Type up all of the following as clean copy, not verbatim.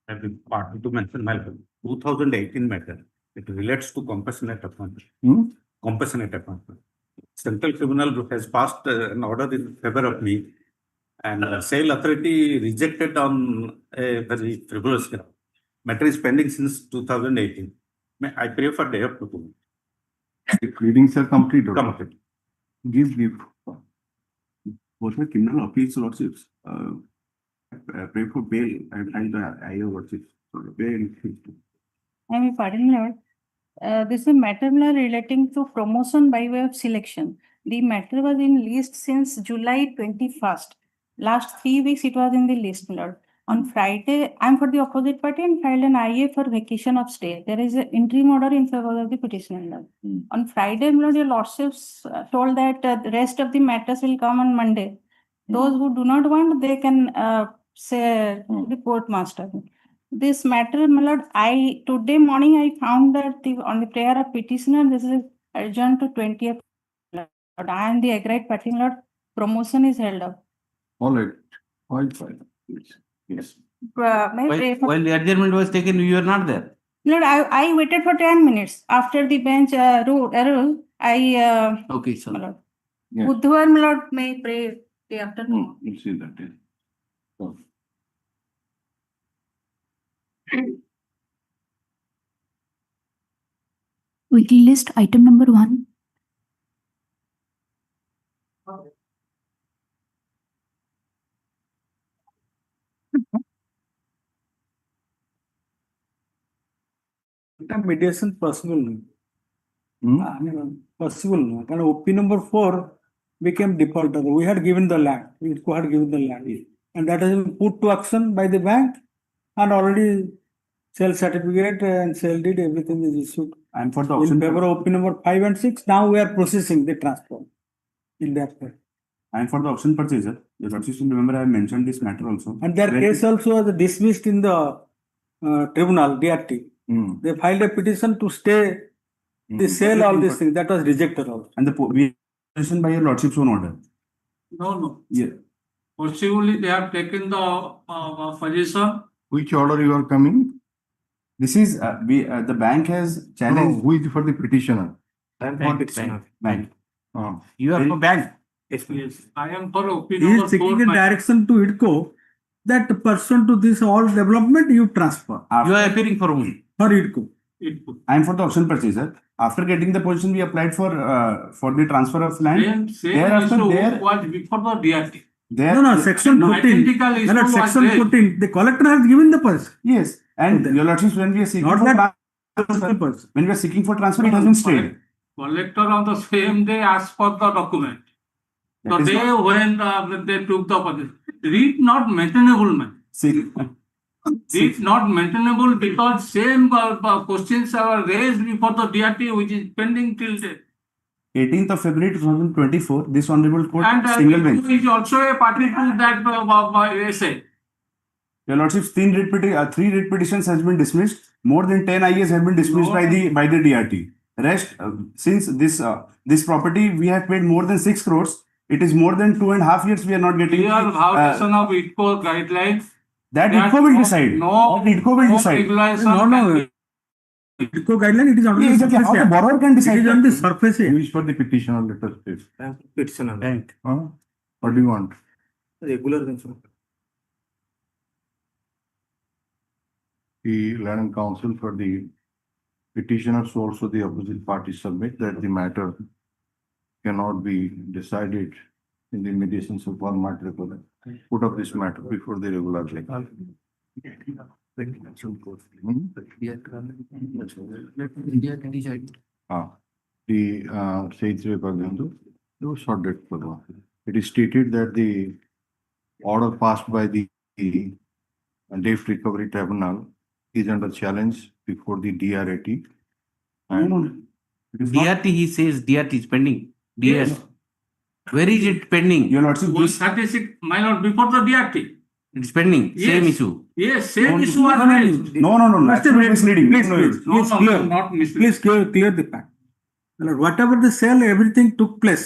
I've been partly to mention my 2018 matter. It relates to compassionate appointment. Compassionate appointment. Central Tribunal has passed an order in favor of me, and sale authority rejected on a very frivolous ground. Matter is pending since 2018. I pray for day of document. The pleadings are completed. Complete. Give. Was my criminal appeals lordships? Pray for bail and the IO lordships. Bail. I am pardon, Lord. This is a matter relating to promotion by way of selection. The matter was in list since July 21st. Last 3 weeks it was in the list, Lord. On Friday, I am for the opposite party and filed an IA for vacation of stay. There is an interim order in favor of the petitioner, Lord. On Friday, Lord, your lordships told that the rest of the matters will come on Monday. Those who do not want, they can say the court master. This matter, my lord, today morning I found that on the prayer of petitioner, this is adjourned to 20th. Lord. I am the aggrieved party, Lord. Promotion is held up. All right. Fine. Yes. While the adjournment was taken, you were not there. Lord, I waited for 10 minutes. After the bench rule, I Okay, sir. my lord. Yes. Budhwar, my lord, may pray day after tomorrow. We'll see that. Yeah. So, Weekly list item number 1. Mediation possible. Possible. And OP number 4 became defaulter. We had given the land. IDCO had given the land. And that has been put to action by the bank, and already sale certificate and sale deed, everything is issued. and for the In option favor of OP number 5 and 6, now we are processing the transfer in that way. and for the option purchaser, the lordships will remember I have mentioned this matter also. And their case also was dismissed in the tribunal, DRT. They filed a petition to stay the sale, all these things. That was rejected also. And the position by your lordship's own order. No. Yeah. Possibly they have taken the position. Which order you are coming? This is the bank has challenged. Who is for the petitioner? Bank. You are for bank. Yes. I am for OP He number is seeking 4. a direction to IDCO that pursuant to this all development you transfer You are appearing for whom? for IDCO. I am for the option purchaser. After getting the position, we applied for the transfer of land. Same Thereafter, issue there- was before the DRT. No, section 14. Identical issue No, was section there. 14. The collector has given the person. Yes, and Okay. your lordships, when we are seeking Not for that transfer, when we are seeking for transfer, it has been stayed. Collector on the same day asked for the document. The That is day not- when they took the position. Read not maintainable, man. See, Read not maintainable because same questions are raised before the DRT, which is pending till date. 18th of February 2024, this honorable court And single bench. is also a party to that essay. Your lordships, three writ petitions has been dismissed. More than 10 IAs have been dismissed by the DRT. Rest, since this property we have paid more than 6 crores. It is more than 2.5 years we are not getting. Clear violation of IDCO guidelines. That IDCO will decide. No, That IDCO will decide. regulation No. can IDCO guideline, it is on Yeah, the exactly. surface. How the here. borrower can It decide. is on the surface. here. Who is for the petitioner, let us say. Petitioner. Bank. What do you want? Regular consumer. The land and council for the petitioners, also the opposite party submit that the matter cannot be decided in the mediation of one matter. Put up this matter before the regular. It is stated that the order passed by the Debt Recovery Tribunal is under challenge before the DRAT. And it is not- DRT, he says DRT is pending. DS. Yes. Where is it pending? Your lordship, this 136 minor before the DRT. It's pending. Same Yes. issue. Yes, same No, issue was raised. no, Mr. actually misleading. Please, No, please. No, clear. not misleading. Please clear the fact. Whatever the sale, everything took place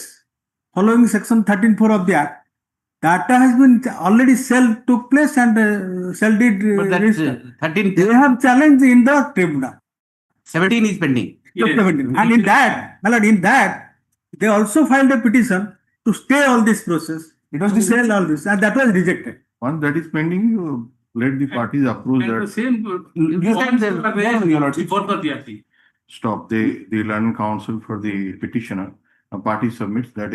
following section 13(4) of the Act. Data has been already sale took place and sale did But that's register. 13, They have challenged in the tribunal. 17 is pending. Yes. 17. And in that, my lord, in that, they also filed a petition to stay all this process. It was To sell all this, and that was rejected. Once that is pending, let the parties approve And the that. same Yes, points and were raised your lordship. before the DRT. Stop. The learned counsel for the petitioner, a party submits that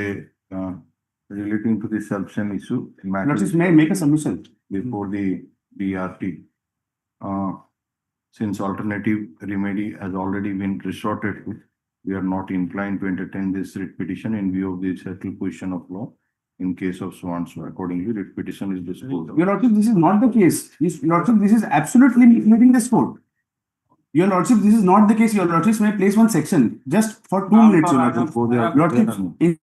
relating to the substance issue matter Lordship, may I make a submission? before the DRT. Since alternative remedy has already been resorted to, we are not inclined to entertain this writ petition in view of the settled position of law in case of so and so. Accordingly, writ petition is disposed of. Your lordship, this is not the case. Your lordship, this is absolutely misleading this court. Your lordship, this is not the case. Your lordships may place one section just for 2 minutes. Your lordship. Before they are- Lordship, in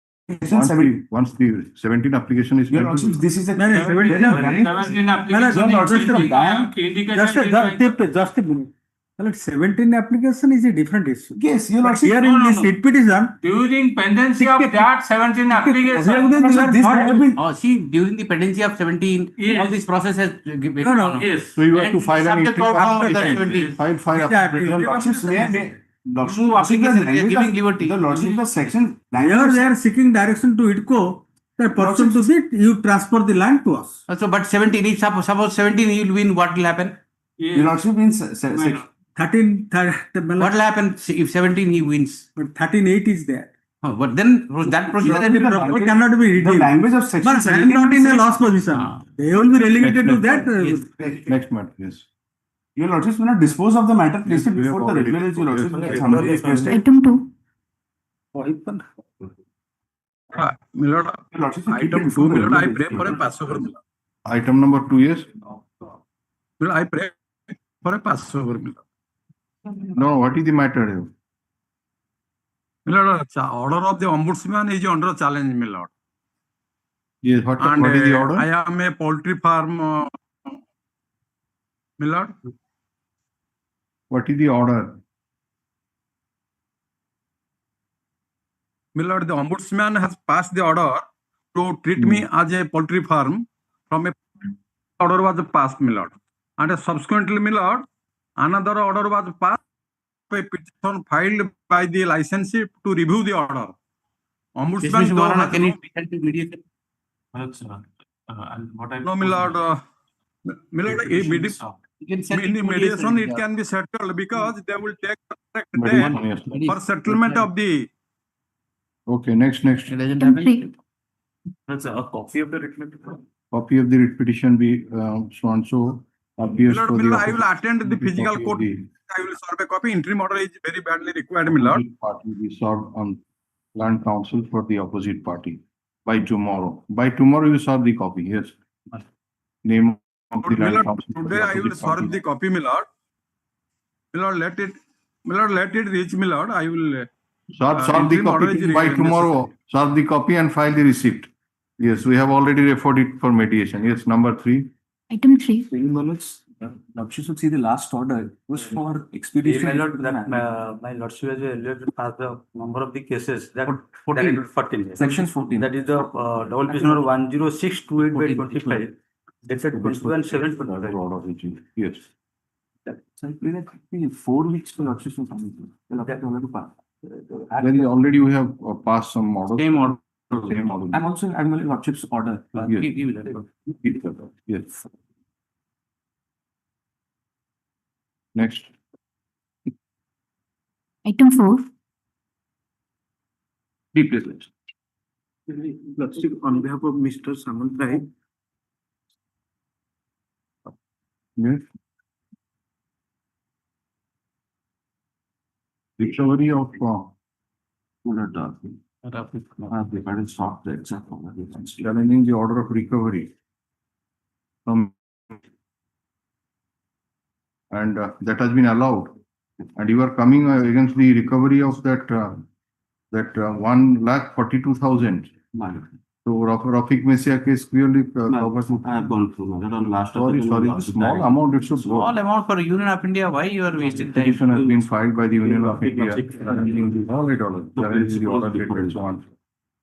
section 17. Once the 17 application is. Your made to lordship, this is a. No, no, 17 17 application lordship, is the bank- indication Just a, is just a minute. My lord, 17 application is a different issue. Yes, your But lordship. here No, in no, this no. writ petition, during pendency of that 17 application. This have been. Oh, see, during the pendency of 17, Yes. all this process has. No. Yes. So you have And to file an subject of application. after 17. File Yeah, application. Your lordship, may I. Lordship, No application, they are language giving of- liberty. The lordship, the section. here they are seeking direction to IDCO that pursuant to it, you transfer the land to us. So, but 17, if suppose 17 you will win, what will happen? Your lordship means. 13, my What lord, will happen if 17 he wins? but 13(8) is there. Oh, but then that procedure has been It cannot be The redeemed. language of section. But I am not in a loss position. Ah. They will be relegated to Next, that. Yes. Next matter, yes. Your lordship will not dispose of the matter placed Yes, we have before the already regularization. Your lordship disposed. is humbly requested. Item 2. Milord, Your lordship will keep it item before 2, the Milord, I regularization. pray for a Passover, Milord. Item number 2, yes. Milord, I pray for a Passover, Milord. No, what is the matter here? Milord, order of the ombudsman is under challenge, Milord. Yes, what And is the order? I am a poultry farm, Milord. What is the order? Milord, the ombudsman has passed the order to treat me as a poultry farm from a order was passed, Milord. And subsequently, Milord, another order was passed, a petition filed by the licensee to review the order. Yes, Ombudsman Mr. though Varana, has can no- it be sent to mediation? No, Milord, Milord, You can send it in to the mediation, it yeah. can be settled because they will take the correct Mediation, date yes. for settlement of the. Okay, next. It doesn't Item happen. 3. That's a copy of the written. Copy of the writ petition be so and so appears Milord, for the. Milord, I will attend the copy physical of court. the I will serve a copy. Interim order is very badly required, Milord. opposite party be served on land council for the opposite party by tomorrow. By tomorrow, you serve the copy, yes. Name of the land Milord, council. for the today I will opposite party. serve the copy, Milord. Milord, let it reach, Milord. I will. Serve the interim order copy is by necessary. tomorrow. Serve the copy and file the receipt. Yes, we have already referred it for mediation. Yes, number 3. Item 3. Lordship should see the last order was for expedition. My lord, my lordship has earlier passed the number of the cases that. 14. 14. Section 14. That is the double page number 10628/25. That's at 21/7. Order which is, yes. So I pray that 4 weeks to lordship will come. Well, okay, I'm going to pass. Then already we have passed some models. Same order. Same order. I'm also admiring lordship's order. Yes. Give that. Yes. Next. Item 4. Lordship, on behalf of Mr. Samantai, Yes. Recovery of challenging the order of recovery from and that has been allowed, and you are coming against the recovery of that 1,42,000. So Rafiq Messiah case clearly covers. I have gone through that on last. Sorry, small amount it should Small go. amount for Union of India, why you are wasting time? Petition has been filed by the Union of India challenging the challenging the order dated so on.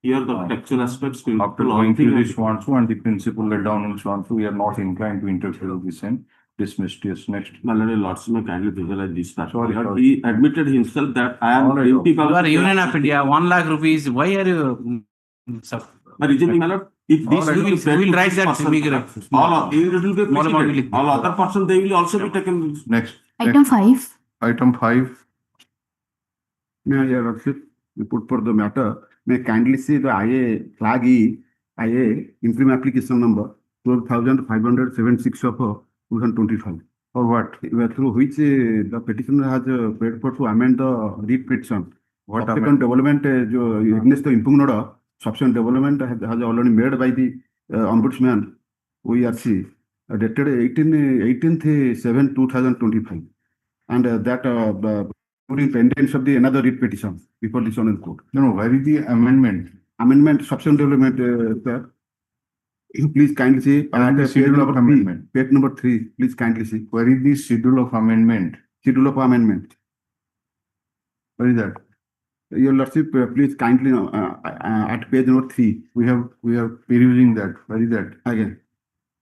Here the textual aspects will. After going through this Swansea and the principal laid down in Swansea, we are not inclined to interfere with this and dismissed. Yes, next. My lord, Lords may kindly visualize this fact. Sorry, Here sorry. he admitted himself that I am All right, empty. You are Union of India, 1 lakh rupees, why are you? My reasoning, my lord, if this All right, will be paid we will to write this that person, figure. all it will be Small amount preceded. will- All other persons, they will also be taken. Next. Item 5. Item 5. May Your Lordship, report for the matter, may kindly see the IA flag E, IA interim application number 12,576 of 2025. For what? Through which the petitioner has paid for to amend the read petition. What Subsequent development against the impugned order, subsequent development has already made by the ombudsman, OERC, dated 18th/7/2025. And that during pendence of the another read petition before this on court. No, where is the amendment? Amendment, subsequent development, sir. Please kindly see. Where is the schedule of amendment? Page number 3, please kindly see. Where is the schedule of amendment? Schedule of amendment. Where is that? Your Lordship, please kindly at page number 3. We are perusing that. Where is that? Again.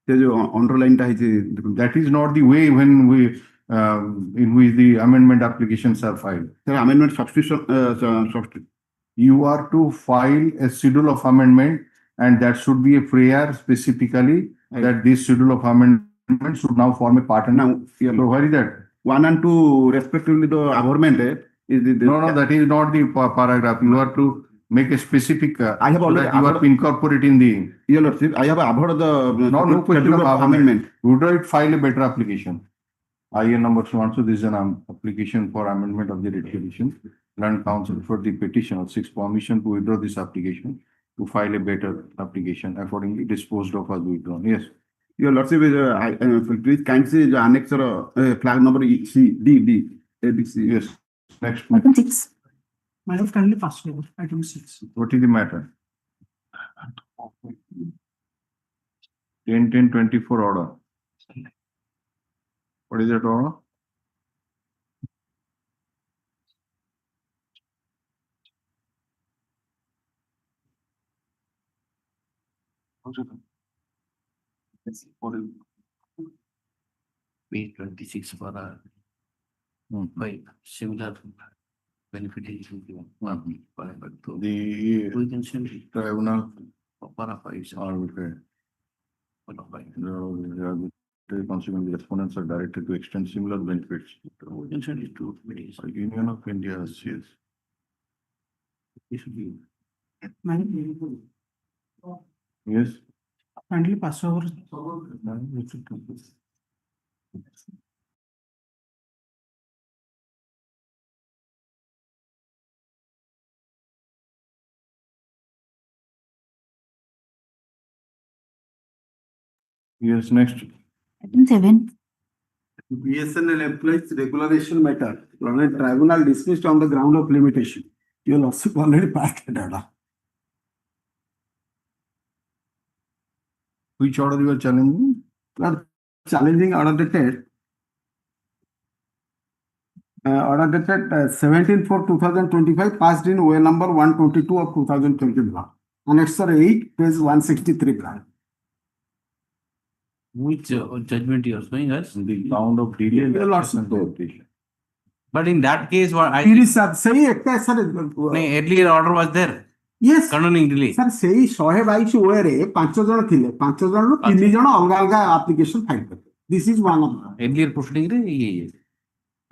There is underline. That is not the way when we in which the amendment applications are filed. Sir, amendment substitution. You are to file a schedule of amendment, and that should be a prayer specifically that this schedule of amendment should now form a part. And Now, so where is that? 1 and 2 respectively the amendment is the. No, that is not the paragraph. You are to make a specific. I have so already that you are to incorporate in the. Your Lordship, I have avoided the No question of amendment. Would I file a better application? IA number so and so, this is an application for amendment of the regulation. Land Council for the petitioner seeks permission to withdraw this application to file a better application accordingly disposed of as withdrawn. Yes. Your Lordship, please kindly see the annex flag number D, ABC. Yes. Next. Item 6. Madam, kindly pass over item 6. What is the matter? 10/10/24 order. What is that order? Page 26 for a by similar benefit is given. The We can send it tribunal for a 5. arbitrate. The consequently respondents are directed to extend similar benefits. We can send it to committees. Union of India says. It should be. Madam, Yes. kindly pass over. Yes, next. Item 7. BSNL employees regularization matter. Tribunal dismissed on the ground of limitation. Your Lordship already passed the data. Which order you are challenging? Challenging order dated. Order dated 17/4/2025 passed in OA number 122 of 2021. Annexure 8, page 163. Which judgment you are showing us? The count of delay. Your Lordship. Interpretation. But in that case, what I It is सही एक sir earlier order was there. yes Condoning delay. Sir सेही 122 ओए रे 5 जन थिले 5 जन रो 3 जन अलग अलग एप्लीकेशन फाइल करते. This is one of them. Earlier proceeding re ye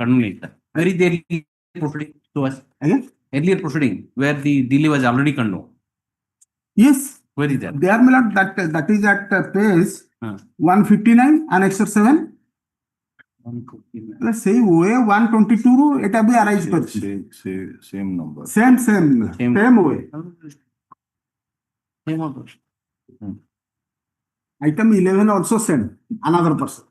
condoning था. Where is the earlier proceeding to us? Again? Earlier proceeding where the delay was already condoned. Yes, Where is that? there may not that is at page Huh. 159 annexure 7. Let's say OA 122 रो एटा भी arise करछि. Same number. Same OA. Same order. Item 11 also same, another person.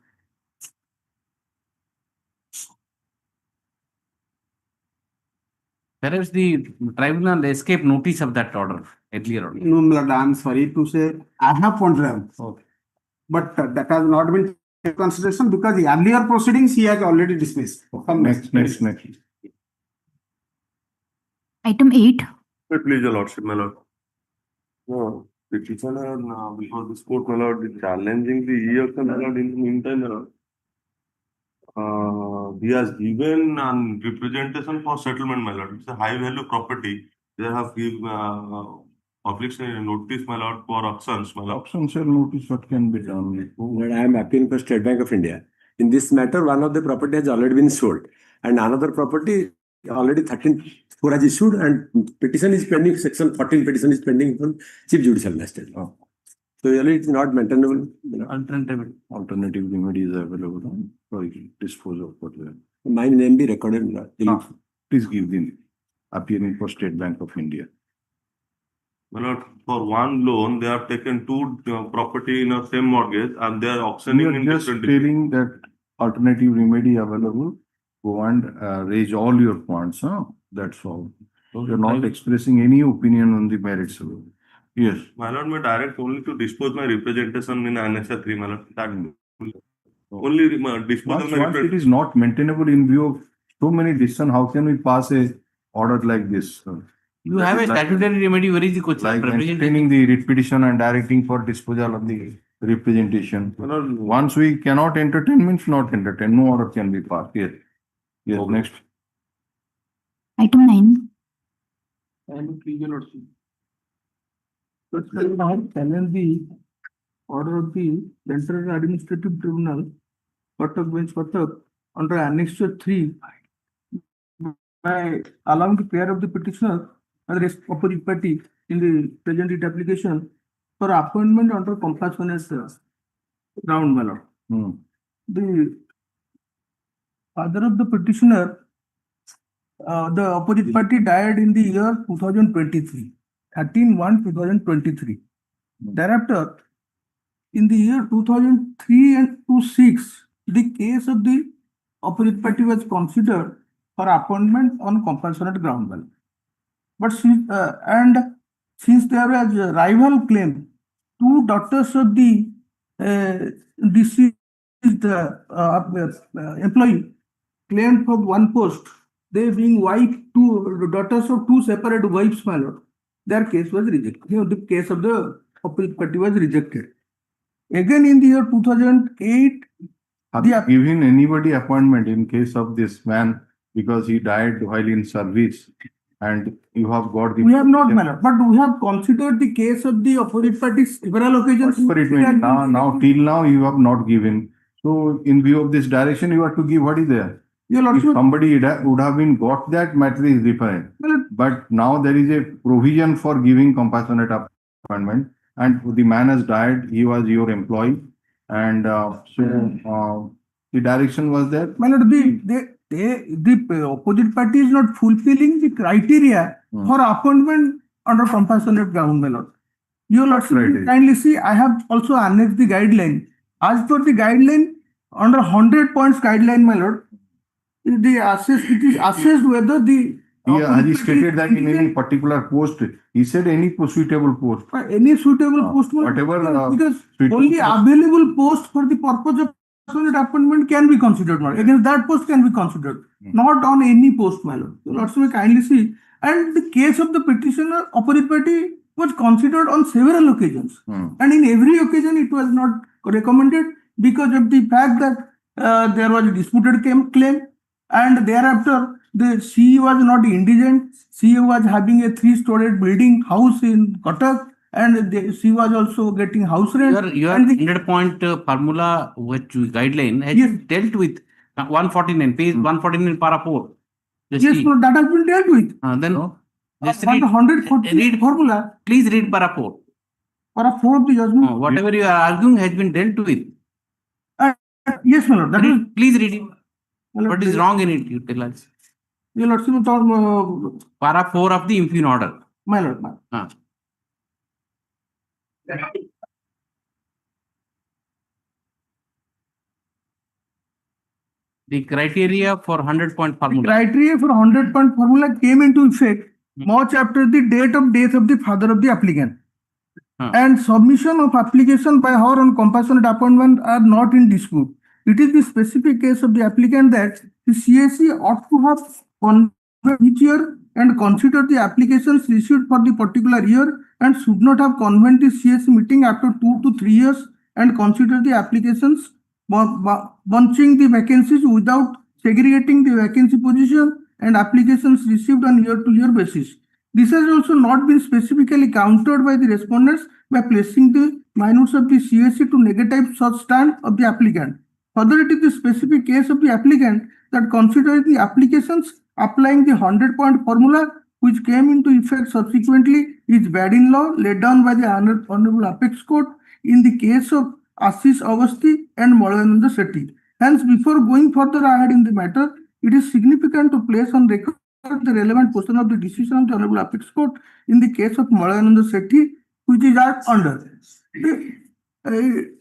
Perhaps the tribunal escape notice of that order, earlier order. No, my lord, I'm sorry to say, I have pondered. Okay. But that has not been taken into consideration because the earlier proceedings he has already dismissed. Next. Item 8. Please, your lordship, my lord. No, petitioner, before this court, my lord, is challenging the e-auction, my lord, in the meantime, my lord. He has given representation for settlement, my lord. It's a high value property. They have given public notice, my lord, for auctions, my lord. Auction sale notice, what can be done? But I am appealing for State Bank of India. In this matter, one of the property has already been sold, and another property already 13(4) has issued, and petition is pending. Section 14 petition is pending from Chief Judicial Magistrate. Oh. So really, it's not maintainable. Alternative remedy is available for disposal for them. My name be recorded. Please give them appearing for State Bank of India. My lord, for one loan, they have taken two property in the same mortgage and they are auctioning You in are just different. telling that alternative remedy available. Go and raise all your points. Huh? That's all. You're not expressing any opinion on the merits. Yes. My lord, may direct only to dispose my representation in Annexure 3, my lord. That only dispose of my Once it is not maintainable in view of so many decisions, how can we pass a order like this? You have a statutory remedy. Where is the question? Like maintaining the writ petition and directing for disposal of the representation. Once we cannot entertain, means not entertain. No order can be passed. Yes. Yes. Okay. Next. Item 9. But I have challenged the order of the Central Administrative Tribunal, Kotak Bench Kotak, under Annexure 3, by allowing the pair of the petitioner and the opposite party in the present writ application for appointment under compassionate ground manner. The father of the petitioner, the opposite party died in the year 2023, 13/1/2023. Thereafter, in the year 2003 and 2006, the case of the opposite party was considered for appointment on compassionate ground value. But since there was a rival claim, two daughters of the deceased employee claimed for one post, they being wife, two daughters of two separate wives, my lord, their case was rejected. The case of the opposite party was rejected. Again, in the year 2008, have you given anybody appointment in case of this man because he died while in service and you have got the... We have not, my lord, but we have considered the case of the opposite party several occasions. Whatever it may be. Now, till now, you have not given. So, in view of this direction, you have to give what is there. If somebody would have been got that, matter is different. But now there is a provision for giving compassionate appointment, and the man has died. He was your employee, and the direction was there. My lord, the opposite party is not fulfilling the criteria for appointment under compassionate ground, my lord. You will kindly see, I have also annexed the guideline. As per the guideline, under 100 points guideline, my lord, it is assessed whether the... Has he stated that in any particular post? He said any suitable post. Any suitable post, whatever. Because only available post for the purpose of compassionate appointment can be considered, my lord. Against that post can be considered, not on any post, my lord. So that's why kindly see. And the case of the petitioner, opposite party, was considered on several occasions. And in every occasion, it was not recommended because of the fact that there was a disputed claim. And thereafter, the she was not indigent. She was having a 3-storied building house in Kotak, and she was also getting house rent. Your 100-point formula, which guideline has dealt with 149, page 149, para 4. Yes, no, that has been dealt with. Then just read 140 formula. Please read para 4. Para 4 of the judgment. Whatever you are arguing has been dealt with. Yes, my lord. Please read it. What is wrong in it? You tell us. Your lordship, para 4 of the impugn order. My lord. The criteria for 100-point formula. The criteria for 100-point formula came into effect much after the date of death of the father of the applicant. And submission of application by her on compassionate appointment are not in dispute. It is the specific case of the applicant that the CAC ought to have considered each year and considered the applications issued for the particular year and should not have convened the CSC meeting after 2 to 3 years and consider the applications bunching the vacancies without segregating the vacancy position and applications received on year-to-year basis. This has also not been specifically countered by the respondents by placing the minutes of the CSC to negative such stand of the applicant. Further, it is the specific case of the applicant that considering the applications applying the 100-point formula which came into effect subsequently is bad in law laid down by the Honorable Apex Court in the case of Ashish Avasti and Malayananda Shetty. Hence, before going further ahead in the matter, it is significant to place on record the relevant portion of the decision of the Honorable Apex Court in the case of Malayananda Shetty, which is under.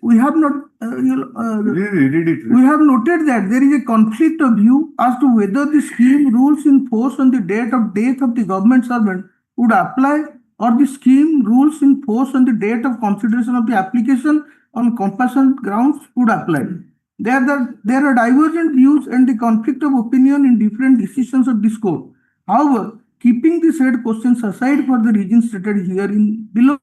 We have not. We have noted that there is a conflict of view as to whether the scheme rules in force on the date of death of the government servant would apply, or the scheme rules in force on the date of consideration of the application on compassionate grounds would apply. There are divergent views and the conflict of opinion in different decisions of this court. However, keeping the said questions aside for the reasons stated herein below,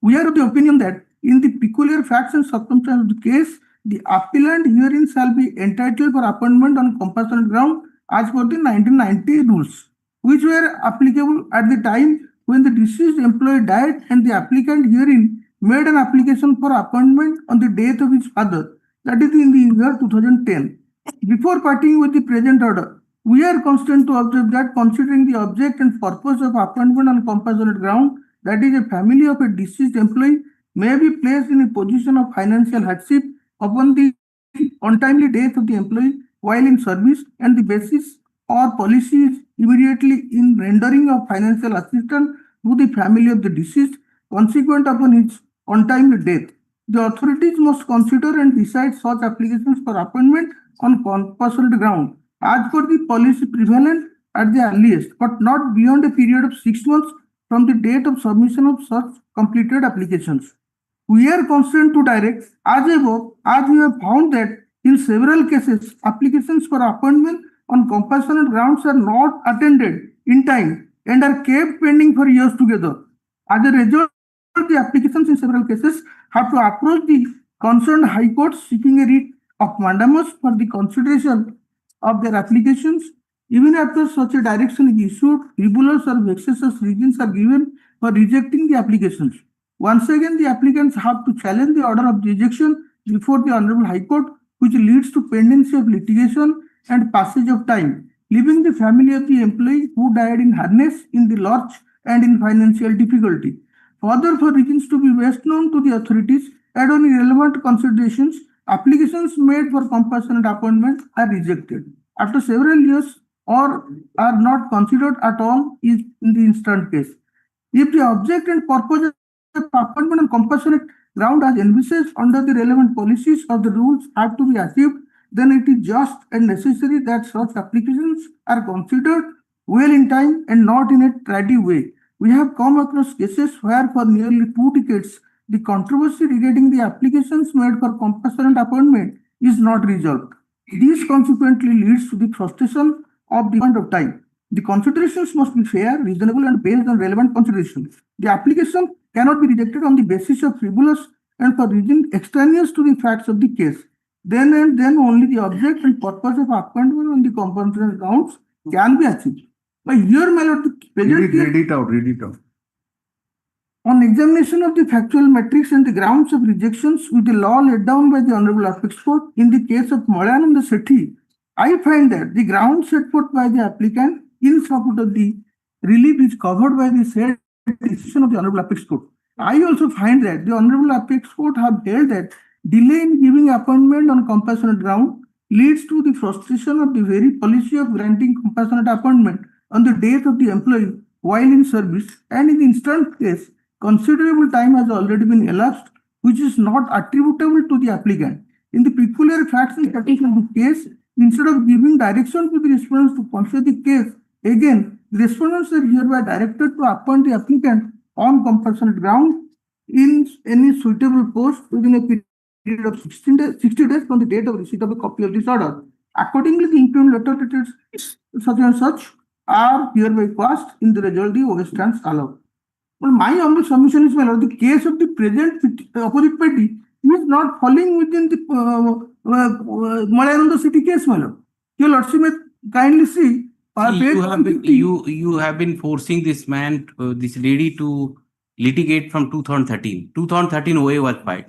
we are of the opinion that in the peculiar facts and circumstances of the case, the appellant herein shall be entitled for appointment on compassionate ground as per the 1990 rules, which were applicable at the time when the deceased employee died and the applicant herein made an application for appointment on the death of his father, that is in the year 2010. Before parting with the present order, we are constrained to observe that considering the object and purpose of appointment on compassionate ground, that is a family of a deceased employee may be placed in a position of financial hardship upon the untimely death of the employee while in service, and the basis or policy is immediately in rendering of financial assistance to the family of the deceased consequent upon his untimely death. The authorities must consider and decide such applications for appointment on compassionate ground as per the policy prevalent at the earliest, but not beyond a period of 6 months from the date of submission of such completed applications. We are constrained to direct as above, as we have found that in several cases, applications for appointment on compassionate grounds are not attended in time and are kept pending for years together. As a result, the applications in several cases have to approach the concerned High Court seeking a writ of mandamus for the consideration of their applications. Even after such a direction is issued, frivolous or vexatious reasons are given for rejecting the applications. Once again, the applicants have to challenge the order of rejection before the Honorable High Court, which leads to pendency of litigation and passage of time, leaving the family of the employee who died in harness, in the lurch, and in financial difficulty. Further, for reasons to be best known to the authorities and on irrelevant considerations, applications made for compassionate appointment are rejected after several years or are not considered at all is in the instant case. If the object and purpose of appointment on compassionate ground as envisaged under the relevant policies of the rules have to be achieved, then it is just and necessary that such applications are considered well in time and not in a tardy way. We have come across cases where for nearly 2 decades, the controversy regarding the applications made for compassionate appointment is not resolved. This consequently leads to the frustration of the point of time. The considerations must be fair, reasonable, and based on relevant considerations. The application cannot be rejected on the basis of frivolous and for reasons extraneous to the facts of the case. Then and then only the object and purpose of appointment on the compassionate grounds can be achieved. By here, my lord, the present case, Read it out. on examination of the factual metrics and the grounds of rejections with the law laid down by the Honorable Apex Court in the case of Malayananda Shetty, I find that the grounds set forth by the applicant in support of the relief is covered by the said decision of the Honorable Apex Court. I also find that the Honorable Apex Court have held that delay in giving appointment on compassionate ground leads to the frustration of the very policy of granting compassionate appointment on the death of the employee while in service, and in the instant case, considerable time has already been elapsed, which is not attributable to the applicant. In the peculiar facts and circumstances of the case, instead of giving direction to the respondents to consider the case, again, the respondents are hereby directed to appoint the applicant on compassionate ground in any suitable post within a period of 60 days from the date of receipt of a copy of this order. Accordingly, the interim letter dated such and such are hereby passed in the result the overstands allowed. But my humble submission is, my lord, the case of the present opposite party is not falling within the Malayananda city case, my lord. Your lordship may kindly see. You have been forcing this man, this lady, to litigate from 2013. 2013 OA was filed.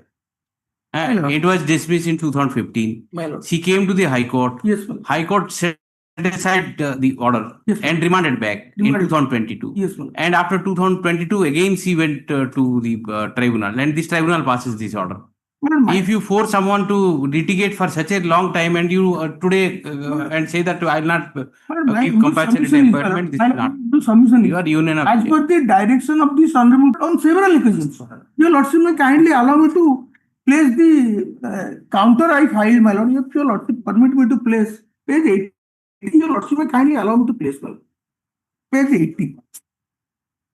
It was dismissed in 2015. My lord. She came to the High Court. Yes, my lord. High Court set aside the order Yes, and remanded back in 2022. Yes, my lord. And after 2022, again she went to the tribunal, and this tribunal passes this order. If you force someone to litigate for such a long time, and you today and say that I will not give compassionate appointment, this is not. You are union of. As per the direction of this honorable on several occasions, your lordship may kindly allow me to place the counter I filed, my lord. If your lordship permit me to place page 80, your lordship may kindly allow me to place, my lord. Page 80.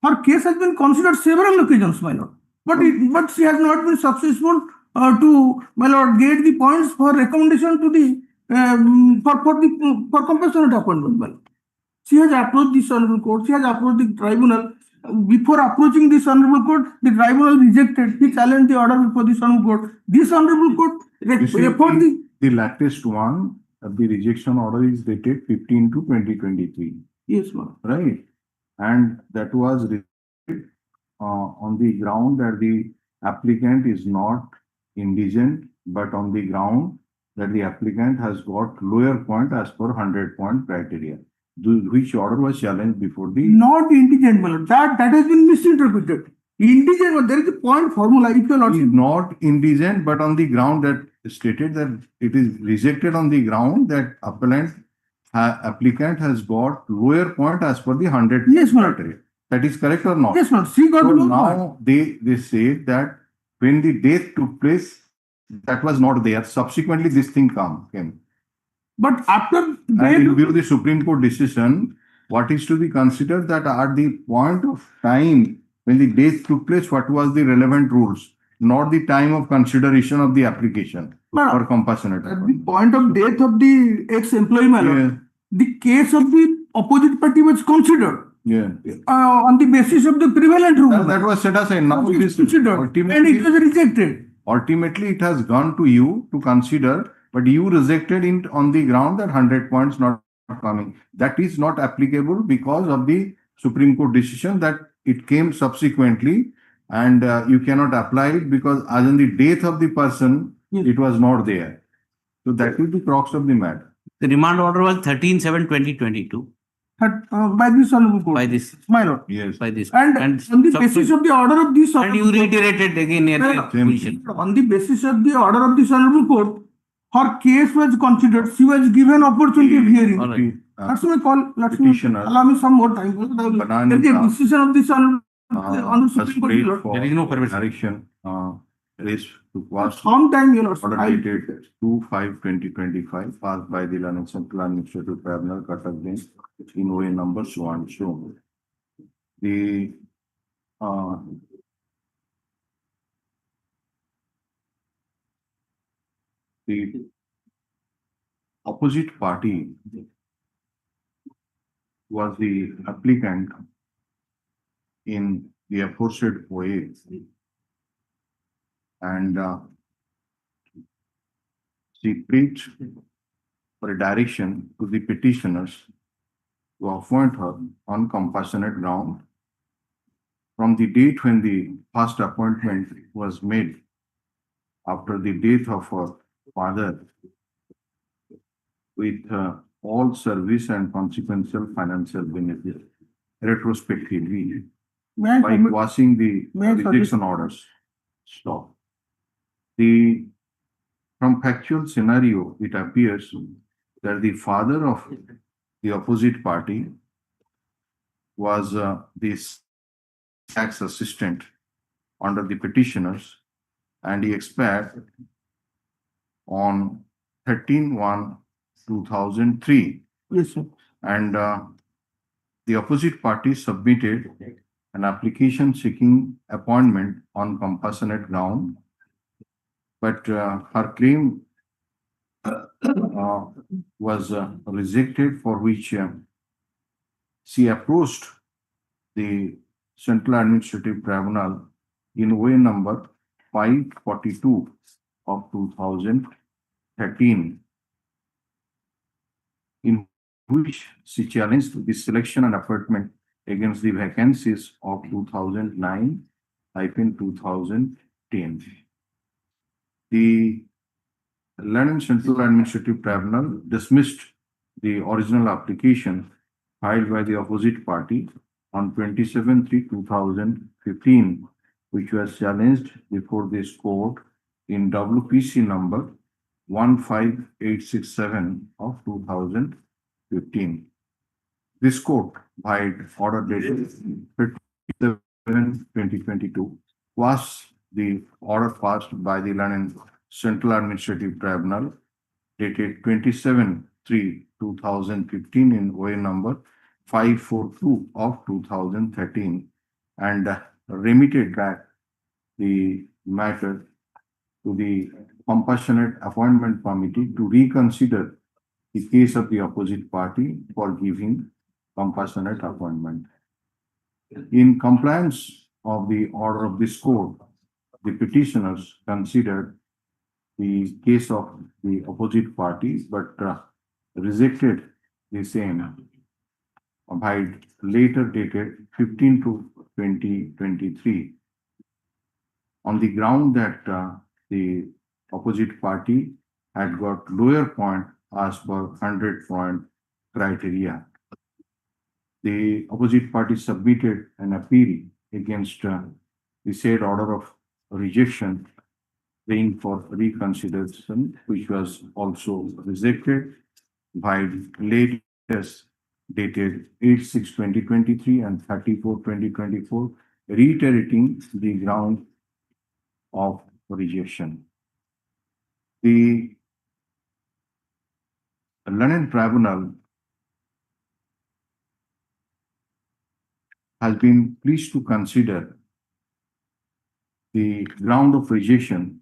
Her case has been considered several occasions, my lord, but she has not been successful to, my lord, get the points for recommendation to the for compassionate appointment, my lord. She has approached this honorable court. She has approached the tribunal. Before approaching this honorable court, the tribunal rejected. He challenged the order before this honorable court. This honorable court referred the latest one of the rejection order is dated 15 to 2023. Yes, ma'am. Right. And that was on the ground that the applicant is not indigent, but on the ground that the applicant has got lower point as per 100-point criteria, which order was challenged before the... Not indigent, my lord. That has been misinterpreted. Indigent, there is a point formula. If you are not indigent, but on the ground that stated that it is rejected on the ground that applicant has got lower point as per the 100 criteria. That is correct or not? Yes, ma'am. She got so lower now point. They say that when the death took place, that was not there. Subsequently, this thing came. But after in view of the Supreme Court decision, what is to be considered that at the point of time when the death took place, what was the relevant rules, not the time of consideration of the application or compassionate. At the point of death of the ex-employee, my lord, the case of the opposite party was considered. On the basis of the prevalent rule. That was set aside. Now it is considered, and it was rejected. Ultimately, it has gone to you to consider, but you rejected it on the ground that 100 points not coming. That is not applicable because of the Supreme Court decision that it came subsequently, and you cannot apply it because as in the death of the person, it was not there. So that is the crux of the matter. The remand order was 13/7/2022. By this honorable court. By this, my lord. Yes. By this. And on the basis of the order of this and you reiterated again on the basis of the order of this honorable court, her case was considered. She was given opportunity of hearing. All right. That's why I call. Let me allow me some more time. There is a decision of this on the Supreme Court. There is no permission. Direction is to pass sometime, you know, order dated 2/5/2025 passed by the Learning Central Administrative Tribunal, Cuttack Bench in OA number so and so. The opposite party was the applicant in the aforesaid OA, and she preached for a direction to the petitioners to appoint her on compassionate ground from the date when the first appointment was made after the death of her father, with all service and consequential financial benefit retrospectively by quashing the rejection orders. Stop. From factual scenario, it appears that the father of the opposite party was this tax assistant under the petitioners, and he expired on 13/1/2003. Yes, sir. And the opposite party submitted an application seeking appointment on compassionate ground, but her claim was rejected, for which she approached the Central Administrative Tribunal in way number 542 of 2013, in which she challenged the selection and appointment against the vacancies of 2009-2010. The London Central Administrative Tribunal dismissed the original application filed by the opposite party on 27/3/2015, which was challenged before this court in WPC number 15867 of 2015. This court, by order dated 30/7/2022, was the order passed by the London Central Administrative Tribunal dated 27/3/2015 in OA number 542 of 2013 and remitted back the matter to the Compassionate Appointment Committee to reconsider the case of the opposite party for giving compassionate appointment. In compliance of the order of this court, the petitioners considered the case of the opposite party but rejected the same by later dated 15/2/2023 on the ground that the opposite party had got lower point as per 100-point criteria. The opposite party submitted an appeal against the said order of rejection, praying for reconsideration, which was also rejected by latest dated 8/6/2023 and 34/2024, reiterating the ground of rejection. The London Tribunal has been pleased to consider the ground of rejection,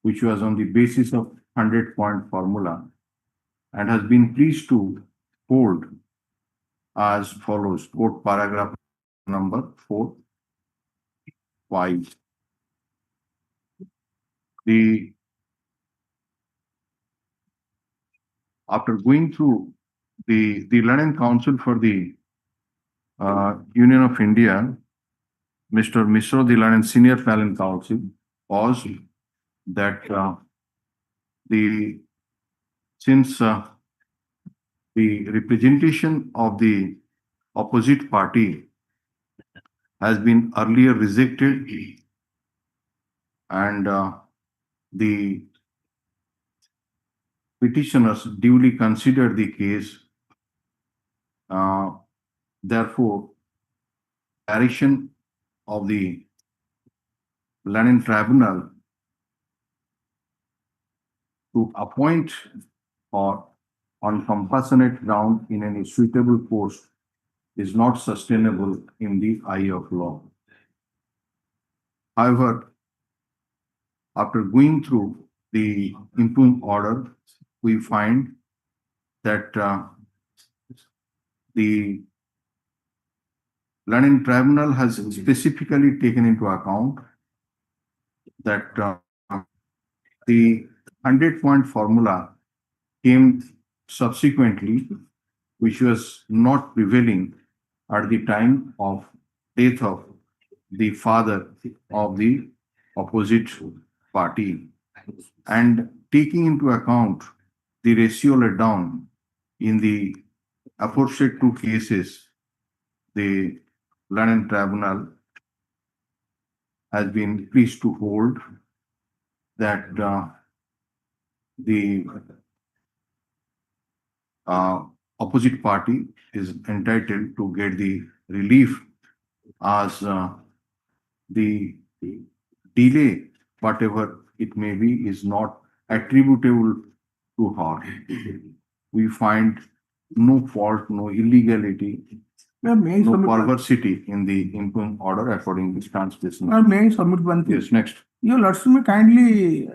which was on the basis of 100-point formula, and has been pleased to hold as follows. Quote paragraph number 4.5. After going through the London Council for the Union of India, Mr. Mishra, the London Senior Felon Counsel, was that since the representation of the opposite party has been earlier rejected and the petitioners duly considered the case, therefore, direction of the London Tribunal to appoint or on compassionate ground in any suitable post is not sustainable in the eye of law. However, after going through the impugned order, we find that the London Tribunal has specifically taken into account that the 100-point formula came subsequently, which was not prevailing at the time of death of the father of the opposite party, and taking into account the ratio laid down in the aforesaid two cases, the London Tribunal has been pleased to hold that the opposite party is entitled to get the relief as the delay, whatever it may be, is not attributable to her. We find no fault, no illegality, no perversity in the impugned order according to Stan's business. May I submit one thing? Yes, next. Your Lordship may kindly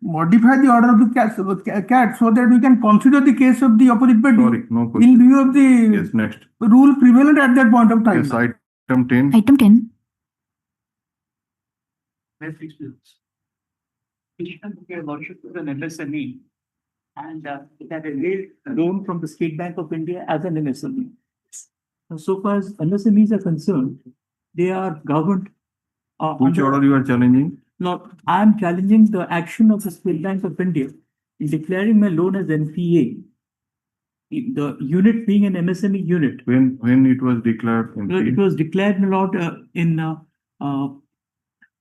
modify the order of the cat so that we can consider the case of the opposite party Sorry, no in question. view of the Yes, next. rule prevalent at that point of time. Yes, item 10. Item 10. Your Lordship is an MSME and it had availed a loan from the State Bank of India as an MSME. So far as MSMEs are concerned, they are governed. Which order you are challenging? No, I am challenging the action of the State Bank of India in declaring my loan as NPA. The unit being an MSME unit. When it was declared? It was declared, my lord, in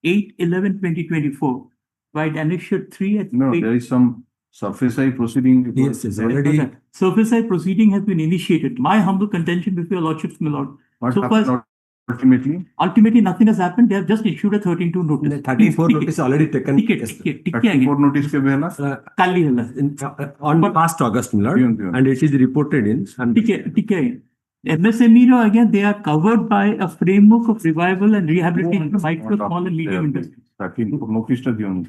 8/11/2024 by Annexure 3 at No, there is some surface proceeding. Yes, it's already. surface proceeding has been initiated. My humble contention before your lordships, my lord. What So happened far, ultimately? nothing has happened. They have just issued a 13-2 notice. 34 notice already taken. Ticket. 34 notice ke bhela? Kali hala. On 1st August, my lord, Beyond. and it is reported in. And Ticket. MSME, again, they are covered by a framework of revival and rehabilitation of micro, small and medium industries. 34 notice ta diyon.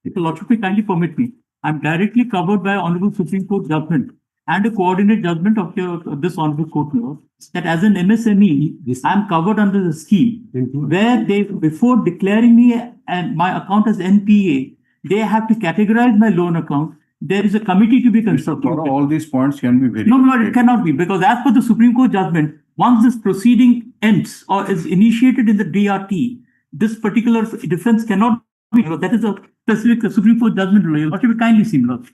If the lordship may kindly permit me, I am directly covered by Honorable Supreme Court judgment and a coordinate judgment of this Honorable Court, Lord, that as an MSME, I am covered under the scheme where they, before declaring me and my account as NPA, they have to categorize my loan account. There is a committee to be constructed. All these points can be verified. No, Lord, it cannot be, because as per the Supreme Court judgment, once this proceeding ends or is initiated in the DRT, this particular defense cannot be. That is a specific Supreme Court judgment. What should be kindly seen, Lord?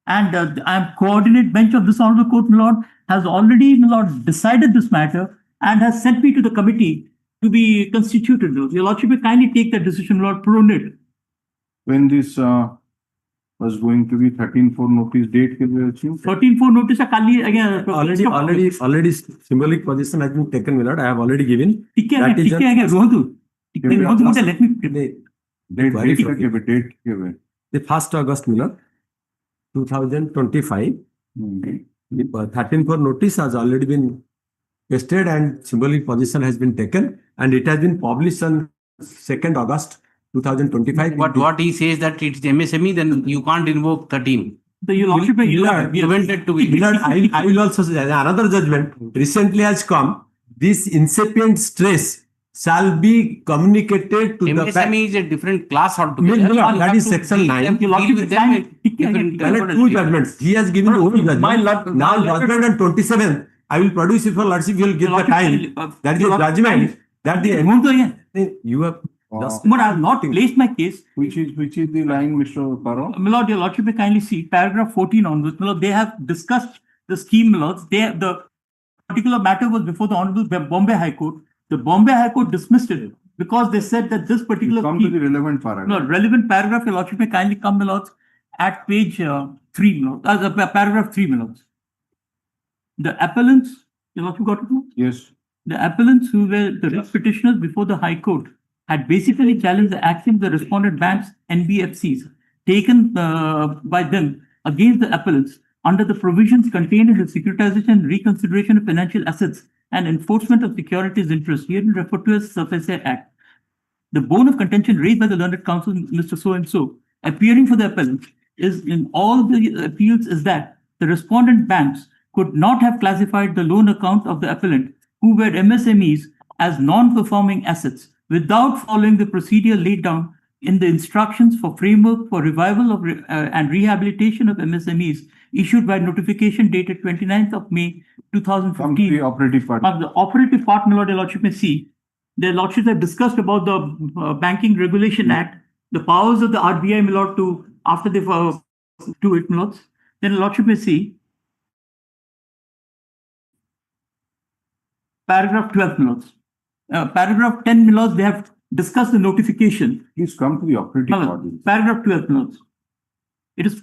And I am coordinate bench of this Honorable Court, my Lord, has already, my Lord, decided this matter and has sent me to the committee to be constituted. Lord. Your Lordship will kindly take that decision, Lord, pronate. When this was going to be 13-4 notice date ke liye achieve? 13-4 notice again. Already symbolic position has been taken, my lord. I have already given. Let me. Date ke The 1st August, my lord, 2025. 13-4 notice has already been pasted and symbolic position has been taken, and it has been published on 2nd August 2025. But what he says that it's MSME, then you can't invoke 13. So your lordship, Prevented to be. I will also say another judgment recently has come. This incipient stress shall be communicated to the MSME is a different class altogether. That is section 9. Deal with them. Two judgments. He has given one judgment. Now judgment on 27th. I will produce it for lordship. You will give the time. That is the judgment. That the you have. But I have not placed my case. Which is the line, Mr. Karo? My lord, your lordship may kindly see paragraph 14 onwards. My lord, they have discussed the scheme, my lords. The particular matter was before the Honorable Bombay High Court. The Bombay High Court dismissed it because they said that this particular come to the relevant paragraph. No, relevant paragraph, your lordship may kindly come, my lords, at page 3, my lords. Paragraph 3, my lords. The appellants, your lordship got it? Yes. The appellants who were the risk petitioners before the High Court had basically challenged the action of the respondent banks, NBFCs, taken by them against the appellants under the provisions contained in the Securitization and Reconsideration of Financial Assets and Enforcement of Securities Interest, here referred to as Surface Act. The bone of contention raised by the learned counsel, Mr. So-and-so, appearing for the appellant, is in all the appeals is that the respondent banks could not have classified the loan account of the appellant, who were MSMEs, as non-performing assets without following the procedure laid down in the instructions for framework for revival of and rehabilitation of MSMEs issued by notification dated 29th of May 2015. The operative part. The operative part, my lord, your lordship may see. The lordships have discussed about the Banking Regulation Act, the powers of the RBI, my lord, to after they to it, my lords. Then the lordship may see paragraph 12, my lords. Paragraph 10, my lords, they have discussed the notification. Please come to the operative part. Paragraph 12, my lords. It is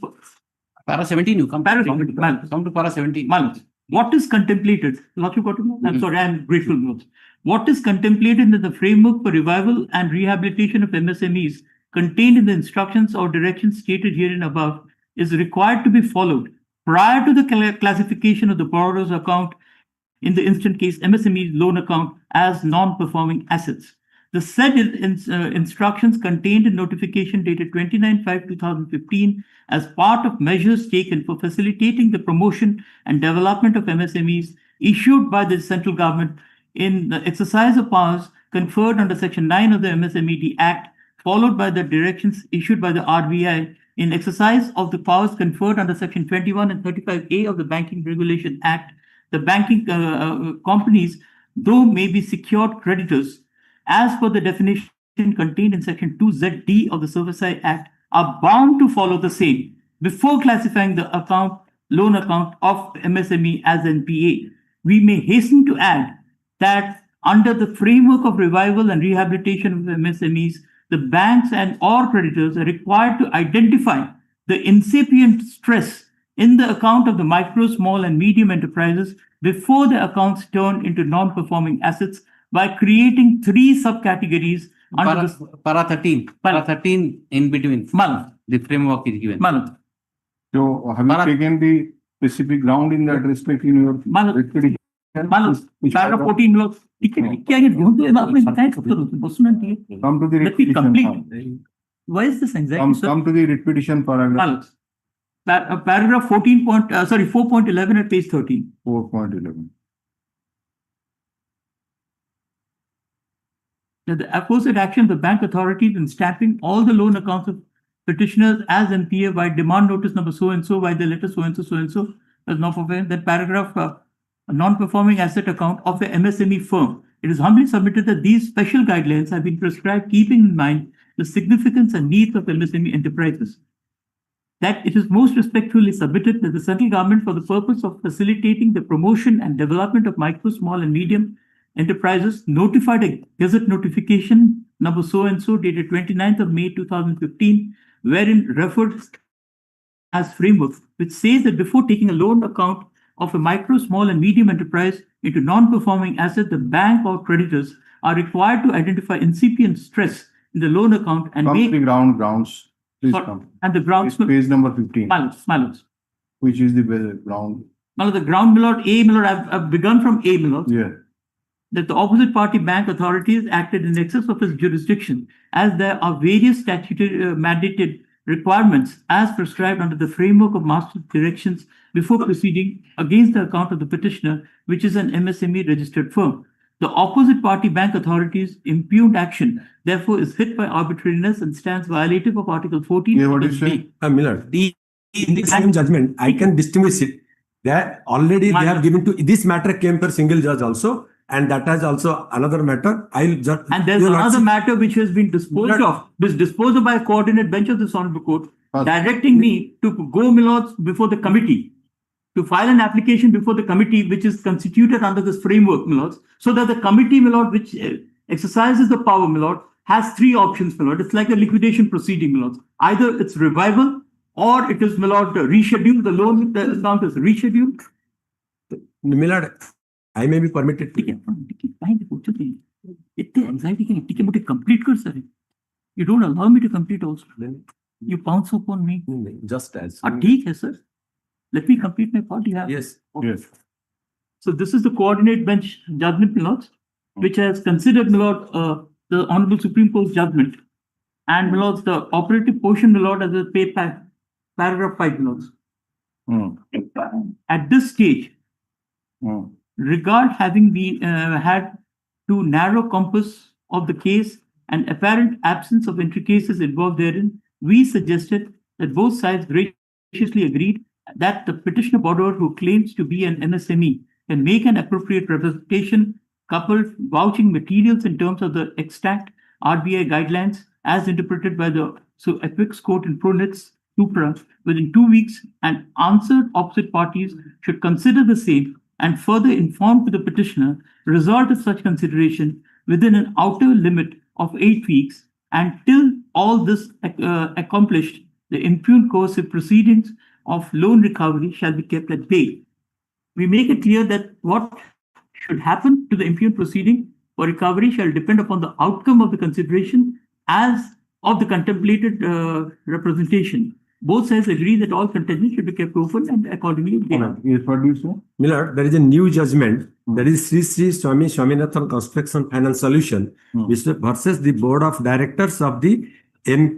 Para 17, you come. Paragraph Come to para 17. My lords, what is contemplated? Lordship got to know? I'm sorry, I'm grateful, my lords. What is contemplated in the framework for revival and rehabilitation of MSMEs contained in the instructions or directions stated herein above is required to be followed prior to the classification of the borrower's account, in the instant case MSME loan account, as non-performing assets. The said instructions contained in notification dated 29/5/2015 as part of measures taken for facilitating the promotion and development of MSMEs issued by the central government in the exercise of powers conferred under Section 9 of the MSMED Act, followed by the directions issued by the RBI in exercise of the powers conferred under Section 21 and 35A of the Banking Regulation Act. The banking companies, though may be secured creditors, as per the definition contained in Section 2ZD of the Servicing Act, are bound to follow the same before classifying the loan account of MSME as NPA. We may hasten to add that under the framework of revival and rehabilitation of MSMEs, the banks and or creditors are required to identify the incipient stress in the account of the micro, small, and medium enterprises before the accounts turn into non-performing assets by creating 3 subcategories under Para 13 in between. The framework is given. So have you taken the specific ground in that respect in your repetition? Paragraph 14 law. Come to the Let me repetition. complete. Why is this anxiety? Come to the repetition paragraph. Paragraph 4.11 at page 13. 4.11. The aforesaid action of the bank authorities in stamping all the loan accounts of petitioners as NPA by demand notice number so and so by the letter so and so does not fulfill that paragraph a non-performing asset account of the MSME firm. It is humbly submitted that these special guidelines have been prescribed keeping in mind the significance and needs of MSME enterprises. That it is most respectfully submitted that the central government, for the purpose of facilitating the promotion and development of micro, small, and medium enterprises, notified a gazette notification number so and so dated 29th of May 2015, wherein referred as framework, which says that before taking a loan account of a micro, small, and medium enterprise into non-performing asset, the bank or creditors are required to identify incipient stress in the loan account and make the grounds. Please come. And the grounds. Page number 15. Malus. Which is the ground? The ground, my lord, A, my lord, I've begun from A, my lord. Yeah. That the opposite party bank authorities acted in excess of its jurisdiction, as there are various statutory mandated requirements as prescribed under the framework of master directions before proceeding against the account of the petitioner, which is an MSME registered firm. The opposite party bank authorities' impugned action, therefore, is hit by arbitrariness and stands violative of Article 14. Yeah, what is it? Millard, in the same judgment, I can distinguish it. That already they have given to this matter came per single judge also, and that is also another matter. And there's another matter which has been disposed of. This disposed of by a coordinate bench of this honorable court, directing me to go, my lords, before the committee, to file an application before the committee, which is constituted under this framework, my lords, so that the committee, my lord, which exercises the power, my lord, has 3 options, my lord. It's like a liquidation proceeding, my lord. Either it's revival, or it is, my lord, rescheduled. The loan account is rescheduled. Millard, I may be permitted to. Complete, sir. You don't allow me to complete also. You pounce upon me. Just as. Sir. Let me complete my part. Yes. Yes. So this is the coordinate bench judgment, my lords, which has considered, my lord, the Honorable Supreme Court's judgment, and, my lords, the operative portion, my lord, as a paragraph 5, my lords. At this stage, regard having been had to narrow compass of the case and apparent absence of intricacies involved therein, we suggested that both sides graciously agreed that the petitioner borrower who claims to be an MSME can make an appropriate representation, coupled vouching materials in terms of the extant RBI guidelines as interpreted by the Epics Court in Pronitz Supra within 2 weeks, and answered opposite parties should consider the same and further inform to the petitioner result of such consideration within an outer limit of 8 weeks, and till all this accomplished, the impugned coercive proceedings of loan recovery shall be kept at bay. We make it clear that what should happen to the impugned proceeding for recovery shall depend upon the outcome of the consideration as of the contemplated representation. both sides agree that all contention should be kept open and accordingly. Yes, what do you say? Milord, there is a new judgment. That is Sri Sri Swami Swaminathan Construction Finance Solution, which versus the Board of Directors of the Give us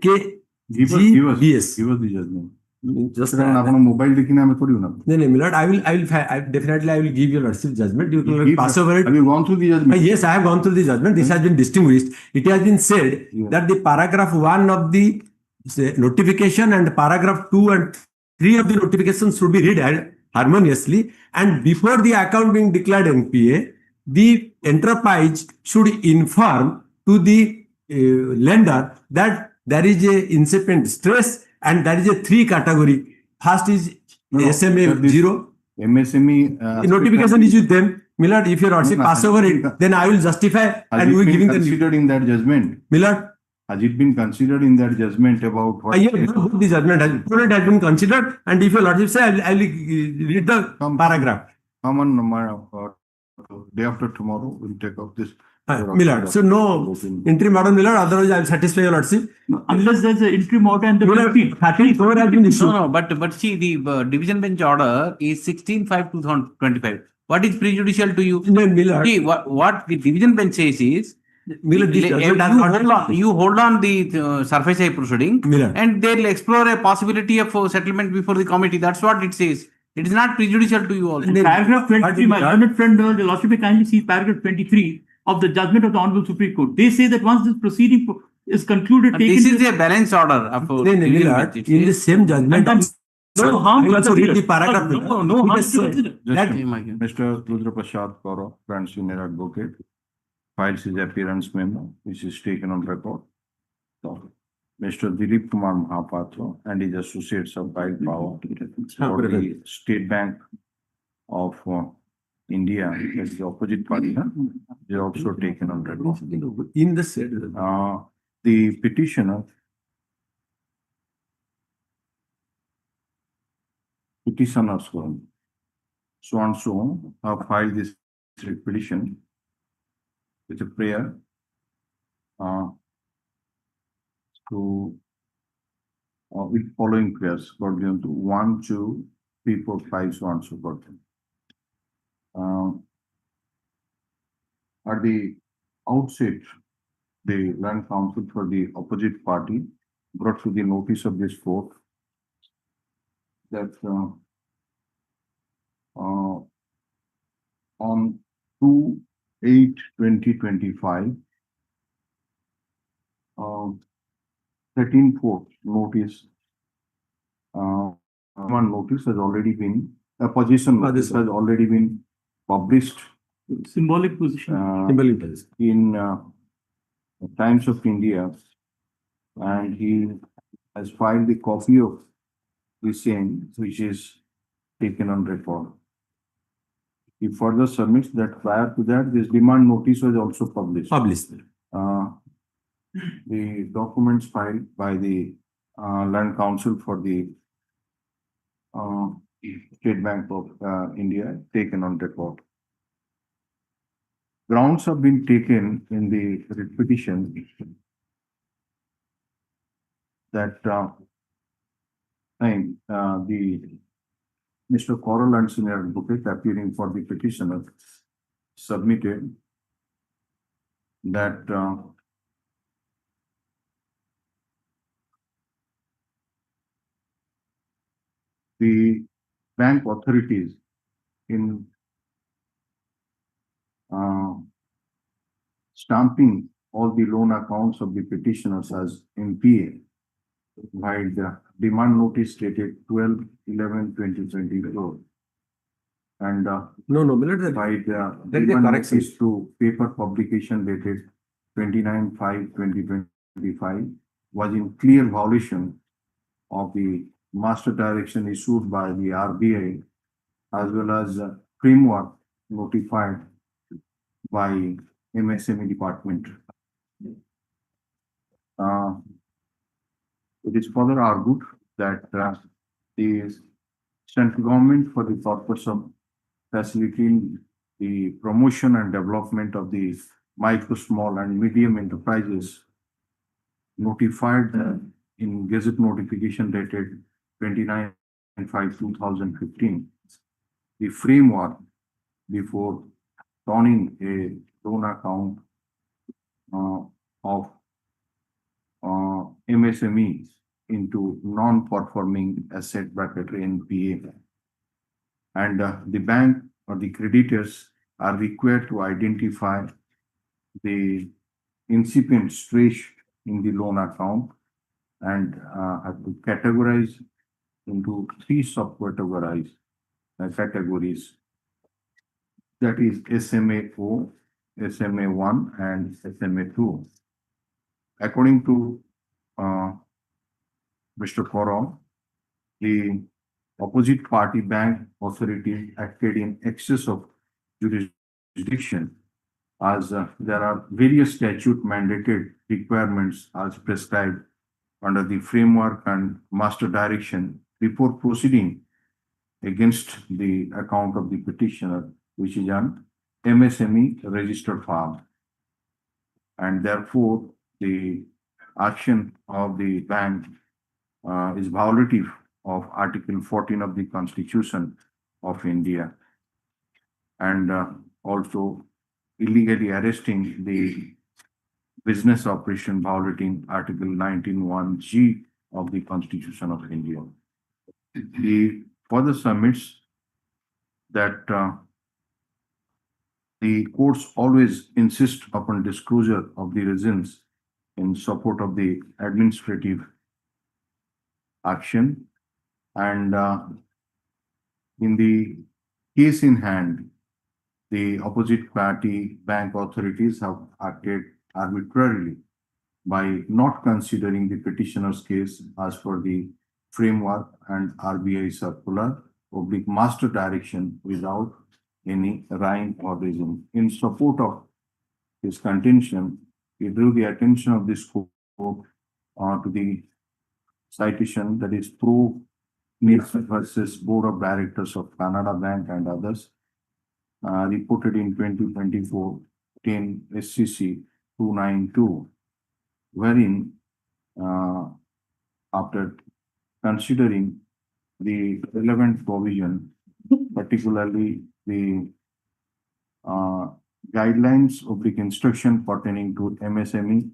MKGBS. the judgment. Just ଆପଣ mobile ଦେଖିନା ଆମେ କରିବୁ ନା? no, Milord, I will give your lordship judgment. You can pass over it. Have you gone through the judgment? Yes, I have gone through the judgment. This has been distinguished. It has been said that the paragraph 1 of the notification and paragraph 2 and 3 of the notification should be read harmoniously. And before the account being declared NPA, the enterprise should inform to the lender that there is a incipient stress and there is a 3 category. First is SMA 0. MSME. The notification is with them. Milord, if your lordship pass over it, then I will justify and we giving the considered in that judgment. Milord. Has it been considered in that judgment about what? Yes, the judgment has been considered, and if your lordship say, I will read the paragraph. Come on, day after tomorrow, we'll take up this. Milord, so no interim order, Milord, otherwise I will satisfy your lordship. Unless there's an interim order and the has been issued. No, but see, the division bench order is 16/5/2025. What is prejudicial to you? No, Milord. See, what the division bench says is, Milord, this judgment has not. you hold on the surface area proceeding, Milord. and they'll explore a possibility of settlement before the committee. That's what it says. It is not prejudicial to you also. Paragraph 23, my learned friend, the lordship may kindly see paragraph 23 of the judgment of the Honorable Supreme Court. They say that once this proceeding is concluded, This is a balance order of Milord, in the same judgment. No harm. I will also read the paragraph. No harm. Mr. Rudra Prasad Kaur, Grand Senior Advocate, files his appearance memo, which is taken on record. So, Mr. Dilip Kumar Mahapatra and his associates have filed power for the State Bank of India, as the opposite party. They are also taken on record. In the said. The petitioners so and so have filed this petition with a prayer with following prayers, God given to 1, 2, 3, 4, 5, so on so forth. At the outset, the land council for the opposite party brought to the notice of this court that on 2/8/2025, 13/4 notice, one notice has already been, a position notice has already been published. Symbolic position. In Times of India, and he has filed the copy of the same, which is taken on record. He further submits that prior to that, this demand notice was also published. The documents filed by the Land Council for the State Bank of India taken on record. Grounds have been taken in the writ petition that the Mr. Coral and Senior Advocate appearing for the petitioner submitted that the bank authorities in stamping all the loan accounts of the petitioners as NPA, while the demand notice dated 12/11/2024 and by the demand notice to paper publication dated 29/5/2025 was in clear violation of the master direction issued by the RBI as well as framework notified by MSME department. It is further argued that the central government, for the purpose of facilitating the promotion and development of the micro, small and medium enterprises, notified in Gazette notification dated 29/5/2015, the framework before turning a loan account of MSME into non-performing asset bracket NPA. And the bank or the creditors are required to identify the incipient stress in the loan account and have to categorize into three sub-categories, categories. That is SMA-0, SMA-1, and SMA-2. According to Mr. CORAM, the opposite party bank authority acted in excess of jurisdiction as there are various statute mandated requirements as prescribed under the framework and master direction before proceeding against the account of the petitioner, which is an MSME registered firm. And therefore, the action of the bank is violative of Article 14 of the Constitution of India, and also illegally arresting the business operation violating Article 19(1)(g) of the Constitution of India. The further submits that the courts always insist upon disclosure of the reasons in support of the administrative action, and in the case in hand, the opposite party bank authorities have acted arbitrarily by not considering the petitioner's case as per the framework and RBI circular oblique master direction without any rhyme or reason. In support of his contention, he drew the attention of this court to the citation that is Pro Nilsson versus Board of Directors of Canada Bank and others, reported in 2024 10 SCC 292, wherein after considering the relevant provision, particularly the guidelines of the instruction pertaining to MSME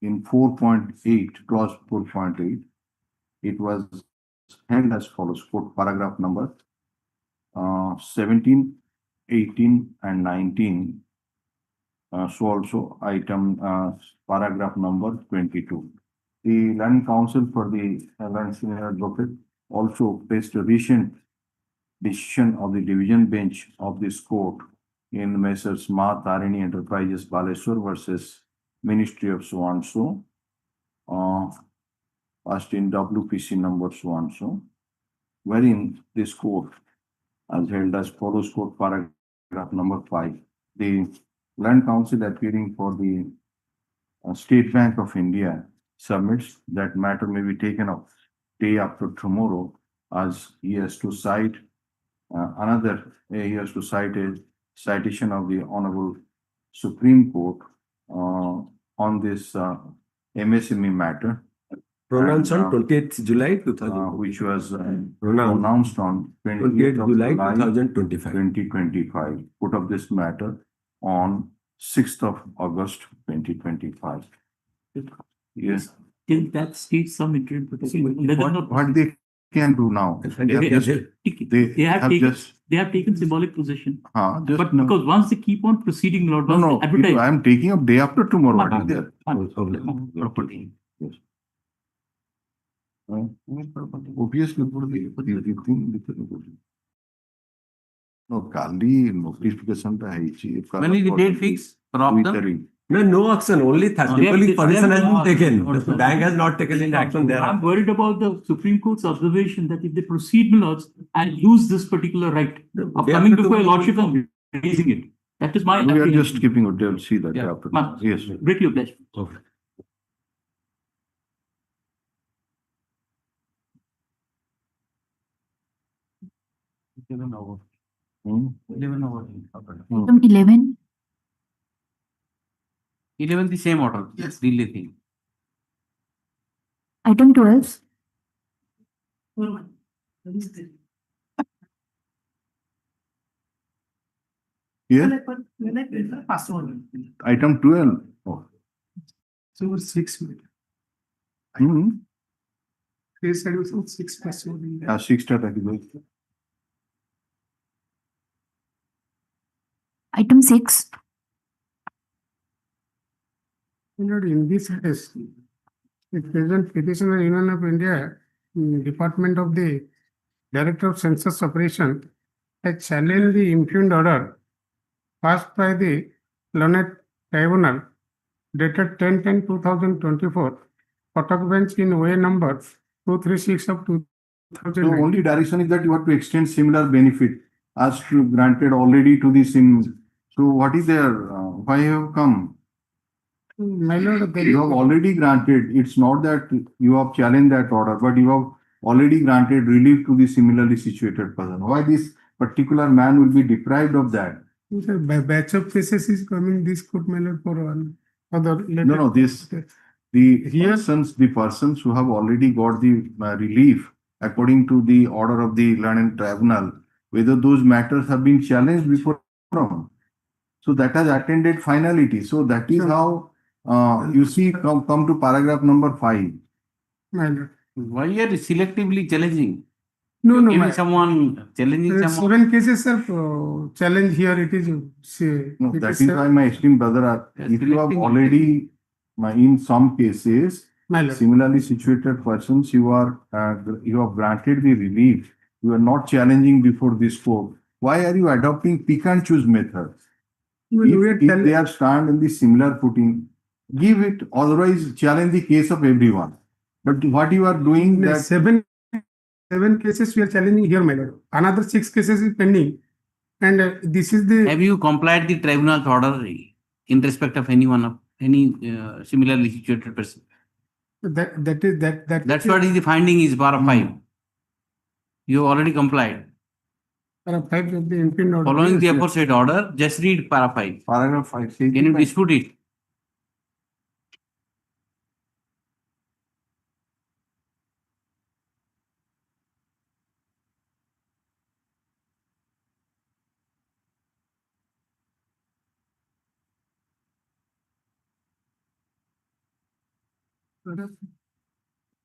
in 4.8, clause 4.8, it was held as follows: quote, paragraph number 17, 18, and 19. So also item paragraph number 22. The Land Council for the Land Senior Advocate also placed a recent decision of the division bench of this court in Messrs. Ma Tarini Enterprises Baleswar versus Ministry of so and so, passed in WPC number so and so, wherein this court as held as follows: quote, paragraph number 5. The Land Council appearing for the State Bank of India submits that matter may be taken up day after tomorrow, as he has to cite he has to cite a citation of the Honorable Supreme Court on this MSME matter, Pronounced on 28th July 2000, which was pronounced on 28th July 2025. 2025. Put up this matter on 6th of August 2025. Yes. Till that states some interpretation. What they can do now? They have taken symbolic position. But because once they keep on proceeding, I am taking up day after tomorrow. What is there? Property. Yes. Obviously, no, Kali notification. When is the date fixed for auction? No auction, only symbolic position has been taken. The bank has not taken any action there. I'm worried about the Supreme Court's observation that if they proceed, my lords, and use this particular right of coming before a lordship and raising it. That is my We are apprehension. just keeping it. They'll see that after. Yes. Greatly obliged. Okay. Item 11. 11 the same order. Yes. Delay thing. Item 12. Here, item 12. Oh. So 6. Hmm. 6 password. 6 টা থাকি বলছি। Item 6. In this case, the present petitioner Union of India, Department of the Director of Census Operation, has challenged the impugned order passed by the Learned Tribunal dated 10/10/2024, Kotak Bench in way number 236 of So 2009. only direction is that you have to extend similar benefit as to granted already to the sim. So what is there? Why you have come? My lord, there You have already granted. It's not that you have challenged that order, but you have already granted relief to the similarly situated person. Why this particular man will be deprived of that? Sir, batch of cases is coming this court, my lord, for one other. No, this, the persons who have already got the relief according to the order of the learned tribunal, whether those matters have been challenged before. So that has attended finality. So that is how you see come to paragraph number 5. My lord. Why are you selectively challenging? No, no, Giving my. someone, challenging someone. 7 cases, sir, challenge here it is. No, that is why my esteemed brother, if you have already, in some cases, My lord. similarly situated persons, you have granted the relief. You are not challenging before this court. Why are you adopting pick and choose method? If they are stand in the similar footing, give it. Otherwise, challenge the case of everyone. But what you are doing that 7 cases we are challenging here, my lord. Another 6 cases is pending. And this is the. Have you complied the tribunal's order in respect of anyone of any similarly situated person? That's what is the finding is para 5. You have already complied. Para 5 of the impugned order. Following the aforesaid order, just read para 5. Paragraph 5. Can you dispute it?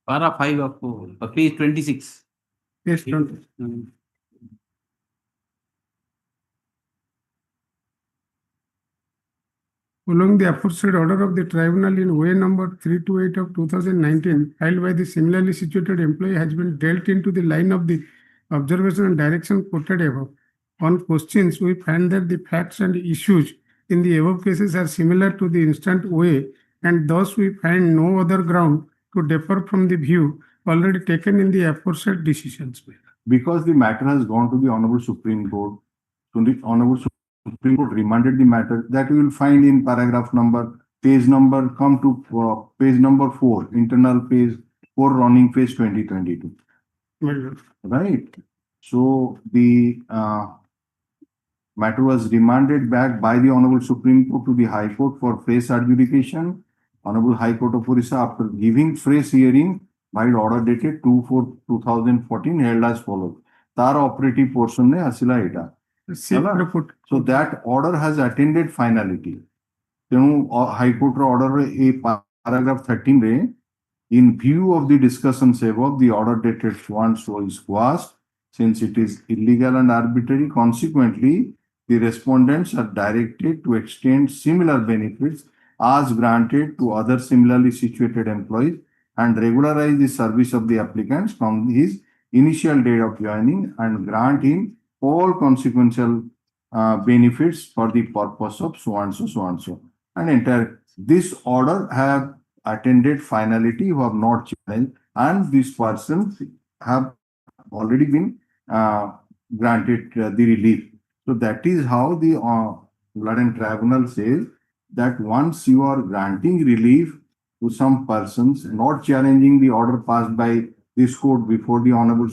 Para 5 of page 26. Yes, 20. Following the aforesaid order of the tribunal in way number 328 of 2019, filed by the similarly situated employee has been dealt into the line of the observation and direction quoted above. On questions, we find that the facts and issues in the above cases are similar to the instant way, and thus we find no other ground to differ from the view already taken in the aforesaid decisions. Because the matter has gone to the Honorable Supreme Court, so the Honorable Supreme Court remanded the matter, that you will find in paragraph number, page number, come to page number 4, internal page 4, running page 2022. Right. So the matter was remanded back by the Honorable Supreme Court to the High Court for fresh adjudication. Honorable High Court of Orissa, after giving fresh hearing, by order dated 2/4/2014, held as follows. Tar operative portion ne asila eta. So that order has attended finality. High Court order a paragraph 13 re, in view of the discussions above, the order dated so is quashed, since it is illegal and arbitrary. Consequently, the respondents are directed to extend similar benefits as granted to other similarly situated employees and regularize the service of the applicants from his initial date of joining and grant him all consequential benefits for the purpose of so and so, so and so. And entire this order have attended finality, who have not challenged, and these persons have already been granted the relief. So that is how the Blood and Tribunal says that once you are granting relief to some persons, not challenging the order passed by this court before the Honorable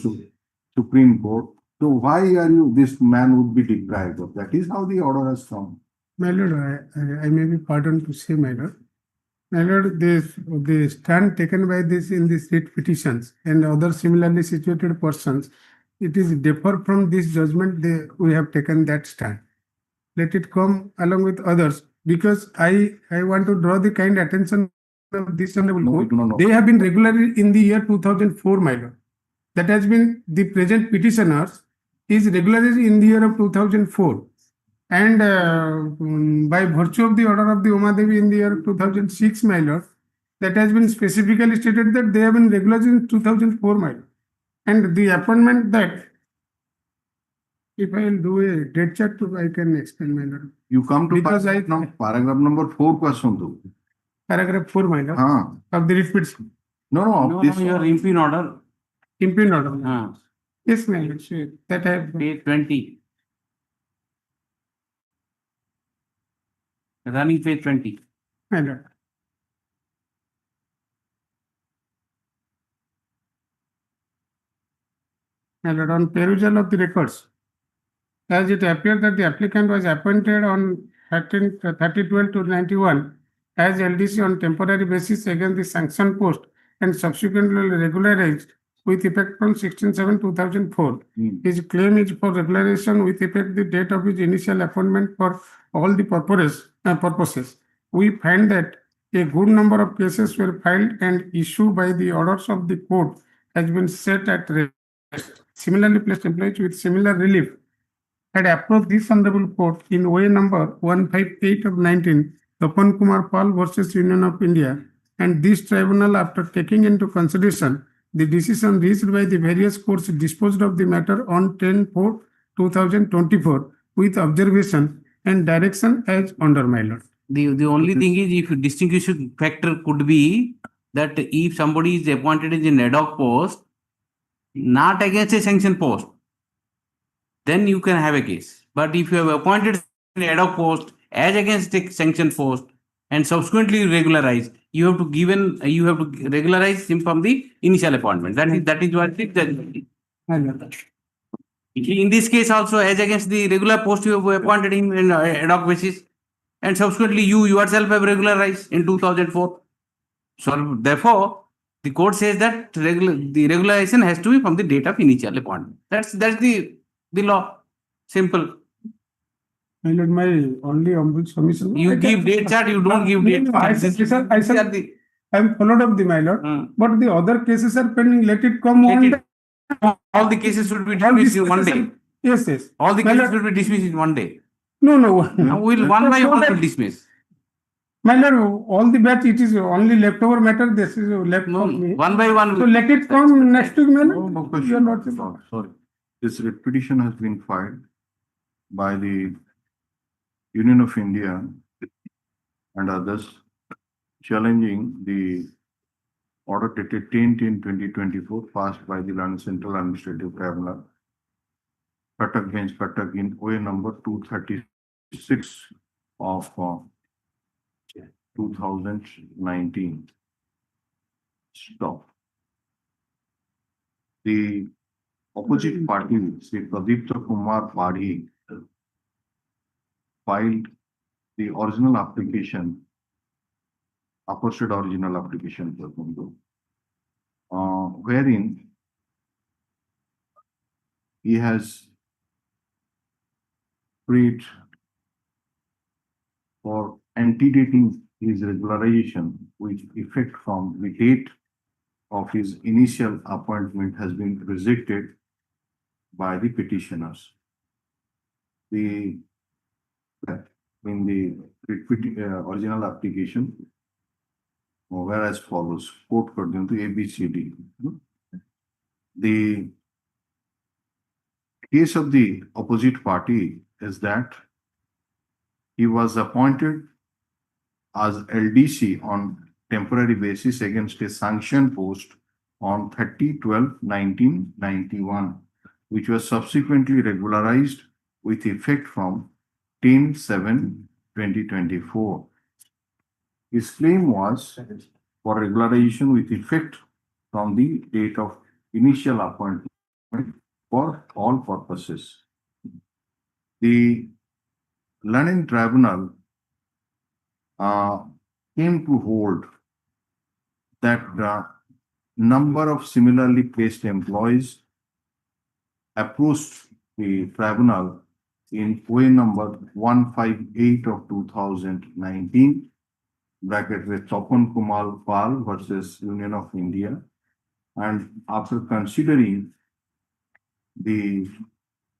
Supreme Court, so why are you, this man would be deprived of? That is how the order has come. My lord, I may be pardoned to say, my lord, My lord, the stand taken by this in the writ petitions and other similarly situated persons, it is differ from this judgment, we have taken that stand. Let it come along with others, because I want to draw the kind attention of this honorable No, court. no. They have been regularly in the year 2004, my lord. That has been the present petitioners is regularly in the year of 2004. And by virtue of the order of the Umadevi in the year 2006, my lord, that has been specifically stated that they have been regular in 2004, my lord. And the appointment that, if I will do a date chart, I can explain, my lord. You come to Because paragraph number 4 को asundu. Paragraph 4, my lord, हाँ. of the writ petition. No, this your impugn order. Impugn order. Yes, my lord, sure. That I have. Page 20. Running page 20. My lord. My lord, on perusal of the records, as it appeared that the applicant was appointed on 30/12/91 as LDC on temporary basis against the sanction post and subsequently regularized with effect from 16/7/2004. His claim is for regularization with effect the date of his initial appointment for all the purposes. We find that a good number of cases were filed and issued by the orders of the court has been set at rest. Similarly placed employees with similar relief had approached this honorable court in way number 158 of 19, Tapan Kumar Pal versus Union of India, and this tribunal, after taking into consideration the decision reached by the various courts, disposed of the matter on 10/4/2024 with observation and direction as under, my lord. The only thing is, if distinguishing factor could be that if somebody is appointed as an ad hoc post, not against a sanction post, then you can have a case. But if you have appointed an ad hoc post as against a sanction post and subsequently regularized, you have to regularize him from the initial appointment. That is what it is. In this case also, as against the regular post, you have appointed him in ad hoc basis, and subsequently you yourself have regularized in 2004. So therefore, the court says that the regularization has to be from the date of initial appointment. That's the law. Simple. My lord, my only humble submission. You give date chart, you don't give date. I am followed up the, my lord, but the other cases are pending. Let it come on. All the cases should be dismissed in one day. Yes. All the cases should be dismissed in one day. No. We'll one by one will dismiss. My lord, all the batch, it is only leftover matter. This is left. No, one by one. So let it come next week, my lord. No question. Sorry. This writ petition has been filed by the Union of India and others challenging the order dated 10/10/2024 passed by the London Central Administrative Tribunal, Patak Bench Patak in OA number 236 of 2019. Stop. The opposite party, Sri Pradipta Kumar Padhi, filed the original application, apostate original application, wherein he has prayed for antedating his regularization with effect from the date of his initial appointment has been rejected by the petitioners. In the original application, whereas follows, quote according to ABCD. The case of the opposite party is that he was appointed as LDC on temporary basis against a sanction post on 30/12/1991, which was subsequently regularized with effect from 10/7/2024. His claim was for regularization with effect from the date of initial appointment for all purposes. The London Tribunal came to hold that number of similarly placed employees approached the tribunal in OA number 158 of 2019, bracket with Tapan Kumar Pal versus Union of India. And after considering the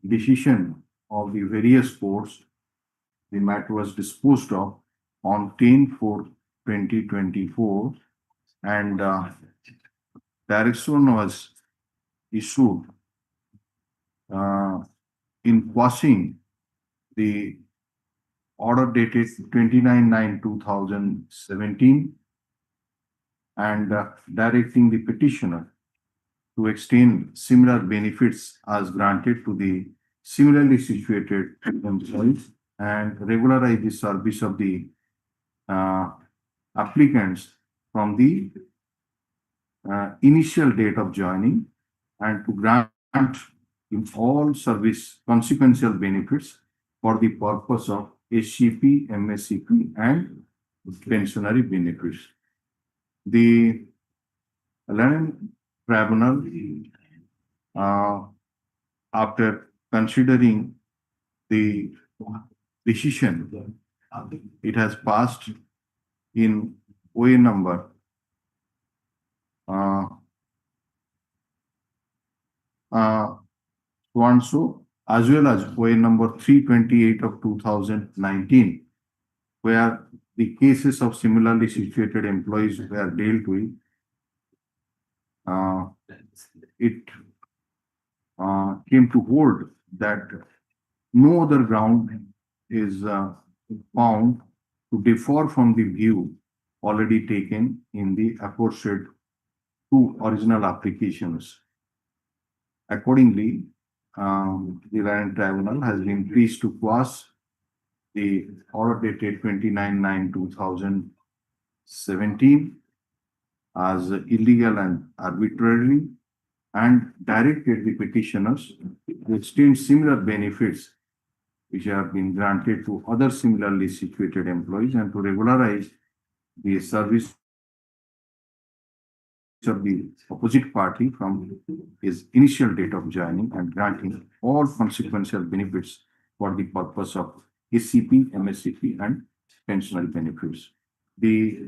decision of the various courts, the matter was disposed of on 10/4/2024, and direction was issued in quashing the order dated 29/9/2017 and directing the petitioner to extend similar benefits as granted to the similarly situated employees and regularize the service of the applicants from the initial date of joining, and to grant in all service consequential benefits for the purpose of SCP, MSCP, and pensionary benefits. The Land Tribunal, after considering the decision, it has passed in OA number so as well as OA number 328 of 2019, where the cases of similarly situated employees were dealt with. It came to hold that no other ground is found to differ from the view already taken in the aforesaid two original applications. Accordingly, the Land Tribunal has been pleased to quash the order dated 29/9/2017 as illegal and arbitrary, and directed the petitioners to extend similar benefits which have been granted to other similarly situated employees and to regularize the service of the opposite party from his initial date of joining, and granting all consequential benefits for the purpose of SCP, MSCP, and pensional benefits. The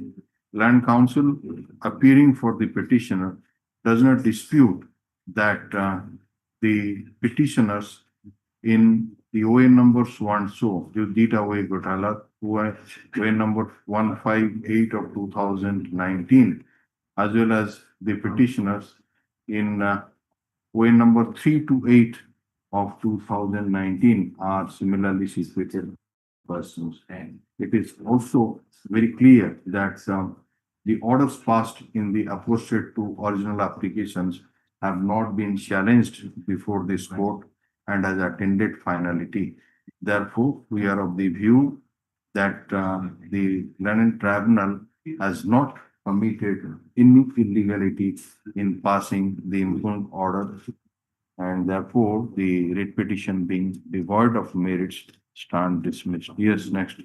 Land Council, appearing for the petitioner, does not dispute that the petitioners in the OA number so Dita OA Gotala, OA number 158 of 2019, as well as the petitioners in OA number 328 of 2019 are similarly situated persons. And it is also very clear that the orders passed in the aforesaid two original applications have not been challenged before this court and has attended finality. Therefore, we are of the view that the Land Tribunal has not committed any illegality in passing the impugned order, and therefore the writ petition being devoid of merits stand dismissed. Yes, next.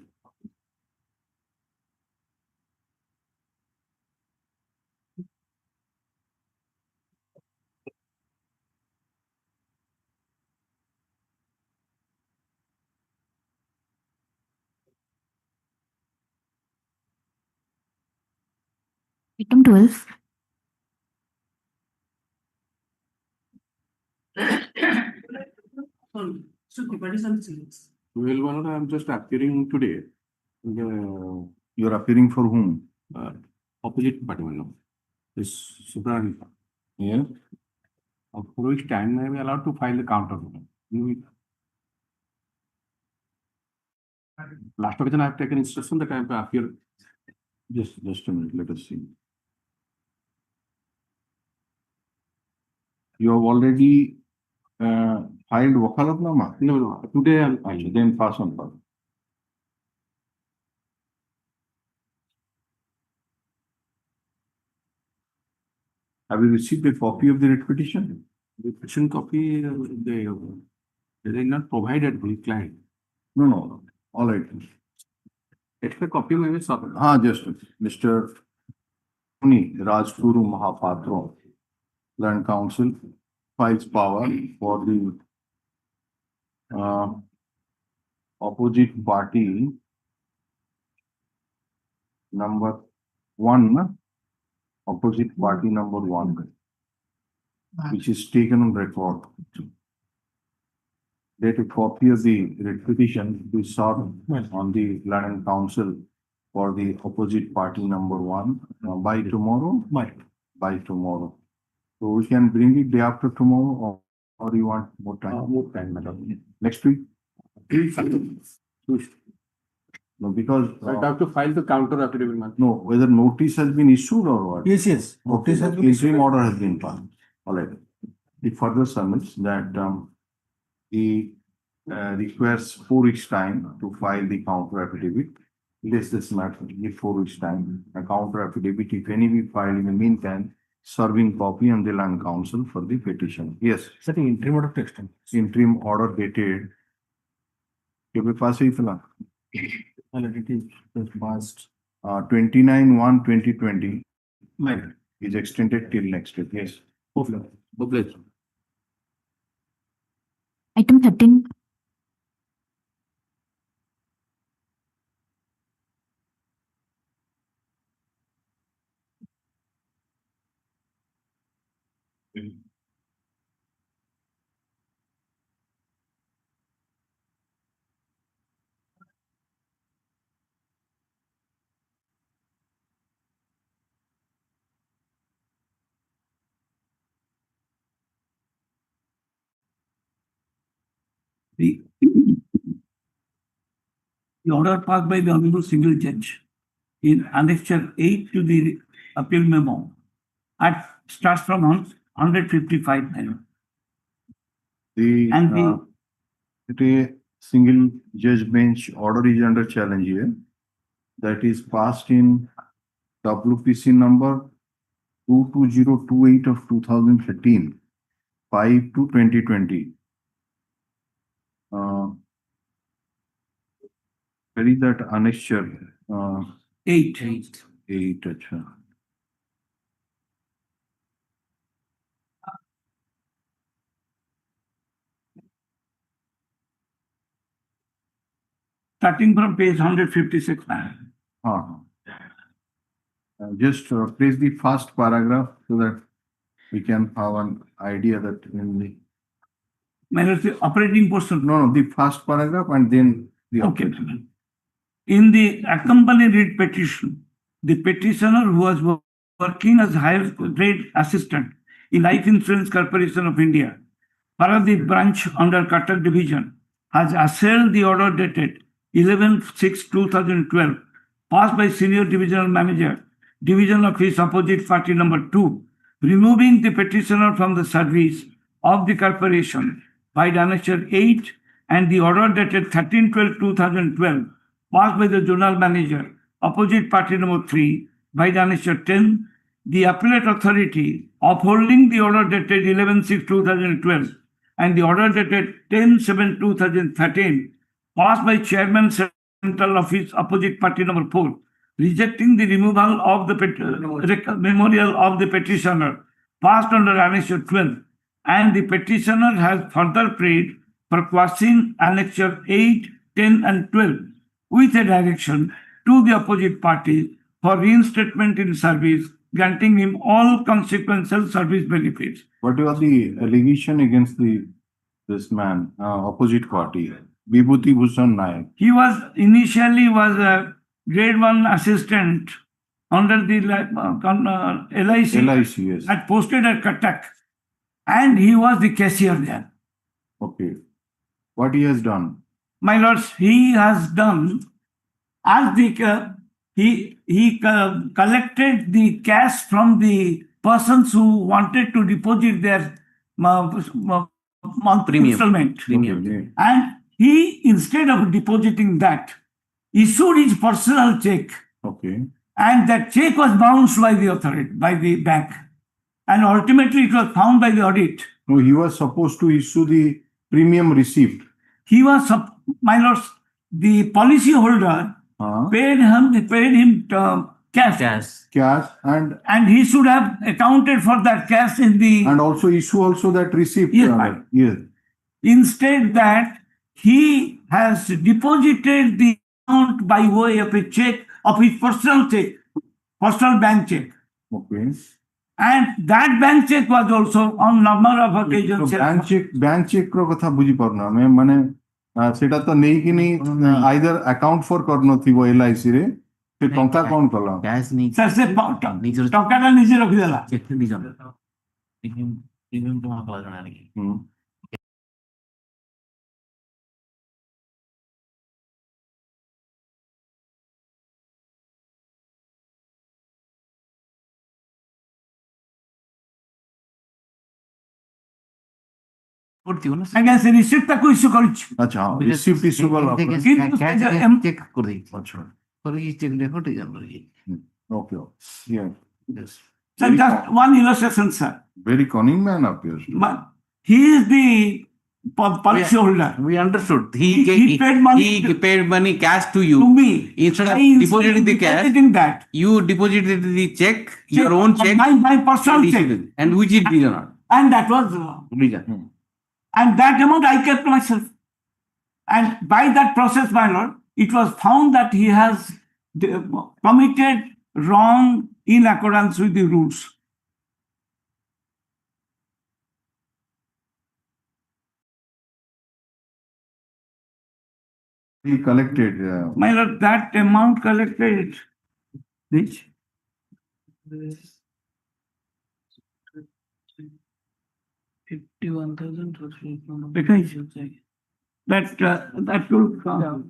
Item 12. Well, I'm just appearing today. You're appearing for whom? Opposite party, this Subran. Yeah. For which time I am allowed to file the counter? Last occasion I have taken instruction that I have to appear. Just a minute, let us see. You have already filed Wakalatnama? No, today I am filing. Then pass on. Have you received a copy of the writ petition? The petition copy, they did not provided the client. No. All right. copy में सब हाँ, just Mr. Rajguru Mahapatro, Land Council, files power for the opposite party number one, opposite party number one, which is taken on record. That a copy of the writ petition be sought on the Land Council for the opposite party number one by tomorrow. By tomorrow. So we can bring it day after tomorrow, or you want more time? More time, madam. Next week? No, because I have to file the counter affidavit. no, whether notice has been issued or what? Yes. Notice has been issued. Interim order has been passed. All right. It further submits that he requires 4 weeks time to file the counter affidavit. This matter, give 4 weeks time. A counter affidavit, if any, be filed in the meantime, serving copy on the Land Council for the petition. Yes. Setting interim order text. Interim order dated. Kebe pass hai fila? It is passed. 29/1/2020 is extended till next week. Yes. Item 13. The order passed by the Honorable Single Judge in Annexure 8 to the appeal memo starts from 155. The single judge bench order is under challenge here. That is passed in WPC number 22028 of 2013, 5/2/2020. Where is that annexure? 8. 8, acha. Starting from page 156. Just place the first paragraph so that we can have an idea that in the The operating portion. No, the first paragraph and then the Okay. In the accompanying writ petition, the petitioner who was working as higher grade assistant in Life Insurance Corporation of India, Paradip branch under Cuttack Division, has assailed the order dated 11/6/2012, passed by Senior Divisional Manager, Division Office Opposite Party number 2, removing the petitioner from the service of the corporation by Annexure 8, and the order dated 13/12/2012, passed by the Zonal Manager, Opposite Party number 3, by Annexure 10, the Appellate Authority upholding the order dated 11/6/2012 and the order dated 10/7/2013, passed by Chairman Central Office Opposite Party number 4, rejecting the removal of the memorial of the petitioner, passed under Annexure 12, and the petitioner has further prayed for quashing Annexure 8, 10, and 12 with a direction to the opposite party for reinstatement in service, granting him all consequential service benefits. What was the allegation against this man, opposite party, Vibhuti Bhushan Nayak? He was initially a grade 1 assistant under the LIC. LIC, yes. Had posted at Cuttack, and he was the cashier there. Okay. What he has done? My lords, he has done as the he collected the cash from the persons who wanted to deposit their monthly installment. Okay. And he, instead of depositing that, issued his personal check. Okay. And that check was bounced by the authority, by the bank. And ultimately it was found by the audit. No, he was supposed to issue the premium receipt. He was, my lords, the policy holder paid him cash. Cash and He should have accounted for that cash in the. and also issue also that receipt. Yes, ma'am. Yes. Instead that he has deposited the amount by way of a check of his personal bank check. Okay. And that bank check was also on number of occasions. bank check रो कथा बुझी पारना मैं माने सेटा तो नहीं कि नहीं either account for करनो थी वो LIC रे से टंका कौन कला कैश नहीं सर से टंकाटा नीचे रखी देला चेक नहीं जाना प्रीमियम तो वहां कला जाना नहीं ଆଜ୍ଞା ସେ ରିସିପ୍ଟ ତାକୁ ଇସ୍ୟୁ କରିଛୁ अच्छा receipt issue कला चेक कर दी अच्छा पर ये चेक देखो ठीक है okay yeah yes sir just one illustration sir very cunning man appears but he is the policy holder. We understood. He paid money. He paid money cash to you. To me. Instead of depositing the cash, that. You deposited the check, your own check. My personal check. And which it did not. And that was reason. And that amount I kept myself. And by that process, my lord, it was found that he has committed wrong in accordance with the rules. He collected. My lord, that amount collected, which? 51,000. That will come.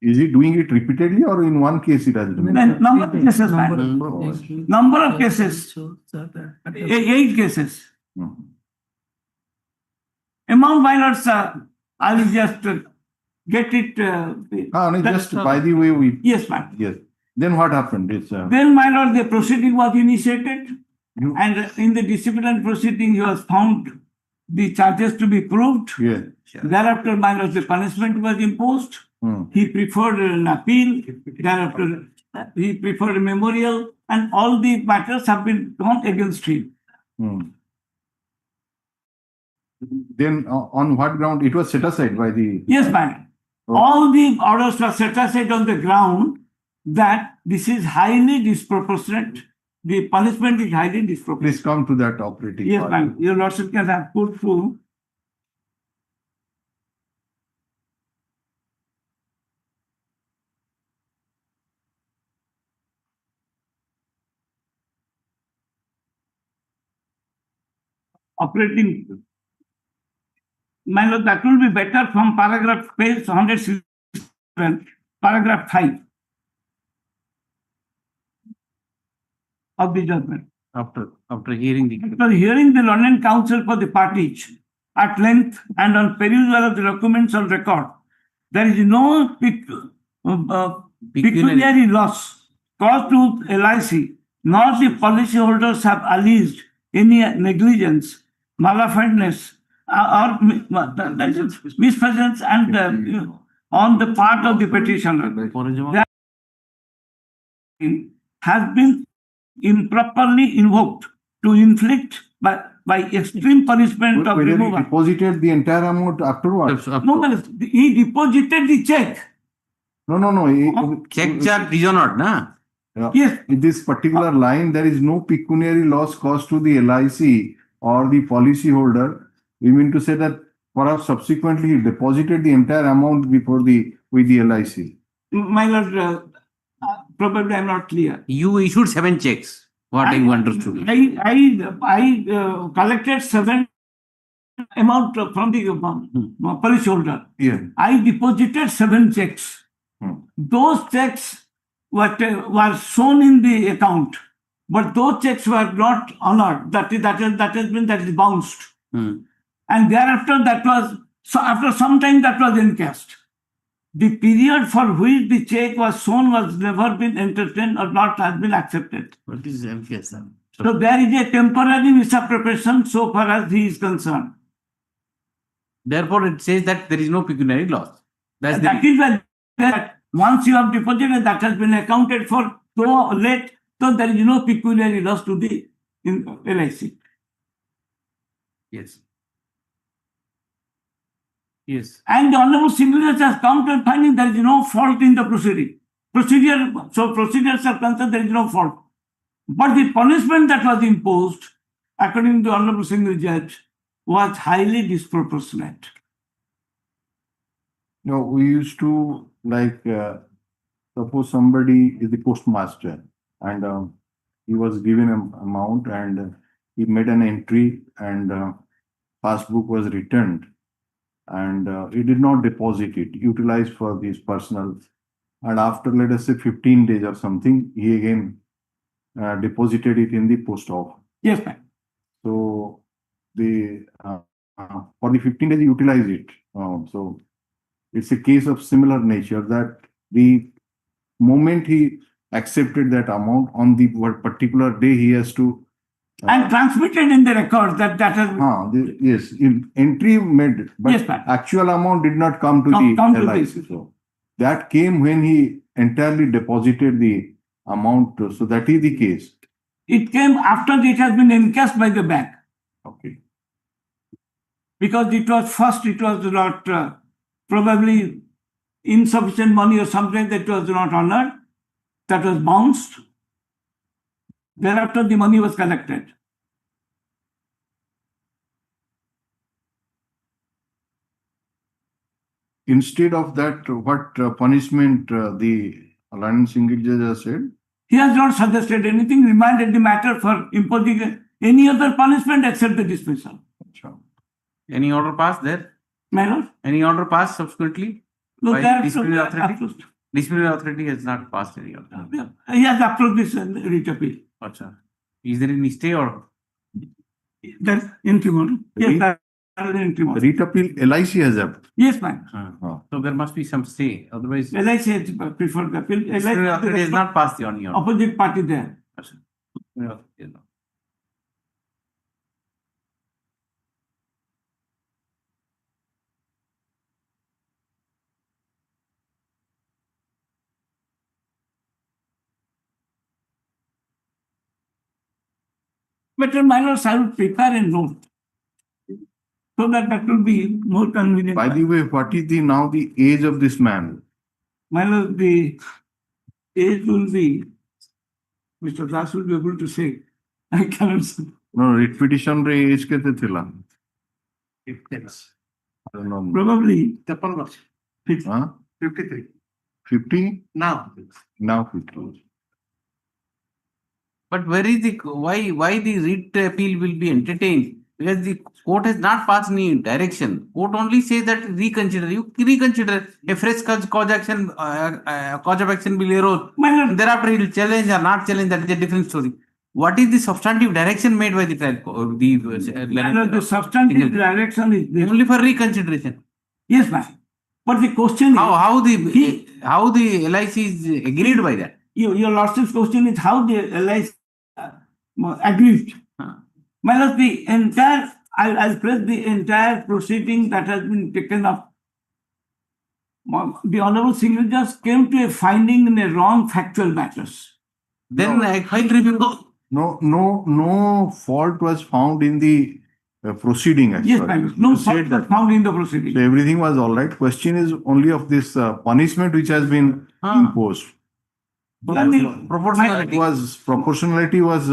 Is he doing it repeatedly or in one case it has been? Number of cases, number of cases. 8 cases. Amount, my lord, sir, I will just get it. Just by the way we. Yes, ma'am. Yes. Then what happened? Then, my lord, the proceeding was initiated, and in the disciplinary proceeding, he was found the charges to be proved. Yes. Thereafter, my lord, the punishment was imposed. He preferred an appeal. Thereafter, he preferred a memorial, and all the matters have been gone against him. Then on what ground it was set aside by the? Yes, ma'am. All the orders were set aside on the ground that this is highly disproportionate. The punishment is highly disproportionate. Please come to that operating. Yes, ma'am. Your lordship can have put through. Operating. My lord, that will be better from paragraph page 167, paragraph 5 of the judgment. After hearing the learned counsel for the parties at length and on perusal of the documents on record, there is no pecuniary loss caused to LIC, nor the policyholders have alleged any negligence, malafidness, or mispresence and on the part of the petitioner. That has been improperly invoked to inflict by extreme punishment of removal. He deposited the entire amount afterwards. No, he deposited the check. No. Check charge is not, na? Yes. In this particular line, there is no pecuniary loss caused to the LIC or the policyholder. We mean to say that perhaps subsequently he deposited the entire amount with the LIC. My lord, probably I'm not clear. You issued 7 checks. What I understood. I collected 7 amount from the policyholder. Yeah. I deposited 7 checks. Those checks were shown in the account, but those checks were not honored. That is bounced. And thereafter, after some time, that was encashed. The period for which the check was shown was never been entertained or not has been accepted. What is encashed? So there is a temporary misappropriation so far as he is concerned. Therefore, it says that there is no pecuniary loss. That is why Once you have deposited, that has been accounted for, though late, so there is no pecuniary loss to the LIC. Yes. Yes. And the Honorable Single Judge has come to a finding there is no fault in the proceeding. Procedures are concerned, there is no fault. But the punishment that was imposed, according to the Honorable Single Judge, was highly disproportionate. No, we used to suppose somebody is the postmaster and he was given an amount and he made an entry and passbook was returned and he did not deposit it, utilized for his personal. And after, let us say, 15 days or something, he again deposited it in the post office. Yes, ma'am. So the for the 15 days, he utilized it. So it's a case of similar nature that the moment he accepted that amount on the particular day, he has to and transmitted in the record that has. Yes, in entry made, but yes, actual amount did not come to the LIC. So that came when he entirely deposited the amount. So that is the case. It came after it has been encashed by the bank. Okay. Because it was not probably insufficient money or something that was not honored, that was bounced. Thereafter, the money was collected. Instead of that, what punishment the Alliance Single Judge has said? He has not suggested anything, remanded the matter for imposing any other punishment except the dismissal. Sure. Any order passed there? My lord? Any order passed subsequently? No, by disciplinary authority? Disciplinary authority has not passed any order. He has approved this writ appeal. Achha. Is there any stay or? That's interim order. Yes, that is interim order. Writ appeal LIC has approved. Yes, ma'am. So there must be some stay. Otherwise, LIC has preferred the appeal. disciplinary authority has not passed the order. Opposite party there. Achha. Yeah. Better, my lords, I will prepare a note so that will be more convenient. By the way, what is now the age of this man? My lord, the age will be, Mr. Das will be able to say. I cannot say. No, writ petition re age kete thila? Probably 53. 50? Now 50. But where is the why the writ appeal will be entertained? Because the court has not passed any direction. Court only says that reconsider. You reconsider a fresh cause of action will arise. Thereafter he will challenge or not challenge. That is a different story. What is the substantive direction made by the trial? The substantive direction is only for reconsideration. Yes, ma'am. But the question how the LIC is agreed by that? Your lordship's question is how the LIC agreed. My lord, the entire I'll press the entire proceeding that has been taken up. The Honorable Single Judge came to a finding in a wrong factual matters. Then I find review. No fault was found in the proceeding. Actually. Yes, ma'am. No fault was found in the proceeding. So everything was all right. Question is only of this punishment which has been imposed. Proportionality was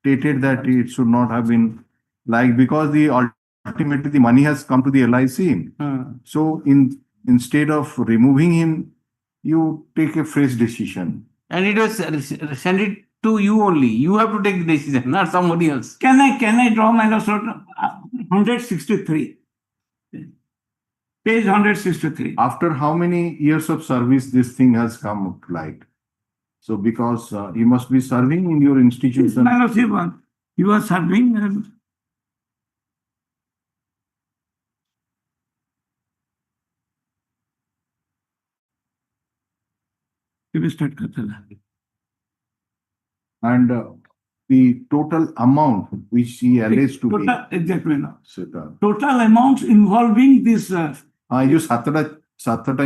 stated that it should not have been because ultimately the money has come to the LIC. So instead of removing him, you take a fresh decision. And it was sent it to you only. You have to take the decision, not somebody else. Can I draw my last 163? Page 163. After how many years of service this thing has come to light? So because you must be serving in your institution. You are serving. And the total amount which he alleged to be. Exactly. Total amount involving this. You Satata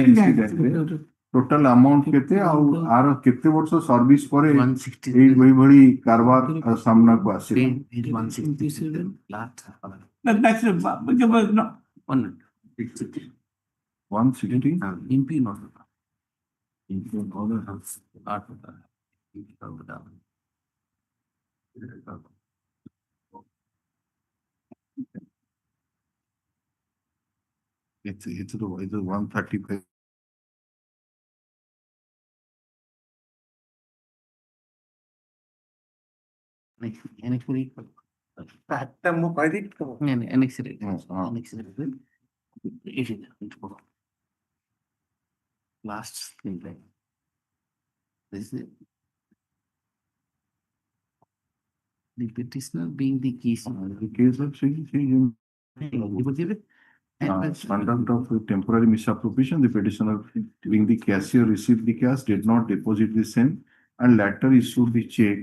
incident. total amount केते ଆଉ are केते वर्ष service करे 160 एई भଳି कारबार सामना को आसे page 167 last That's no. 160 160 impure not impure order art it's the 135 last thing like this is the petitioner being the case the case of conduct of temporary misappropriation, the petitioner being the cashier received the cash, did not deposit the same, and later issued the check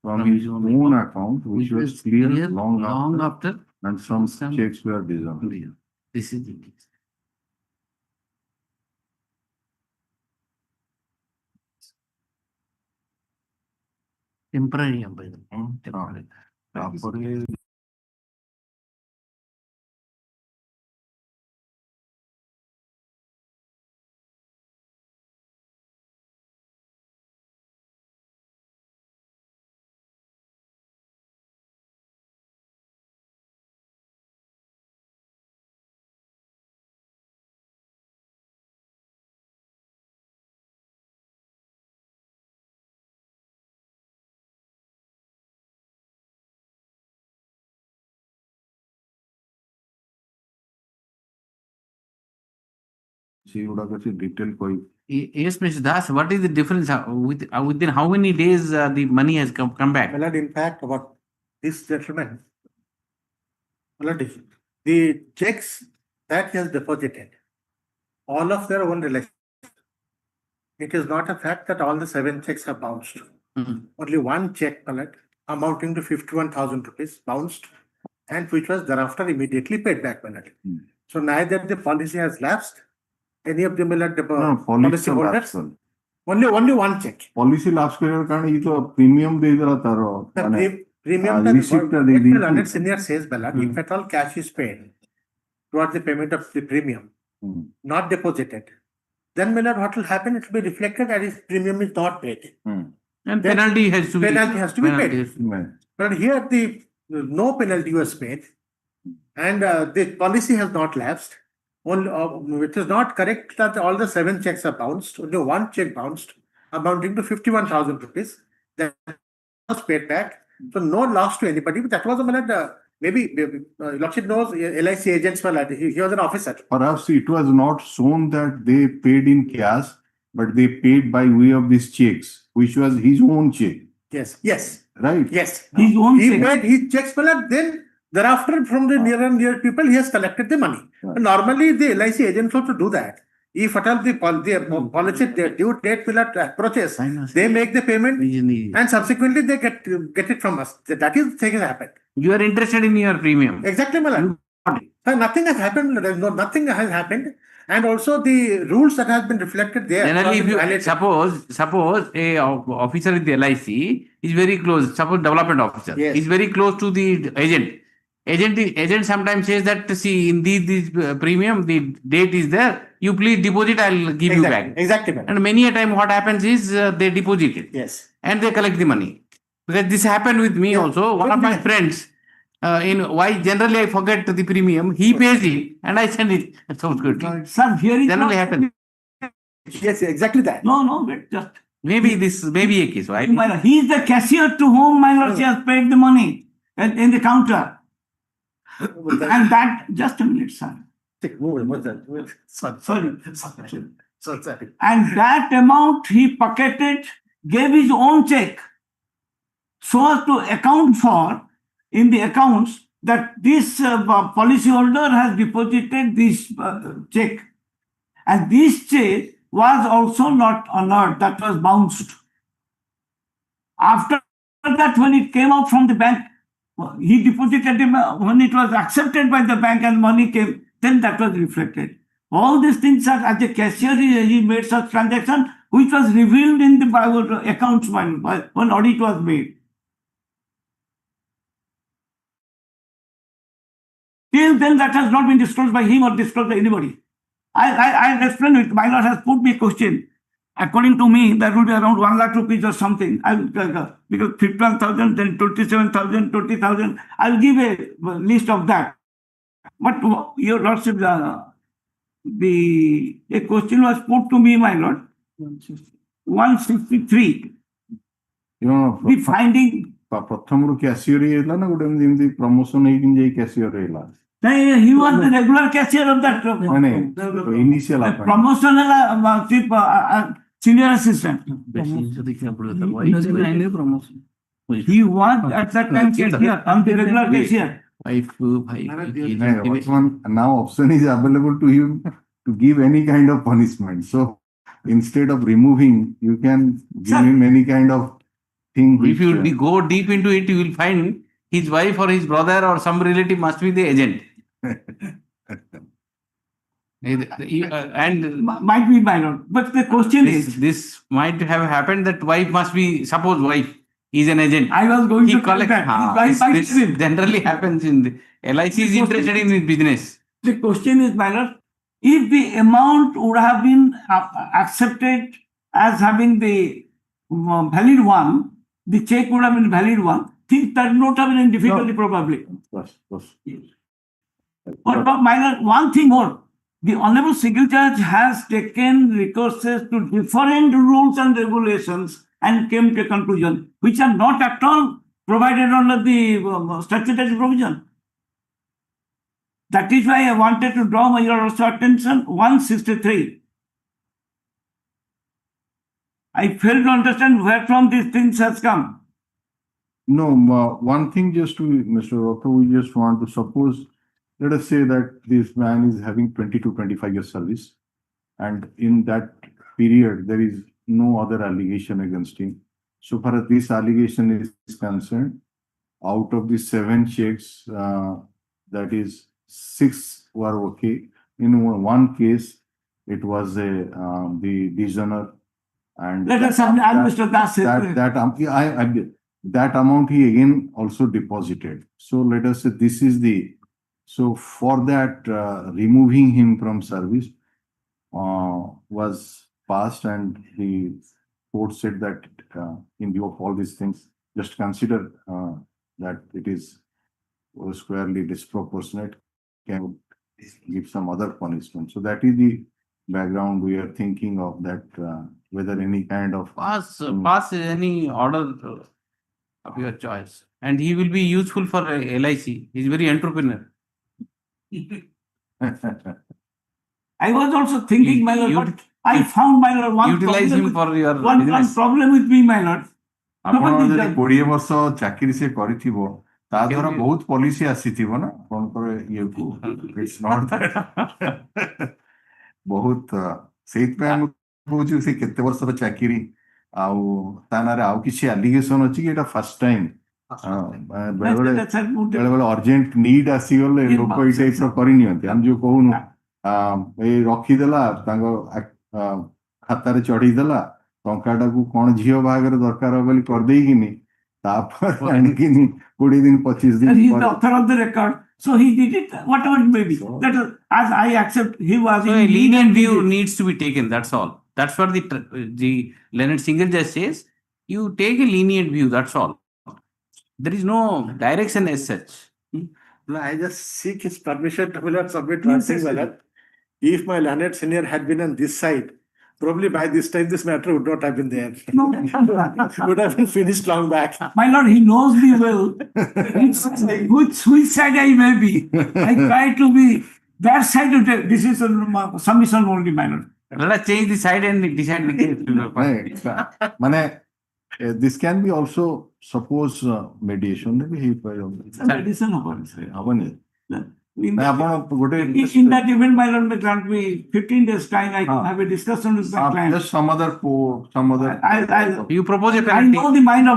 from his own account, which was clear long after and some checks were dissolved. this is the case. Temporary temporary. Temporary. Detail Yes, Mr. Das, what is the difference within how many days the money has come back? Well, in fact, about this gentleman, the checks that he has deposited, all of their own relation. It is not a fact that all the 7 checks have bounced. Only one check amounting to 51,000 rupees bounced, and which was thereafter immediately paid back. So neither the policy has lapsed, any of the policy holders. Only one check. Policy lapse period कारण ये तो premium दे रहा था The premium receipt the learned senior says, if at all cash is paid towards the payment of the premium, not deposited, then what will happen? It will be reflected as if premium is not paid. And penalty has to be paid. But here no penalty was paid, and the policy has not lapsed. It is not correct that all the 7 checks are bounced. Only one check bounced, amounting to 51,000 rupees. That was paid back. So no loss to anybody. But that was maybe Lordship knows LIC agents were he was an officer. Perhaps it was not shown that they paid in cash, but they paid by way of these checks, which was his own check. Yes. Right. Yes. His own he check. paid his checks, then thereafter from the near and dear people, he has collected the money. Right. Normally, the LIC agents also do that. If at all the policy due date approaches, they make the payment and subsequently they get it from us. That is the thing has happened. You are interested in your premium. Exactly, Malan. Nothing has happened. Nothing has happened. And also the rules that have been reflected there. Generally, if you suppose a officer in the LIC is very close, suppose development officer is very close to the agent. Agent sometimes says that, see, in this premium, the date is there. You please deposit, I'll give you back. Exactly. And many a time what happens is they deposit it. Yes. And they collect the money. Because this happened with me also. One of my friends, why generally I forget the premium, he pays it and I send it. That sounds good. Sir, here is Generally happens. Yes, exactly that. No, wait, just. Maybe this may be a case, right? He is the cashier to whom my lord has paid the money in the counter. And that, just a minute, sir. Sorry. And that amount he pocketed, gave his own check, so as to account for in the accounts that this policyholder has deposited this check. And this check was also not honored, that was bounced. After that, when it came out from the bank, he deposited him when it was accepted by the bank and money came, then that was reflected. All these things are, as a cashier, he made such transaction, which was revealed in the accounts when audit was made. Till then, that has not been disclosed by him or disclosed by anybody. I explained it. My lord has put me a question. According to me, that will be around 1 lakh rupees or something. I will because 51,000, then 27,000, 20,000. I will give a list of that. But your lordship, a question was put to me, my lord. 163. The finding. ପ୍ରଥମରୁ cashier ହେଇଥିଲା ନା ଗୋଟେ ଏମିତି promotion ହେଇକି ଯାଇ cashier ହେଇଲା He was the regular cashier of that. Initial Promotion senior assistant. He was at that time cashier, I'm the regular cashier. now option is available to him to give any kind of punishment. So instead of removing, you can give him any kind of thing. If you go deep into it, you will find his wife or his brother or some relative must be the agent. And might be minor, but the question is, this might have happened that wife must be, suppose wife is an agent. I was going to collect that. This generally happens in the LIC is interested in his business. The question is, minor, if the amount would have been accepted as having the valid one, the check would have been valid one, things that would not have been in difficulty probably. But minor, one thing more. The Honorable Single Judge has taken recourses to different rules and regulations and came to a conclusion which are not at all provided under the statutory provision. That is why I wanted to draw your attention 163. I fail to understand where from these things has come. No, one thing just to Mr. Rotho, we just want to suppose, let us say that this man is having 20 to 25 years service, and in that period, there is no other allegation against him. So far as this allegation is concerned, out of the 7 checks, that is 6 were okay. In one case, it was the dishonor. And let us have Mr. Das. That amount he again also deposited. So let us say this is the, so for that removing him from service was passed, and the court said that in view of all these things, just consider that it is squarely disproportionate, can give some other punishment. So that is the background we are thinking of, that whether any kind of pass any order of your choice, and he will be useful for LIC. He is very entrepreneur. I was also thinking, my lord, but I found, my lord, one utilize him for your one problem with me, my lord. ଆପଣ ଯଦି 20 ବର୍ଷ ଚାକିରି ସେ କରିଥିବ, ତା ଦ୍ୱାରା ବହୁତ policy ଆସିଥିବ ନା ଆପଣଙ୍କର ଇଏକୁ, ଇଟ୍ସ ନଟ୍ ବହୁତ, ସେଇଥିପାଇଁ ଆମେ କହୁଛୁ ସେ କେତେ ବର୍ଷର ଚାକିରି, ଆଉ ତା ନାଁରେ ଆଉ କିଛି ଆଲିଗେସନ ଅଛି କି ଏଇଟା ଫାର୍ଷ୍ଟ ଟାଇମ୍? ବେଳେବେଳେ ଅର୍ଜେଣ୍ଟ ନିଡ୍ ଆସିଗଲେ ଲୋକ ଏଇ ଟାଇପ୍ର କରିନିଅନ୍ତି। ଆମେ ଯୋଉ କହୁନୁ ଏଇ ରଖିଦେଲା, ତାଙ୍କ ଖାତାରେ ଚଢେଇଦେଲା, ଟଙ୍କାଟାକୁ କଣ ଝିଅ ବାହାଘର ଦରକାର ବୋଲି କରିଦେଇକିନି, ତାପରେ ଆଣିକିନି 20 ଦିନ 25 ଦିନ he is the author of the record, so he did it whatever it may be. That is, as I accept, he was so a lenient view needs to be taken, that's all. That's what the Leonard Single Judge says. You take a lenient view, that's all. There is no direction as such. No, I just seek his permission to submit one thing, Bhagat. If my learned senior had been on this side, probably by this time this matter would not have been there. No. Would have been finished long back. My lord, he knows me well. Which side I may be. I try to be that side of the decision, submission only, my lord. Let us change the side and decide the case. This can be also, suppose mediation Mediation ହବନି। in that event, my lord, may grant me 15 days time. I can have a discussion with my client. Just some other. You propose a I know the mind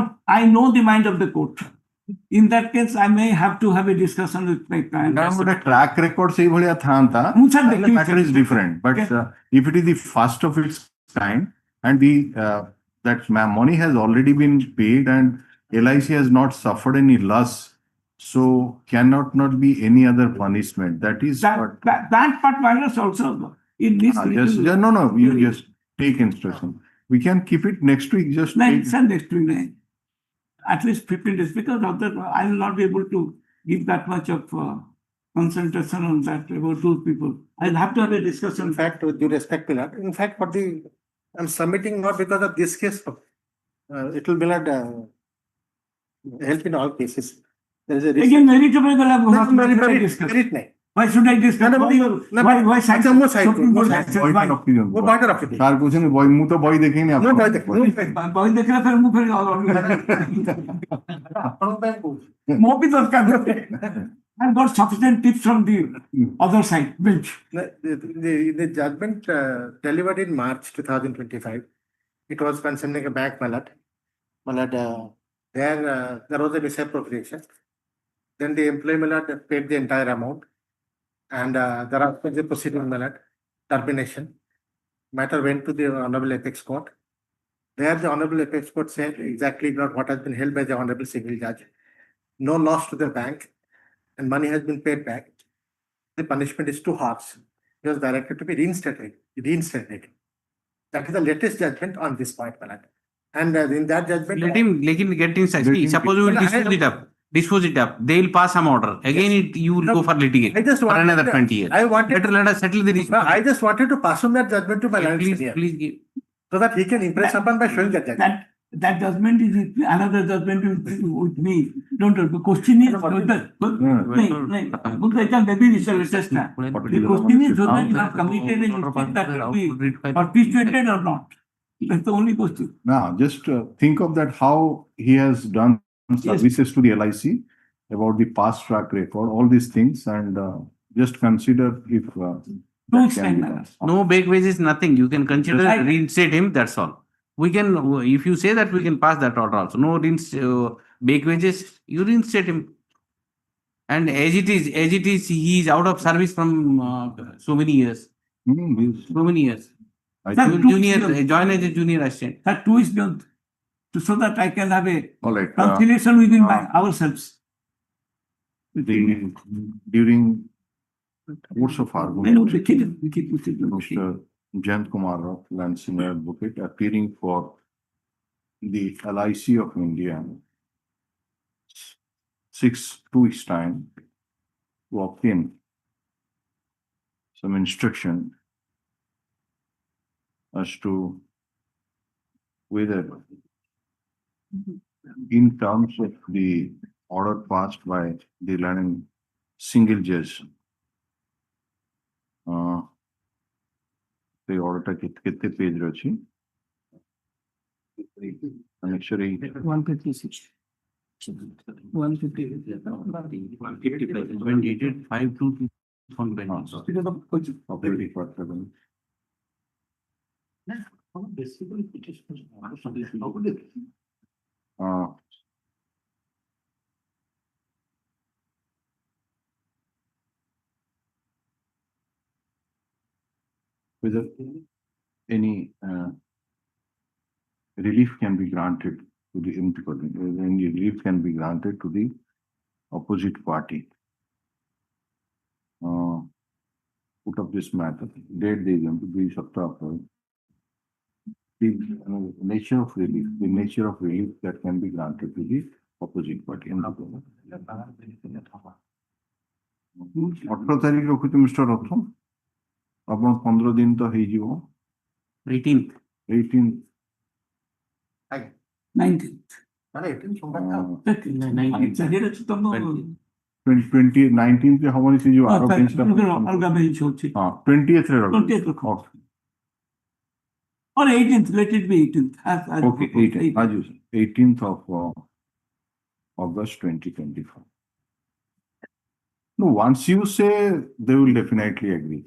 of the court. In that case, I may have to have a discussion with my client. Track record say bhaliya thanta. The matter is different, but if it is the first of its kind and that money has already been paid and LIC has not suffered any loss, so cannot not be any other punishment. That is what. That part minus also in this. No, you just take instruction. We can keep it next week. Just next week. At least 15 days, because of that, I will not be able to give that much of concentration on that about those people. I'll have to have a discussion. In fact, with due respect, Millard, in fact, I'm submitting not because of this case. It will be not help in all cases. There is a risk. Again, merit. Why should I discuss? Why Sir, question boy, mu to boy dekhe nahi aapko. boy dekh raha phir mu phir I've got sufficient tips from the other side bench. The judgment delivered in March 2025. It was concerning a bank mallet. There was a misappropriation. Then the employee mallet paid the entire amount. And thereafter the proceeding mallet, termination. Matter went to the Honorable Apex Court. There the Honorable Apex Court said exactly not what has been held by the Honorable Civil Judge. No loss to the bank and money has been paid back. The punishment is too harsh. He was directed to be reinstated. That is the latest judgment on this point, mallet. And in that judgment... Let him get inside. Suppose we will dispose it up. They will pass some order. Again, you will go for litigation for another 20 years. Better let us settle the dispute. I just wanted to pass on that judgment to my land senior. Please give. So that he can impress upon by showing that judgment. That judgment is another judgment with me. Don't know. The question is whether the question is whether you have committed a mistake that will be perpetuated or not. That's the only question. Now, just think of that how he has done services to the LIC about the past track record, all these things, and just consider if no back wages, nothing. You can consider reinstate him. That's all. We can, if you say that, we can pass that order also. No back wages, you reinstate him. And as it is, he is out of service from so many years. So many years. Join as a junior assistant. That too is done. So that I can have a conciliation within ourselves. During course of argument, Mr. Jayant Kumar of Land Senior Advocate appearing for the LIC of India 2 weeks time to obtain some instruction as to whether in terms of the order passed by the land single judge, the order kete page rachi. Actually, 156. 150. 522. Whether any relief can be granted to the any relief can be granted to the opposite party. Put up this matter. Date they going to be the nature of relief that can be granted to the opposite party. 18 तारीख रखुते mister रथम अपन 15 दिन तो हे जीवो 18th 19th 19 के हमारी से जो आरोप अलगा बेंच होची 20th रे or 18th, let it be 18th. Okay, 18th. 18th of August 2025. No, once you say, they will definitely agree.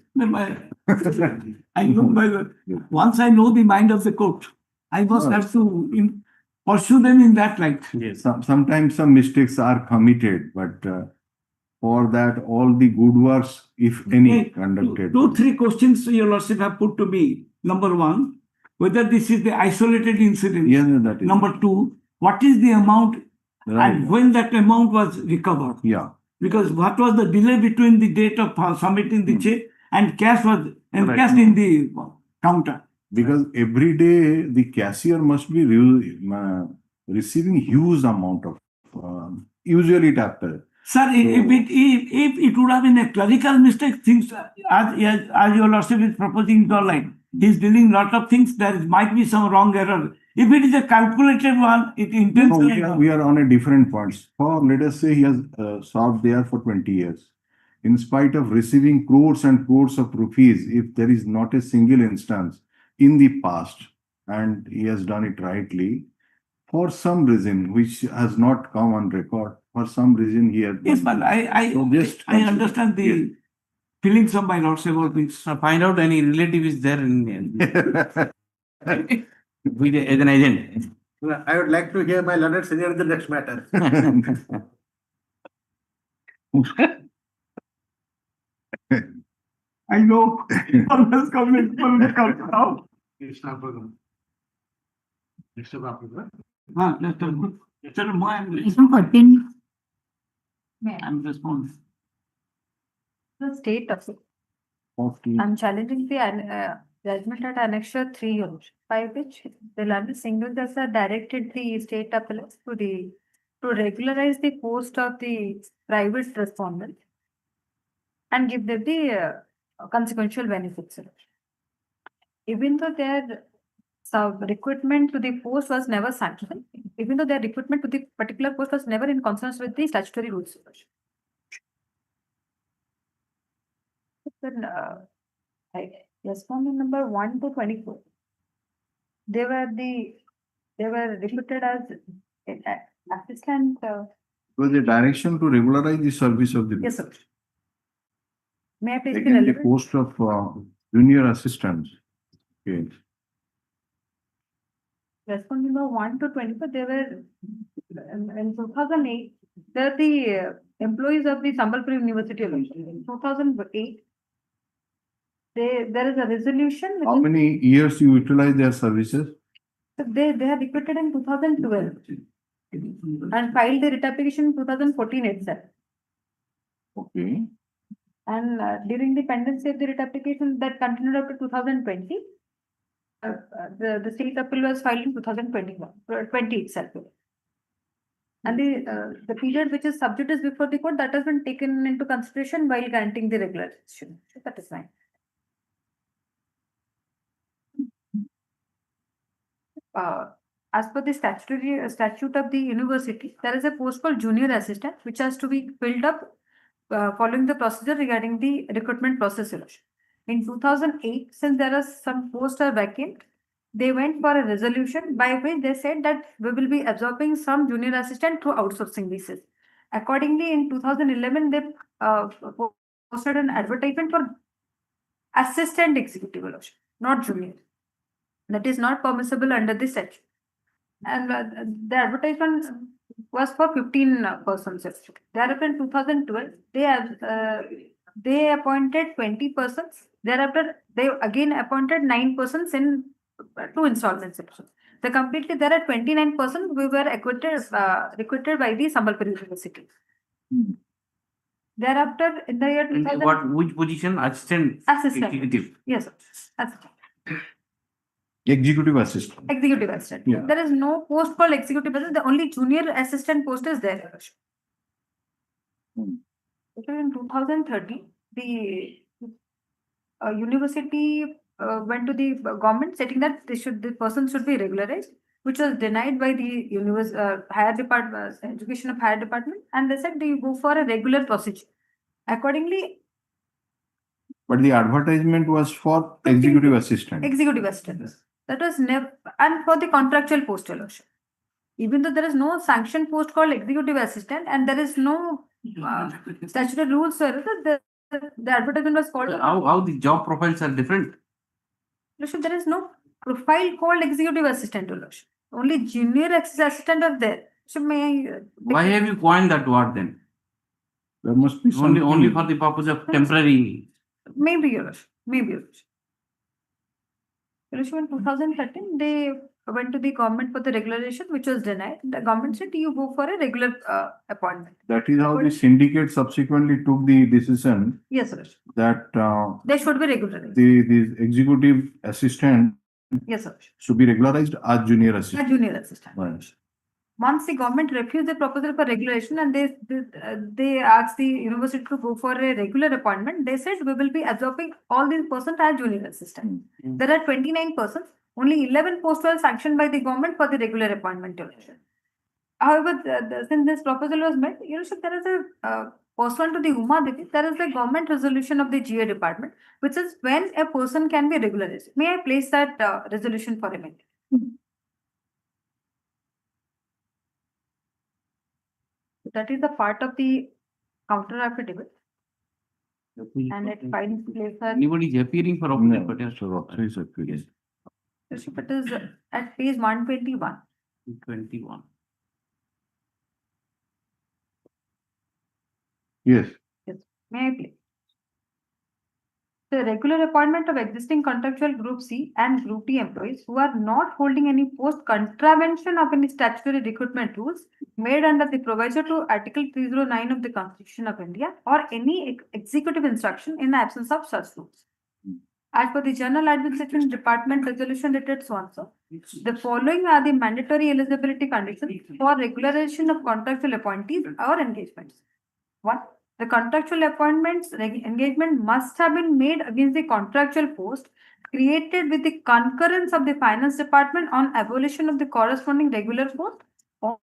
I know once I know the mind of the court, I must have to pursue them in that light. Yes. Sometimes some mistakes are committed, but for that, all the good works, if any, conducted. 2-3 questions your lordship have put to me. Number one, whether this is the isolated incident. Yes, that is. Number two, what is the amount and when that amount was recovered? Yeah. Because what was the delay between the date of submitting the check and cash was encashed in the counter? Because every day the cashier must be receiving huge amount of, usually it after. Sir, if it would have been a clerical mistake, things as your lordship is proposing to line, he's dealing lot of things, there might be some wrong error. If it is a calculated one, it intentionally. No, we are on a different points. For let us say he has served there for 20 years. In spite of receiving crores and crores of rupees, if there is not a single instance in the past, and he has done it rightly, for some reason which has not come on record, for some reason he has. Yes, but I understand the feelings of my lordship about this. Find out any relative is there in with as an agent. I would like to hear my learned senior in the next matter. I know. Always coming now. Item 14. I'm responding. The state of it. Okay. I'm challenging the judgment at Annexure 3, by which the London single judge has directed the state appellants to regularize the post of the private respondent and give them the consequential benefits. Even though their recruitment to the post was never sanctioned, even though their recruitment to the particular post was never in consonance with the statutory rules. Then, respondent number 1 to 24. They were recruited as assistant. It was a direction to regularize the service of the. Yes, sir. May I please be Again, the relevant? post of junior assistant. Okay. Respondent number 1 to 24. They were in 2008. They're the employees of the Sambalpur University. In 2008. There is a resolution. How many years you utilize their services? They are recruited in 2012 and filed the writ application in 2014 itself. Okay. And during the pendency of the writ application that continued up to 2020, the state appeal was filed in 2020 itself. And the period which is sub judice before the court, that has been taken into consideration while granting the regularization. So that is fine. As per the statute of the university, there is a post called junior assistant, which has to be filled up following the procedure regarding the recruitment process. In 2008, since there are some posts are vacant, they went for a resolution by which they said that we will be absorbing some junior assistant through outsourcing basis. Accordingly, in 2011, they posted an advertisement for assistant executive, not junior. That is not permissible under the statute. And the advertisement was for 15 persons. Thereafter, in 2012, they appointed 20 persons. Thereafter, they again appointed 9 persons in 2 installments. So completely, there are 29 persons we were recruited by the Sambalpur University. Thereafter, in the year 2000, Which position? Assistant. Executive. Yes, sir. Assistant. Executive assistant. Executive assistant. Yeah. There is no post called executive assistant. The only junior assistant post is there. In 2013, the university went to the government stating that the person should be regularized, which was denied by the higher department, education of higher department, and they said they go for a regular procedure. Accordingly. But the advertisement was for executive assistant. Executive assistant. That was never, and for the contractual post. Even though there is no sanctioned post called executive assistant, and there is no statutory rules, the advertisement was called. How the job profiles are different? There is no profile called executive assistant. only junior assistant are there. So may I? Why have you coined that word then? There must be Only for the purpose of temporary. Maybe yours. Maybe yours. In 2013, they went to the government for the regularization, which was denied. The government said you go for a regular appointment. That is how the syndicate subsequently took the decision Yes, sir. that They should be regularized. the executive assistant Yes, sir. should be regularized as junior assistant. A junior assistant. Right. Once the government refused the proposal for regulation and they asked the university to go for a regular appointment, they said we will be absorbing all these persons as junior assistant. There are 29 persons. Only 11 posts were sanctioned by the government for the regular appointment. However, since this proposal was made, there is a pursuant to the Umadevi, there is a government resolution of the GA department, which is when a person can be regularized. May I place that resolution for a minute? That is the part of the counter affidavit. And it finds place at. Anybody is appearing for opinion, but yes. Please appeal. It is at page 121. 21. Yes. Yes. May I please? The regular appointment of existing contractual Group C and Group D employees who are not holding any post contravention of any statutory recruitment rules made under the proviso to Article 309 of the Constitution of India or any executive instruction in the absence of such rules. As per the General Administration Department resolution dated so and so, the following are the mandatory eligibility conditions for regularization of contractual appointees or engagements. 1. The contractual appointments engagement must have been made against the contractual post created with the concurrence of the Finance Department on abolition of the corresponding regular post or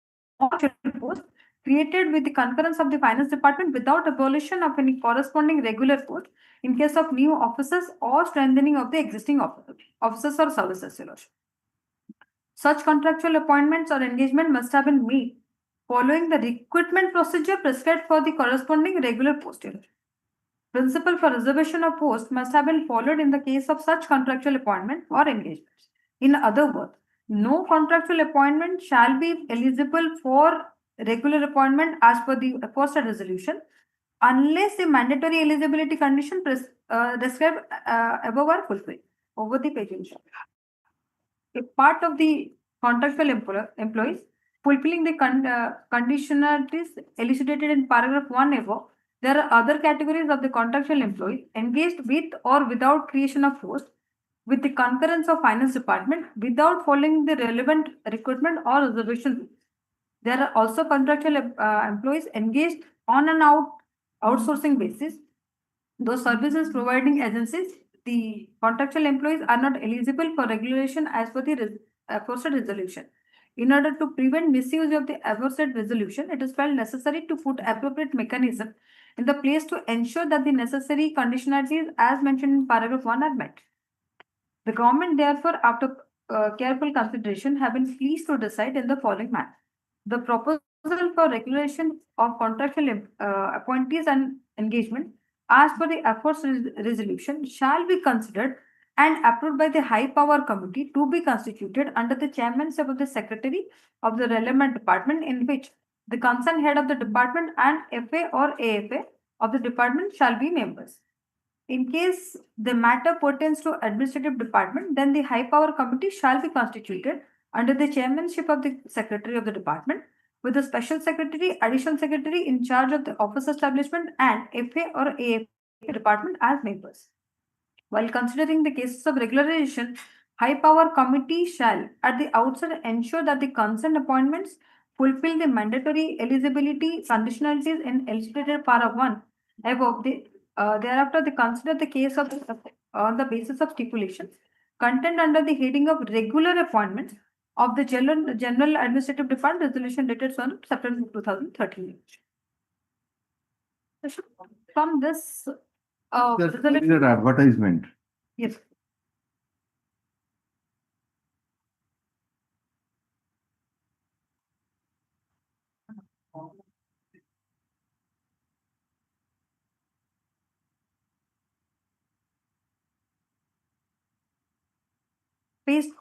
post created with the concurrence of the Finance Department without abolition of any corresponding regular post in case of new officers or strengthening of the existing officers or services. Such contractual appointments or engagement must have been made following the recruitment procedure prescribed for the corresponding regular post. Principle for reservation of post must have been followed in the case of such contractual appointment or engagements. In other words, no contractual appointment shall be eligible for regular appointment as per the aforesaid resolution unless the mandatory eligibility condition described above are fulfilled. Over the page. A part of the contractual employees fulfilling the conditionalities elucidated in paragraph 1 above, there are other categories of the contractual employees engaged with or without creation of post with the concurrence of Finance Department without following the relevant recruitment or reservation. There are also contractual employees engaged on an outsourcing basis. Those services providing agencies, the contractual employees are not eligible for regulation as per the aforesaid resolution. In order to prevent misuse of the aforesaid resolution, it is felt necessary to put appropriate mechanism in the place to ensure that the necessary conditionalities as mentioned in paragraph 1 are met. The government, therefore, after careful consideration, have been pleased to decide in the following manner. The proposal for regulation of contractual appointees and engagement as per the aforesaid resolution shall be considered and approved by the High Power Committee to be constituted under the chairmanship of the Secretary of the relevant department, in which the concerned head of the department and FA or AFA of the department shall be members. In case the matter pertains to administrative department, then the High Power Committee shall be constituted under the chairmanship of the Secretary of the department, with a special secretary, additional secretary in charge of the office establishment and FA or AFA department as members. While considering the cases of regularization, High Power Committee shall at the outset ensure that the concerned appointments fulfill the mandatory eligibility conditionalities in illustrated para 1 above. Thereafter, they consider the case of on the basis of stipulations contained under the heading of regular appointments of the General Administrative Department resolution dated on September 2013. From this That advertisement. yes. Paste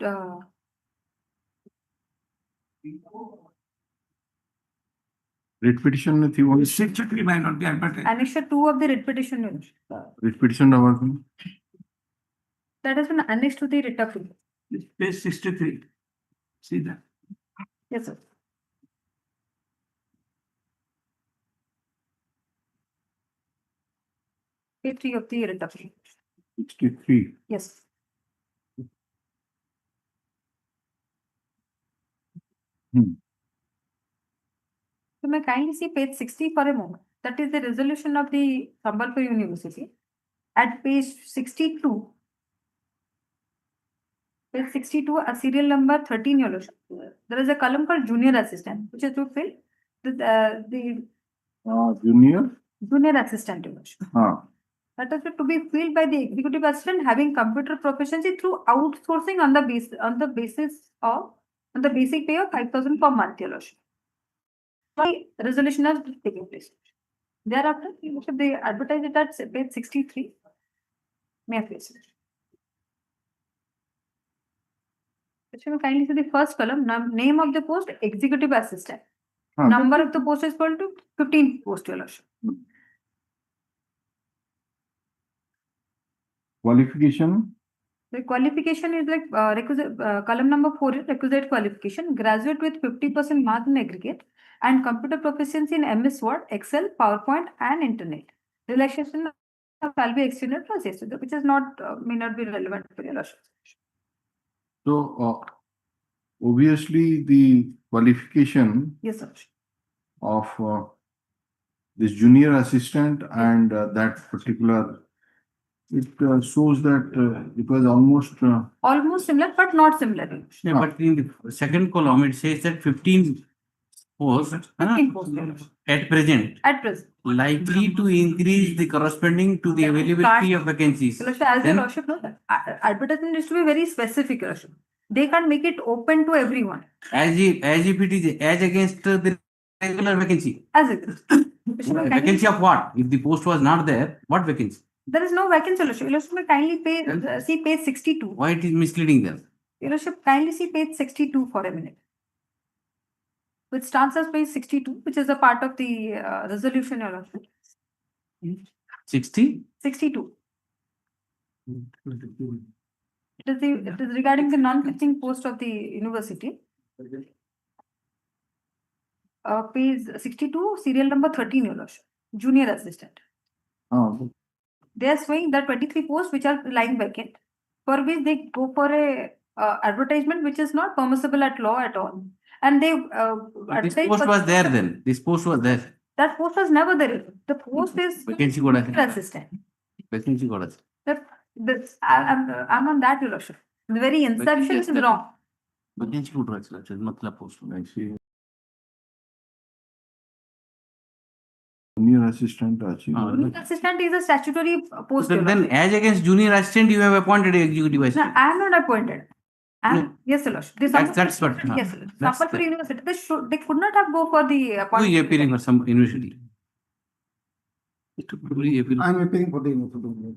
Writ petition में थी वो 63 might not be advertised. Annexure 2 of the writ petition, Your Worship. writ petition number That has been annexed to the writ appeal. It's page 63. See that. Yes, sir. Page 3 of the writ appeal. 63. Yes. So may I kindly see page 60 for a moment. That is the resolution of the Sambalpur University. At page 62, page 62, a serial number 13, Your Lordship. There is a column called junior assistant, which is to fill the Junior. junior assistant, Your Lordship. That is to be filled by the executive assistant having computer proficiency through outsourcing on the basis of the basic pay of 5,000 per month, Your Lordship. The resolution has taken place. Thereafter, Your Lordship, they advertise it at page 63. May I please? Can you kindly see the first column, name of the post, executive assistant. Number of the post is equal to 15 post, Your Lordship. Qualification. The qualification is like requisite, column number 4 is requisite qualification, graduate with 50% mark in aggregate and computer proficiency in MS Word, Excel, PowerPoint and Internet. Relaxation shall be extended to assist, which is not, may not be relevant for Your Lordship. So obviously the qualification Yes, sir. of this junior assistant and that particular, it shows that it was Almost similar, but not similar. Yeah, but in the second column, it says that 15 posts 15 posts, Your Lordship. at present At present. likely to increase the corresponding to the availability of vacancies. Your Lordship, as Then- Your Lordship knows, advertisement is to be very specific, Your Lordship. They can't make it open to everyone. As if it is as against the regular vacancy. As it is. Vacancy of what? If the post was not there, what vacancy? There is no vacancy, Your Lordship. Your Lordship, may kindly see page 62. Why it is misleading them? Your Lordship, kindly see page 62 for a minute. Which starts as page 62, which is a part of the resolution, Your Lordship. 60? 62. It is regarding the non-teaching post of the university. Page 62, serial number 13, Your Lordship. Junior assistant. They are showing that 23 posts which are lying vacant, for which they go for a advertisement which is not permissible at law at all. And they This advertise post for- was there then. This post was there. That post was never there. The post is Vacancy code junior assistant. Vacancy code has. I'm on that, Your Lordship. The very inception is wrong. Vacancy code has matlab post. junior assistant. Junior assistant is a statutory post. So Your then, Lordship. as against junior assistant, you have appointed executive No, assistant. I am not appointed. Yes, Your Lordship. That's what. Yes, Your Lordship. That's Sambalpur the- University. They could not have go for the Who is appointment. appearing for some university? I am appealing for the university.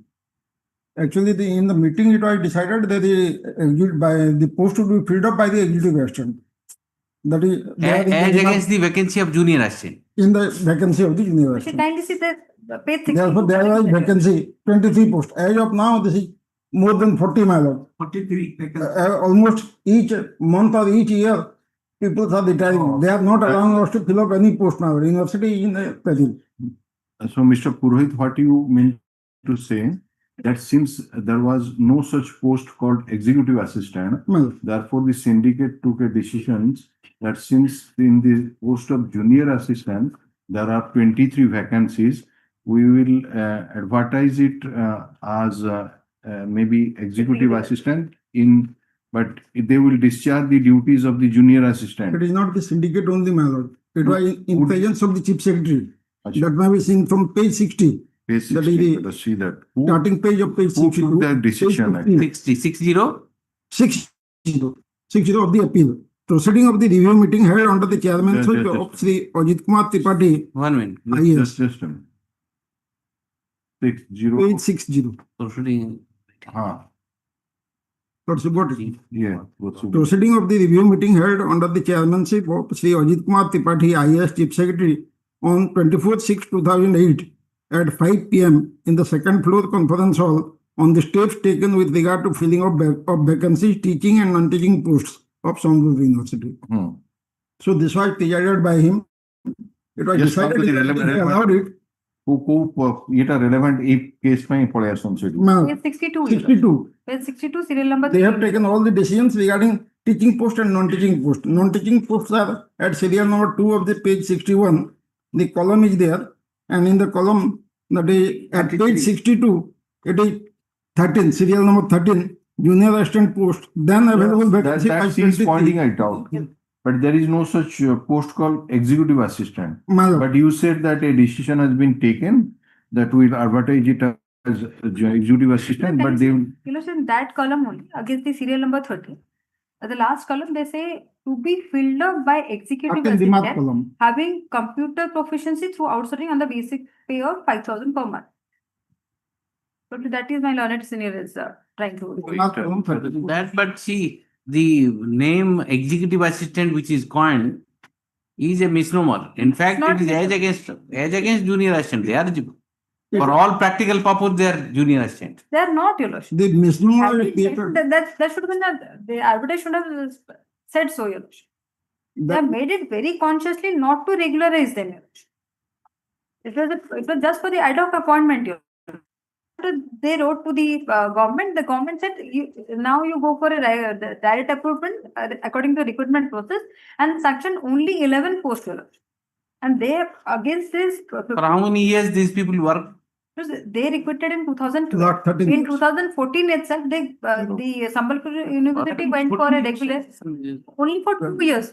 Actually, in the meeting, it was decided that the post would be filled up by the executive assistant. That is, they are in the As demand against the vacancy of junior assistant. in the vacancy of the We university. should kindly see the page 62. Therefore, there was vacancy, 23 posts. As of now, this is more than 40, my lord. 43. Almost each month or each year, people are retiring. They are not allowing us to fill up any post now. University in the present. So Mr. Purohit, what you mean to say that since there was no such post called executive assistant, Well, therefore the syndicate took a decision that since in the post of junior assistant, there are 23 vacancies, we will advertise it as maybe executive assistant but they will discharge the duties of the junior assistant. it is not the syndicate only, my lord. It was in presence of the chief secretary. Achha. That may be seen from page 60. Page That is 60, the let us see that. Who starting page of page took 62. that decision? Page 60, 60? 60 of the appeal. Proceeding of the review meeting held under the chairmanship Yes. of Sri Ajit Kumar Tripathi, 1 minute. Yes. Just a minute. 60. page 60. Proceeding. Ah. Lordship, what is it? Yeah. what's the- Proceeding of the review meeting held under the chairmanship of Sri Ajit Kumar Tripathi, IAS Chief Secretary, on 24/6/2008 at 5 p.m. in the second floor conference hall on the steps taken with regard to filling of vacancies, teaching and non-teaching posts of Sahoo University. So this was presided by him. It was Just come decided to the that relevant- he allowed it. It a relevant case mein pade asan sedu. Page 62. 62. Page 62, serial number They have 3. taken all the decisions regarding teaching post and non-teaching post. Non-teaching posts are at serial number 2 of the page 61. The column is there, and in the column that is at page 62, it is 13, serial number 13, junior assistant post. Then available vacancy That as seems 23. pointing it out. But there is no such post called executive assistant. Madam, But you said that a decision has been taken that will advertise it as executive assistant, but they will. You know, so in that column only, against the serial number 13, at the last column, they say to be filled up by executive Akan Dimat assistant column. having computer proficiency through outsourcing on the basic pay of 5,000 per month. But that is my learned senior is trying to. Dimat column 30. That, but see, the name executive assistant which is coined is a misnomer. In fact, not it is as against junior assistant. They are for all practical purpose, they are junior assistant. They are not, your lordship. The misnomer is created. That should have been the advertise should have said so, your lordship. They have made it very consciously not to regularize them, your lordship. It was just for the ad hoc appointment, your lordship. They wrote to the government. The government said, now you go for a direct appointment according to the recruitment process and sanction only 11 posts, your lordship. And they against this. For how many years these people work? They recruited in 2012. Lot 13. In 2014 itself, the Sambalpur University went for a regular only for 2 years.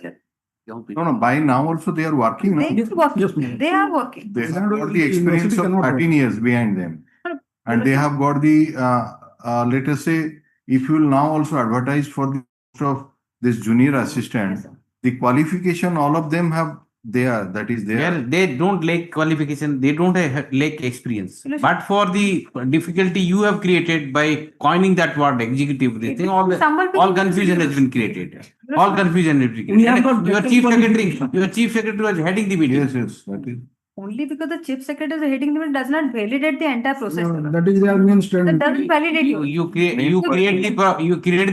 No, by now also they are working. They No? are working. Yes, ma'am. They are working. They have got the experience of University cannot 13 years behind them. And they have got the, let us say, if you will now also advertise for the post of this junior assistant, the qualification, all of them have there, that is there. They don't lack qualification, they don't lack experience. But for the difficulty you have created by coining that word executive, they think all confusion has been created. All confusion has been We have created. got Your chief secretary was heading the meeting. Yes, that is. Only because the chief secretary is heading the meeting does not validate the entire process. That is their main That strength. doesn't validate you. You create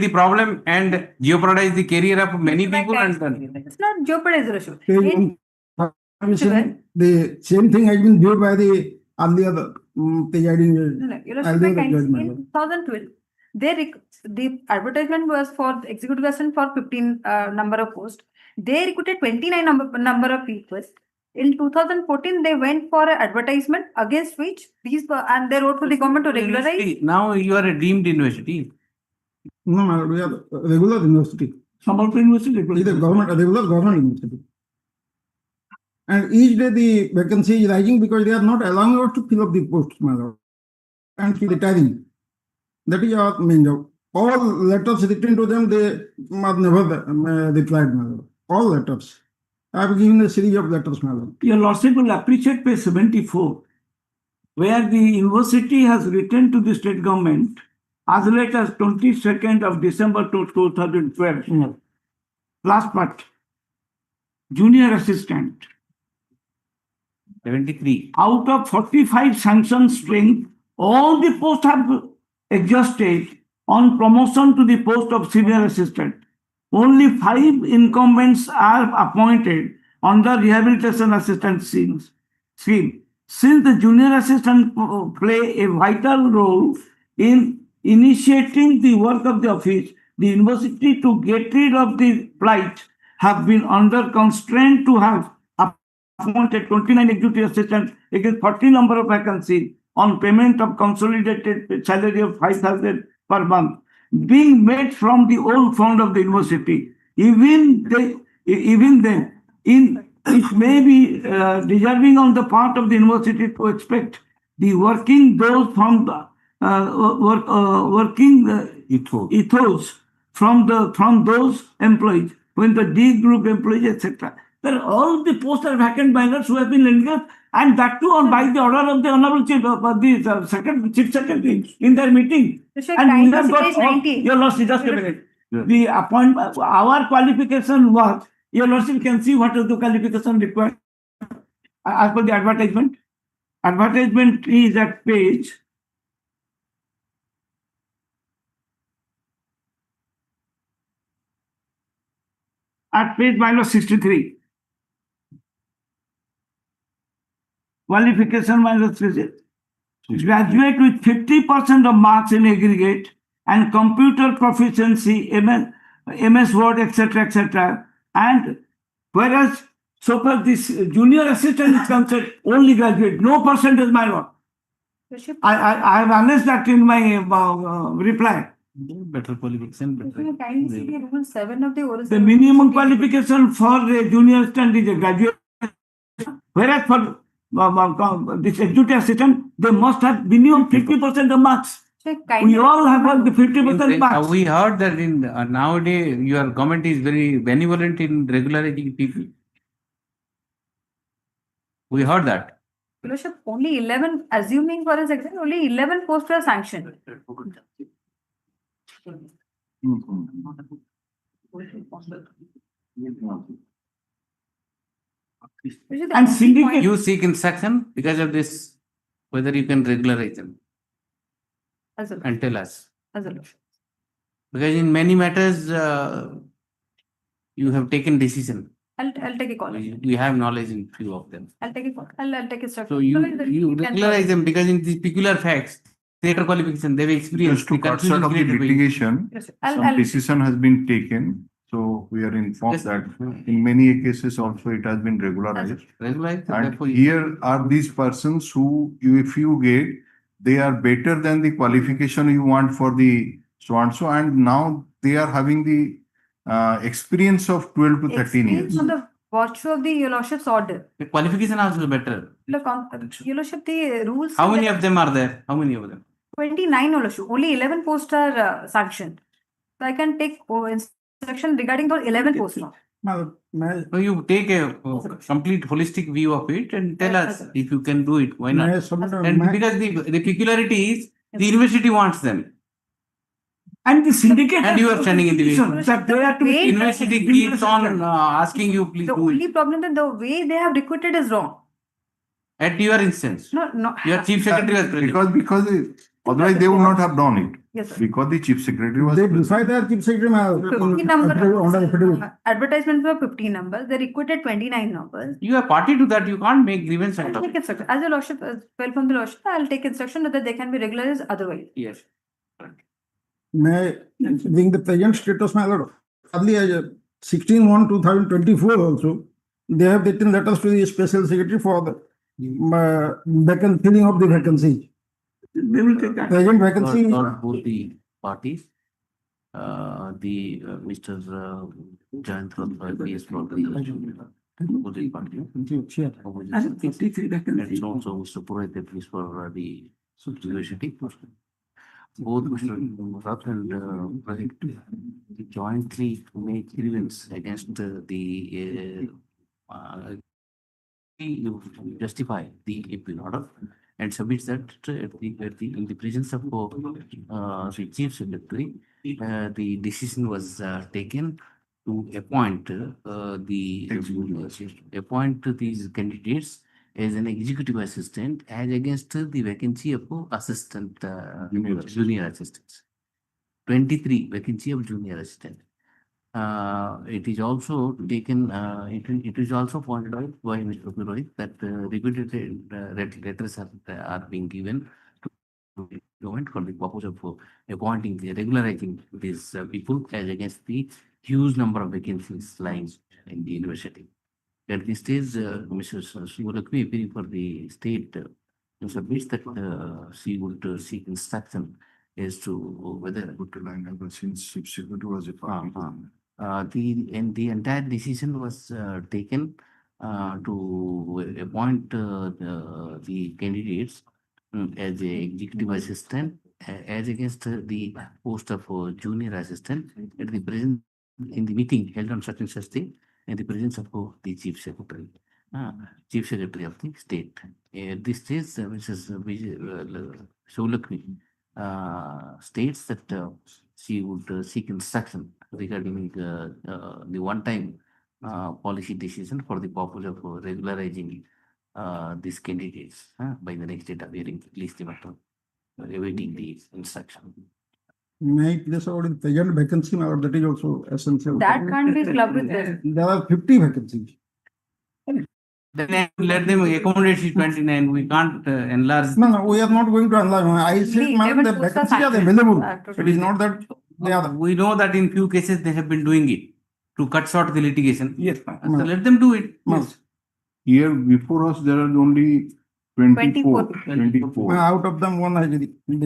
the problem and jeopardize the career of many people and It's not jeopardize the issue. Page 1, the same thing has been viewed by the earlier presiding. In 2012, the advertisement was for executive assistant for 15 number of posts. They recruited 29 number of people. In 2014, they went for an advertisement against which these and they wrote to the government to regularize. Now you are a deemed university. No, madam, we are regular university. Sambalpur University. It is a regular government university. And each day the vacancy is rising because they are not allowing us to fill up the posts, madam. And retiring. That is our main job. All letters written to them, they must never replied, madam. All letters. I have given a series of letters, madam. Your lordship will appreciate page 74, where the university has written to the state government as late as 22nd of December 2012. Last part. Junior assistant. 73. Out of 45 sanctioned strength, all the posts have exhausted on promotion to the post of senior assistant. Only 5 incumbents are appointed on the rehabilitation assistant scheme. Since the junior assistant play a vital role in initiating the work of the office, the university to get rid of the plight have been under constraint to have appointed 29 executive assistants against 40 number of vacancies on payment of consolidated salary of 5,000 per month, being made from the old fund of the university. Even then, it may be deserving on the part of the university to expect the working those from the ethos from those employees, when the D group employees, etc. Then all the posts are vacant by others who have been lending us And that too on by the order of the Honorable Chief Secretary in their meeting. Mr. And we kindly have see got page 90. Your Lordship, just a minute. The our qualification was, Your Lordship can see what is the qualification required as per the advertisement. Advertisement is at page minus 63. Qualification minus 63. Graduate with 50% of marks in aggregate and computer proficiency, MS Word, etc. And whereas so far this junior assistant is concerned, only graduate, no percentage, my lord. I have announced that in my reply. Better qualification. Mr. kindly see the rule 7 of the Orissa. The minimum qualification for a junior assistant is a graduate, whereas for this executive assistant, they must have minimum 50% of marks. Sir, kindly- We all have the 50% marks. We heard that in nowadays your government is very benevolent in regularizing people. We heard that. Your Lordship, only 11, assuming for a second, only 11 posts were sanctioned. And syndicate. You seek instruction because of this, whether you can regularize them and tell us. As a Lordship. Because in many matters, you have taken decision. I'll take a call. We have knowledge in few of them. I'll take a call. I'll take instruction. So you regularize them because in these peculiar facts, theatre qualification, they've experienced. Just to cut short of the litigation, Yes, sir. some decision has been taken. So we are informed that in many cases also it has been regularized. Regularize, And therefore, here are these persons who, if you get, they are better than the qualification you want for the so and so, and now they are having the experience of 12 to 13 years. On the virtue of the Your Lordship's order. the qualification also better. Look, Your Lordship, the rules. How many of them are there? How many of them? 29, Your Lordship. Only 11 posts are sanctioned. So I can take instruction regarding those 11 posts now. So you take a complete holistic view of it and tell us if you can do it. Why not? And because the peculiarity is the university wants them. And the syndicate. And you are standing in the way. That they have to be University keeps on asking you, please The do it. only problem is the way they have recruited is wrong. At your instance. No. Your chief secretary was present. Because otherwise they would not have done it. Yes, sir. Because the chief secretary was. They decide their chief secretary. 50 number advertisement were 15 numbers. They recruited 29 numbers. You are party to that. You can't make grievance out I'll of take it. instruction. As a Lordship, well from the Lordship, I'll take instruction whether they can be regularized otherwise. Yes. May, being the present status, my lord, early as 16/1/2024 also, they have written letters to the special secretary for the filling of the vacancy. They will take that. Present vacancy. For both the parties, Mr. Jayant Roy is for the opposite party. And 53 vacancies. And also Mr. Purohit is for the university. Both Mr. Rath and Pradeep jointly make grievance against you justify the appeal order and submits that in the presence of the chief secretary, the decision was taken to appoint these candidates as an executive assistant as against the vacancy of assistant junior assistants. 23 vacancy of junior assistant. It is also taken. It is also pointed out by Mr. Purohit that repeated letters are being given to the government for the purpose of appointing, regularizing these people as against the huge number of vacancies lying in the university. At this stage, Mrs. Srivalakshmi appearing for the state submits that she would seek instruction as to whether Good to line up since chief secretary was a party. the entire decision was taken to appoint the candidates as a executive assistant as against the post of junior assistant at the present in the meeting held on such and such thing in the presence of the chief secretary. Chief Secretary of the state. This states, Mrs. Soulakmi, states that she would seek instruction regarding the one-time policy decision for the purpose of regularizing these candidates by the next date of hearing, at least the matter, awaiting the instruction. May I place out in present vacancy, or that is also essential? That can't be clubbed with this. There are 50 vacancies. Then let them accommodate the 29. We can't enlarge. No, we are not going to enlarge. I said, madam, the vacancies are available. It is not that they are. We know that in few cases they have been doing it to cut short the litigation. Yes, So let them do it. Yes. Here before us, there are only 24. 24. Out of them, one has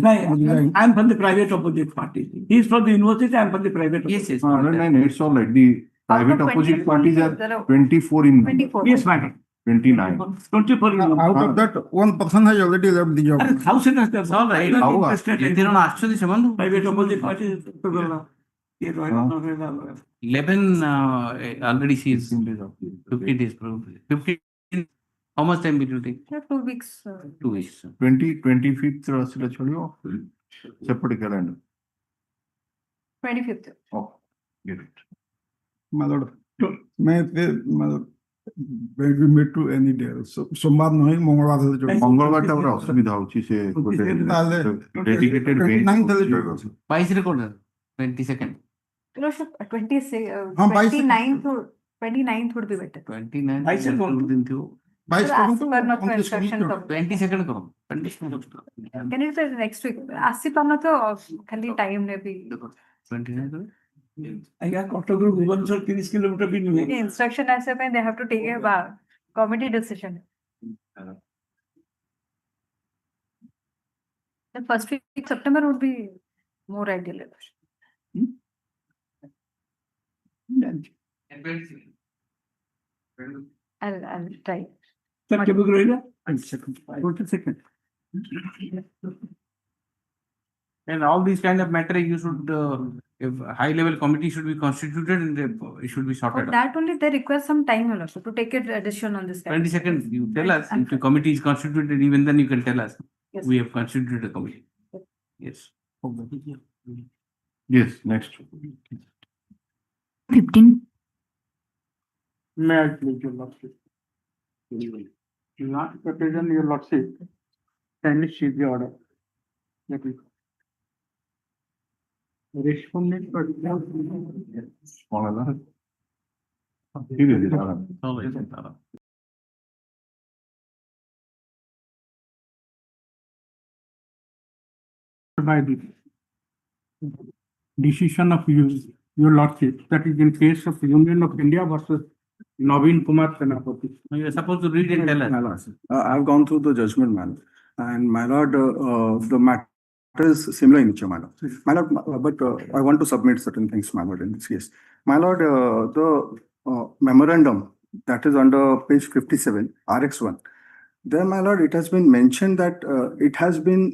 I am from the private opposite party. He is from the university, I am from the private. Yes, yes. No, it's all right. The private opposite parties are 24 in 24. Yes, madam. 29. 24 in Out of that, one person has already left the job. How soon has It's all right. Actually, private opposite party? 11 already she is 50 days probably. 15. How much time will you take? 2 weeks. 2 weeks. 25th ଆସିଲେ ଚଳିବ ସେପଟେ calendar. 25th. Oh, get it. My lord, may I say, my lord, may we meet to any day. So, सोमवार नहीं, मंगलवार से जोड़. ମଙ୍ଗଳବାରଟା ପୁରା ଅସୁବିଧା ହଉଛି ସେ ଗୋଟେ dedicated bench 29th ହେଲେ ଚଳିବ. 22 recorder. 22nd. No, sir, 26, हाँ, 29th would be better. 29. 22nd. दिन थियो. 22 Sir, as per not instruction. 22nd करो. 22nd. Can you say next week? आसी पाना तो खाली time ने भी. 29 करो. ଆଜ୍ଞା କଟକରୁ ଭୁବନେଶ୍ୱର 30 କିଲୋମିଟର ବି ନୁହେଁ। Instruction as a they have to take a committee decision. The first week September would be more ideal. I'll try. Sir, କେବେ ରହିଲା? 22nd. And all these kind of matter you should, if high level committee should be constituted and it should be For sorted out. that only they require some time also to take a decision on this. 22nd, you tell us if the committee is constituted, even then you can tell us. Yes. We have constituted a committee. Yes. Yes, next. 15. May I please, your lordship? Not petition, your lordship. Kindly see the order. Let me. Respondent. କଣ ହେଲା? ଠିକ ଅଛି ଦାଦା। By the decision of your lordship, that is in case of Union of India versus Naveen Kumar Senapati. You are supposed to read and tell us. I've gone through the judgment, man, and my lord, the matter is similar in nature, my lord. My lord, but I want to submit certain things, my lord, in this case. My lord, the memorandum that is under page 57, RX1. There, my lord, it has been mentioned that it has been.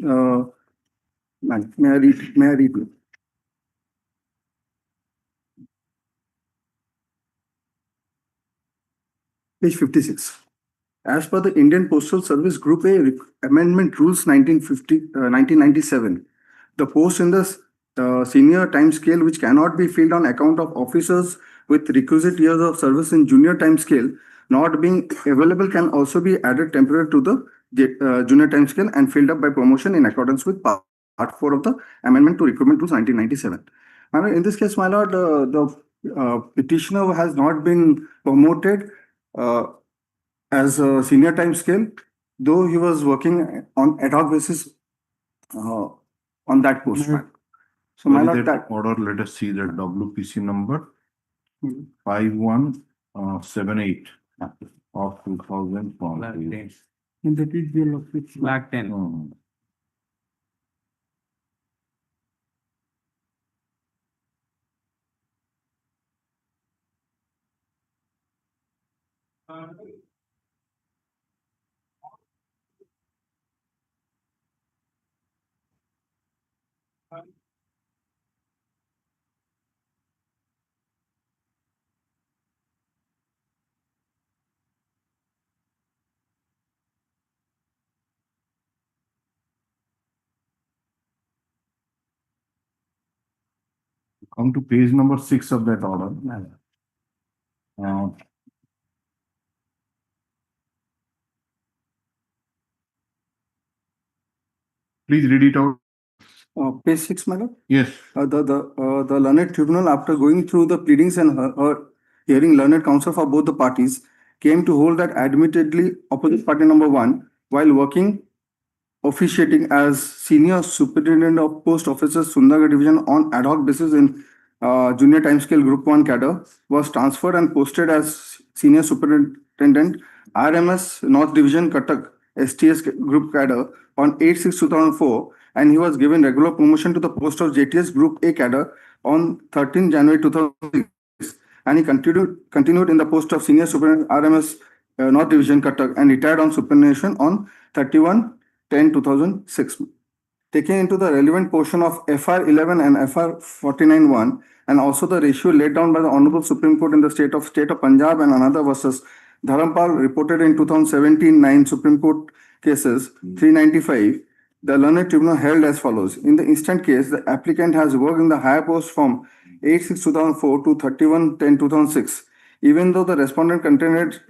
May I read? May I read? Page 56. As per the Indian Postal Service Group A Amendment Rules 1997, the post in the senior time scale which cannot be filled on account of officers with requisite years of service in junior time scale not being available can also be added temporarily to the junior time scale and filled up by promotion in accordance with Part 4 of the Amendment to Recruitment Rules 1997. In this case, my lord, the petitioner has not been promoted as a senior time scale, though he was working on ad hoc basis on that post. So, my lord, that order, let us see the WPC number 5178 of 2020. And that is your lordship. Black 10. Come to page number 6 of that order. Please read it out. Page 6, madam. Yes. The learned tribunal, after going through the pleadings and hearing learned counsel for both the parties, came to hold that admittedly opposite party number 1, while working officiating as senior superintendent of post officers Sundargarh division on ad hoc basis in junior timescale group 1 cadre, was transferred and posted as senior superintendent RMS North Division Cuttack STS group cadre on 8/6/2004, and he was given regular promotion to the post of JTS Group A cadre on 13 January 2006, and he continued in the post of senior superintendent RMS North Division Cuttack and retired on superannuation on 31/10/2006. Taking into the relevant portion of FR 11 and FR 49(1), and also the ratio laid down by the Honorable Supreme Court in the state of Punjab and another versus Dharampal, reported in 2017-9 Supreme Court cases 395, the learned tribunal held as follows. In the instant case, the applicant has worked in the higher post from 8/6/2004 to 31/10/2006. Even though the respondent contend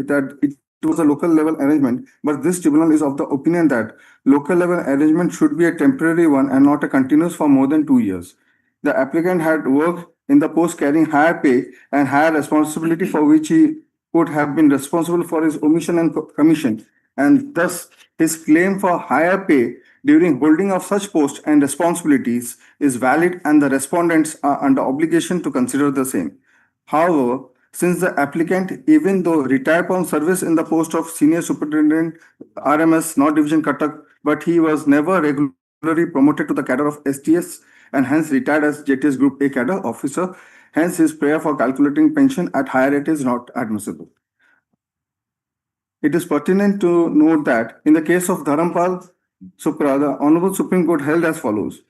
that it was a local level arrangement, but this tribunal is of the opinion that local level arrangement should be a temporary one and not a continuous for more than 2 years. The applicant had worked in the post carrying higher pay and higher responsibility, for which he could have been responsible for his omission and commission, and thus his claim for higher pay during holding of such posts and responsibilities is valid, and the respondents are under obligation to consider the same. However, since the applicant, even though retired from service in the post of senior superintendent RMS North Division Cuttack, but he was never regularly promoted to the cadre of STS and hence retired as JTS Group A cadre officer, hence his prayer for calculating pension at higher rate is not admissible. It is pertinent to note that in the case of Dharampal Supra, the Honorable Supreme Court held as follows.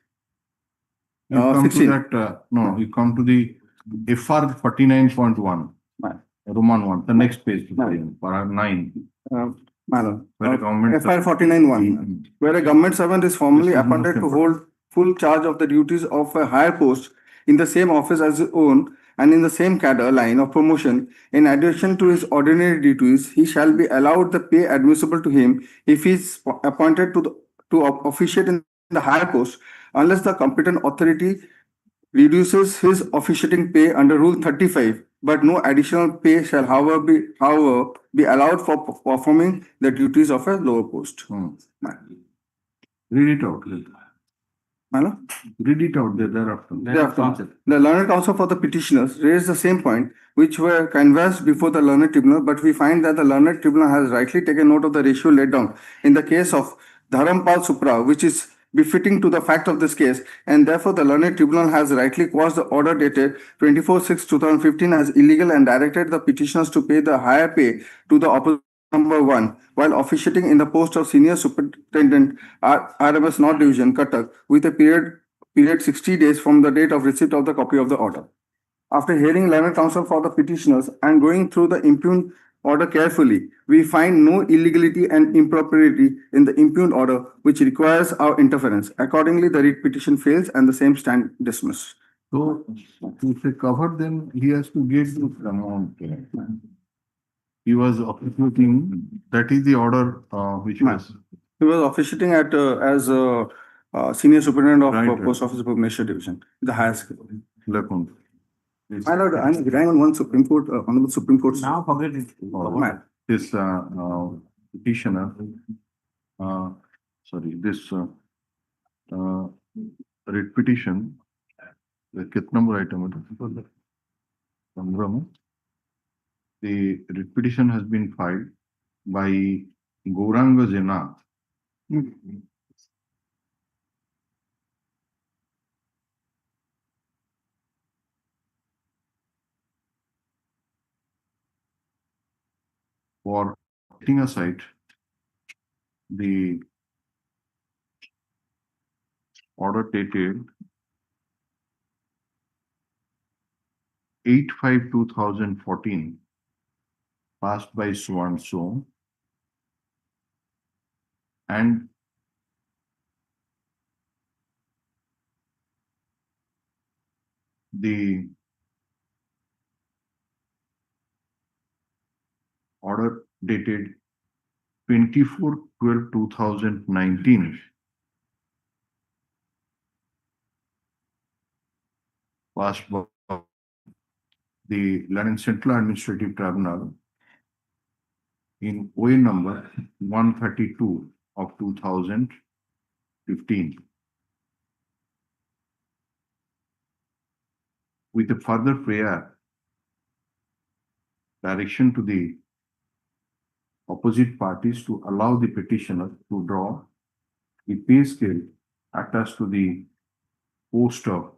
You come 16. to that, you come to the FR 49.1, Roman 1, the next page, para 9. Madam, Where a government FR 49(1), where a government servant is formally appointed to hold full charge of the duties of a higher post in the same office as his own and in the same cadre line of promotion, in addition to his ordinary duties, he shall be allowed the pay admissible to him if he is appointed to officiate in the higher post, unless the competent authority reduces his officiating pay under Rule 35, but no additional pay shall, however, be allowed for performing the duties of a lower post. Read it out. Madam? Read it out thereafter. The learned counsel for the petitioners raised the same point, which were canvassed before the learned tribunal, but we find that the learned tribunal has rightly taken note of the ratio laid down in the case of Dharampal Supra, which is befitting to the fact of this case, and therefore the learned tribunal has rightly quashed the order dated 24/6/2015 as illegal and directed the petitioners to pay the higher pay to the opposite number 1 while officiating in the post of senior superintendent RMS North Division Cuttack with a period 60 days from the date of receipt of the copy of the order. After hearing learned counsel for the petitioners and going through the impugned order carefully, we find no illegality and impropriety in the impugned order which requires our interference. Accordingly, the writ petition fails and the same stand dismissed. So, if they cover, then he has to get the amount. He was officiating, that is the order which was. He was officiating at as senior superintendent of Right, Post Office of Mishra Division, the highest. Lekund. My lord, I'm relying on one Supreme Court, Honorable Supreme Court. Now forget it. This petitioner, this writ petition, कितना number item है? 15 में. The writ petition has been filed by Gauranga Jena. For setting aside the order dated 8/5/2014 passed by so and so, and the order dated 24/12/2019 passed by the London Central Administrative Tribunal in OA number 132 of 2015. With a further prayer, direction to the opposite parties to allow the petitioner to draw the pay scale attached to the post of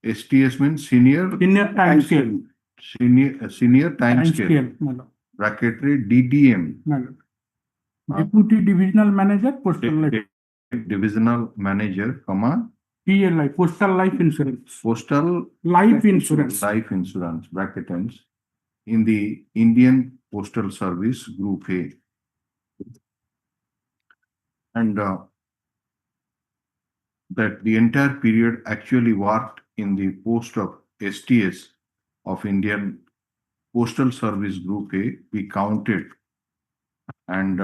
STS means senior time scale. senior time scale bracketary DDM Deputy Divisional Manager, Postal Life. Divisional Manager, comma PLI, Postal Life Insurance. Postal Life Insurance. Life Insurance bracket ends in the Indian Postal Service Group A. And that the entire period actually worked in the post of STS of Indian Postal Service Group A be counted, and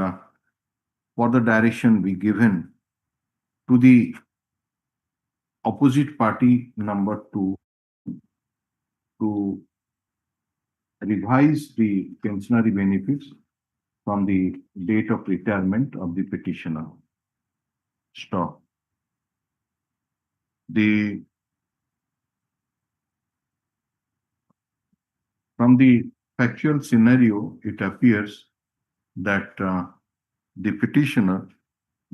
for the direction be given to the opposite party number 2 to revise the pensionary benefits from the date of retirement of the petitioner. Stop. From the factual scenario, it appears that the petitioner,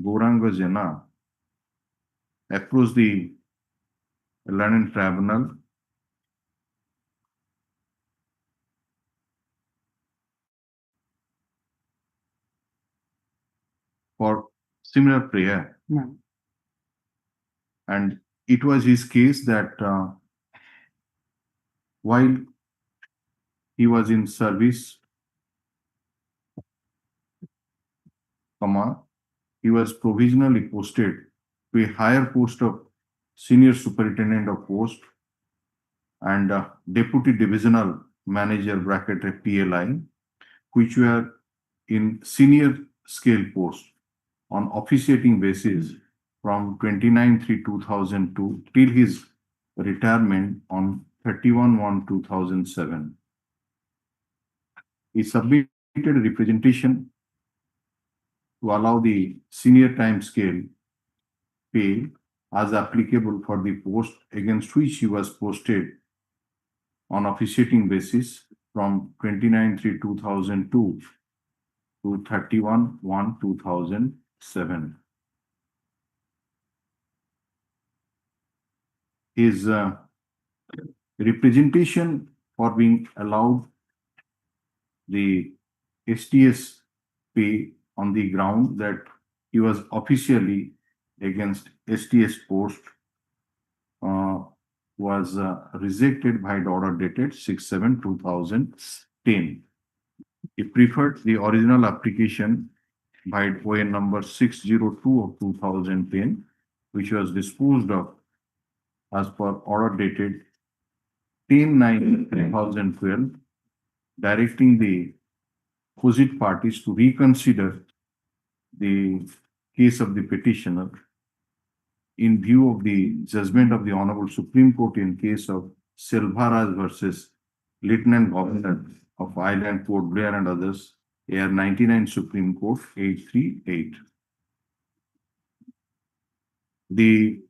Gauranga Jena, approached the London Tribunal for similar prayer. And it was his case that while he was in service, he was provisionally posted to a higher post of Senior Superintendent of Post and Deputy Divisional Manager bracket PLI, which were in senior scale post on officiating basis from 29/3/2002 till his retirement on 31/1/2007. He submitted a representation to allow the senior time scale pay as applicable for the post against which he was posted on officiating basis from 29/3/2002 to 31/1/2007. His representation for being allowed the STS pay on the ground that he was officially against STS post was rejected by the order dated 6/7/2010. He preferred the original application by OA number 602 of 2010, which was disposed of as per order dated 10/9/2012, directing the opposite parties to reconsider the case of the petitioner in view of the judgment of the Honorable Supreme Court in case of Selvaraj versus Lieutenant Governor of Island, Port Blair and others, AR 99 Supreme Court 838. The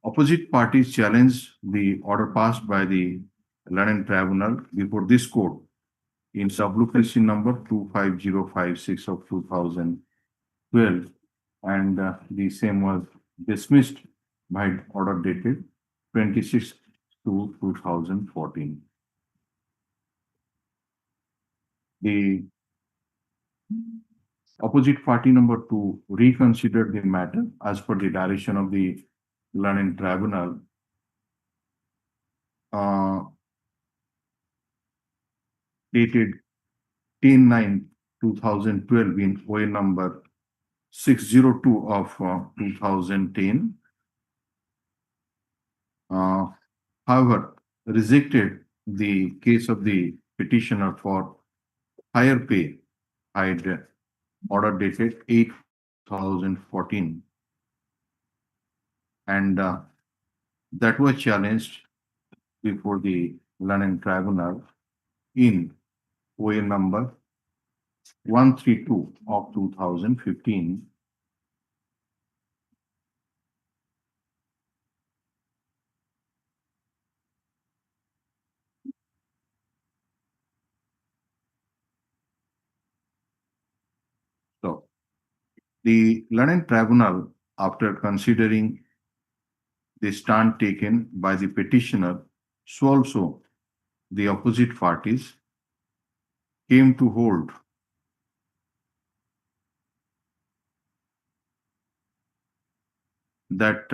opposite parties challenged the order passed by the London Tribunal before this court in sublocation number 25056 of 2012, and the same was dismissed by order dated 26/2/2014. The opposite party number 2 reconsidered the matter as per the direction of the London Tribunal dated 10/9/2012 in OA number 602 of 2010, however, rejected the case of the petitioner for higher pay had order dated 8/2014, and that was challenged before the London Tribunal in OA number 132 of 2015. So, the London Tribunal, after considering the stand taken by the petitioner, so also the opposite parties, came to hold that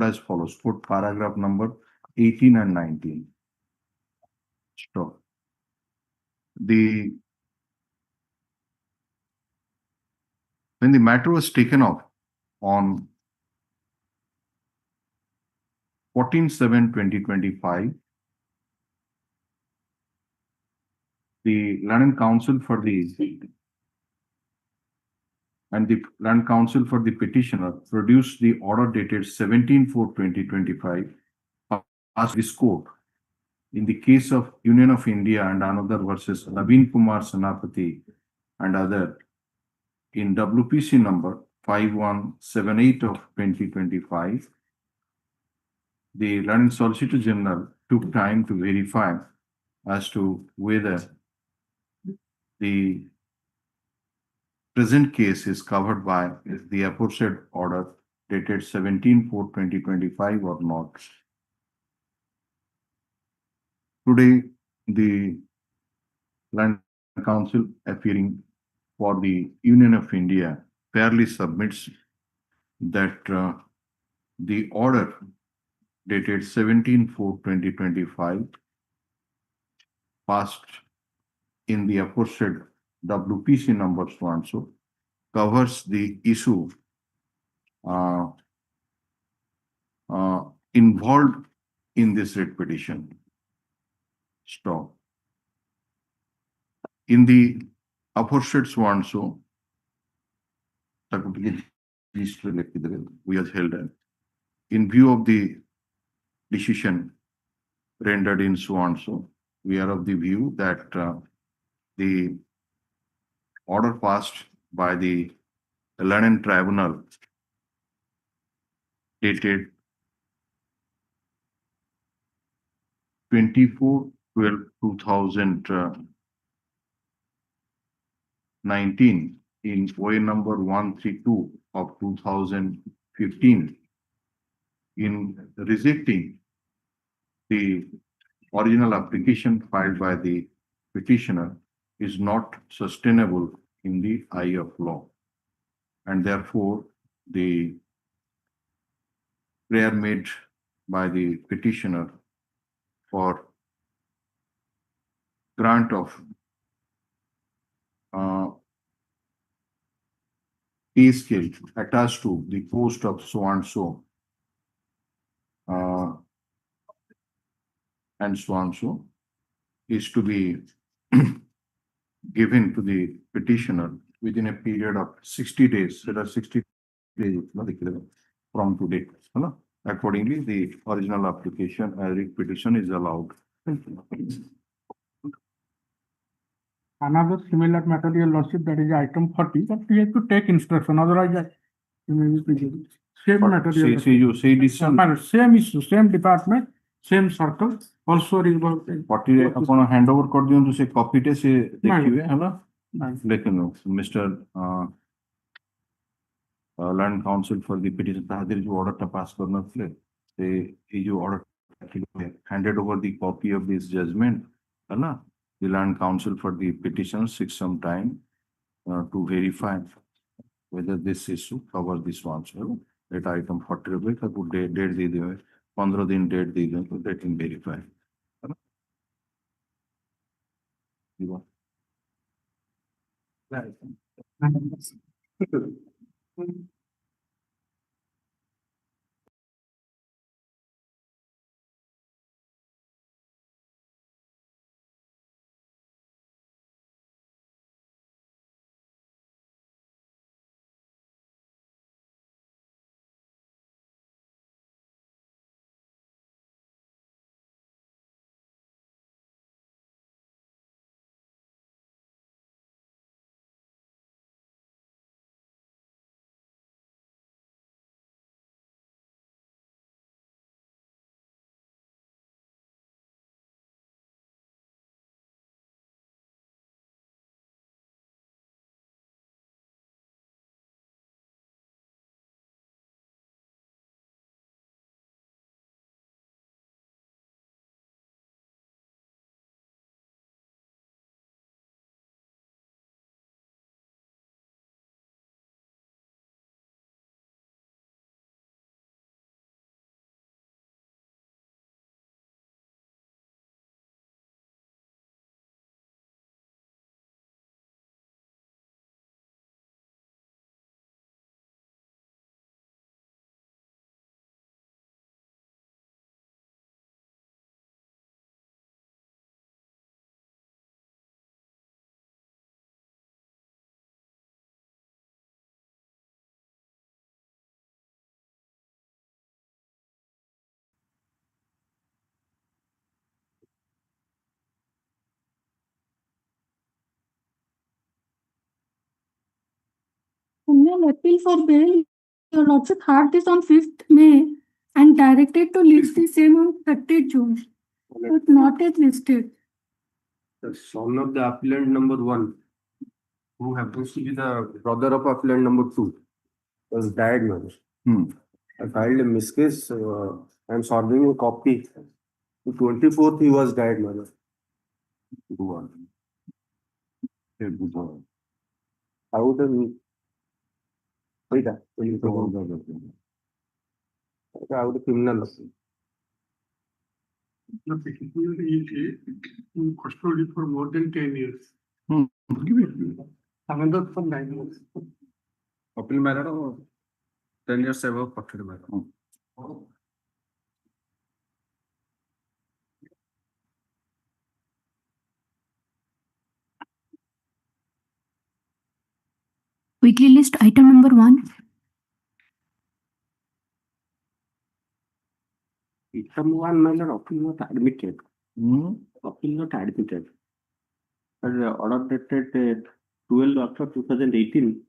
as follows, quote paragraph number 18 and 19. So, when the matter was taken up on 14/7/2025, the London Council for the Land Council for the petitioner produced the order dated 17/4/2025 as this court in the case of Union of India and another versus Naveen Kumar Senapati and other in WPC number 5178 of 2025. The London Solicitor General took time to verify as to whether the present case is covered by the aforesaid order dated 17/4/2025 or not. Today, the Land Council appearing for the Union of India fairly submits that the order dated 17/4/2025 passed in the aforesaid WPC number so and so covers the issue involved in this writ petition. Stop. In the aforesaid so and so, we have held in view of the decision rendered in so and so, we are of the view that the order passed by the London Tribunal dated 24/12/2019 in OA number 132 of 2015 in rejecting the original application filed by the petitioner is not sustainable in the eye of law, and therefore the prayer made by the petitioner for grant of pay scale attached to the post of so and so and so and so is to be given to the petitioner within a period of 60 days. There are 60 days from today. Accordingly, the original application petition is allowed. Another similar matter, your lordship, that is item 40, that we have to take instruction, otherwise you may be prejudice. Same matter. Say this same issue, same department, same circle, also involved. 40 upon handover कर दियो तो से copy टे से देखिए है ना लेकिन Mr. Land Council for the petition ताहदेर जो order टा pass करना थे से ये जो order handed over the copy of this judgment है ना the Land Council for the petition takes some time to verify whether this issue covers this one. So that item 40 रुपए का कुछ date दे दिए 15 दिन date दे दिए तो that can verify. an appeal for bail. Your Lordship had this on 5th May and directed to list the same on 30th June. But not yet listed. The son of the appellant number 1, who happens to be the brother of appellant number 2, was died, man. I filed a miscase. I am serving a copy. The 24th, he was died, man. I would have. Wait, I would have criminal. In custody for more than 10 years. Another for 9 years. Appeal matter or 10 years above custody matter. Weekly list item number 1. Item 1, my lord, appeal not admitted. Appeal not admitted. Order dated 12 October 2018.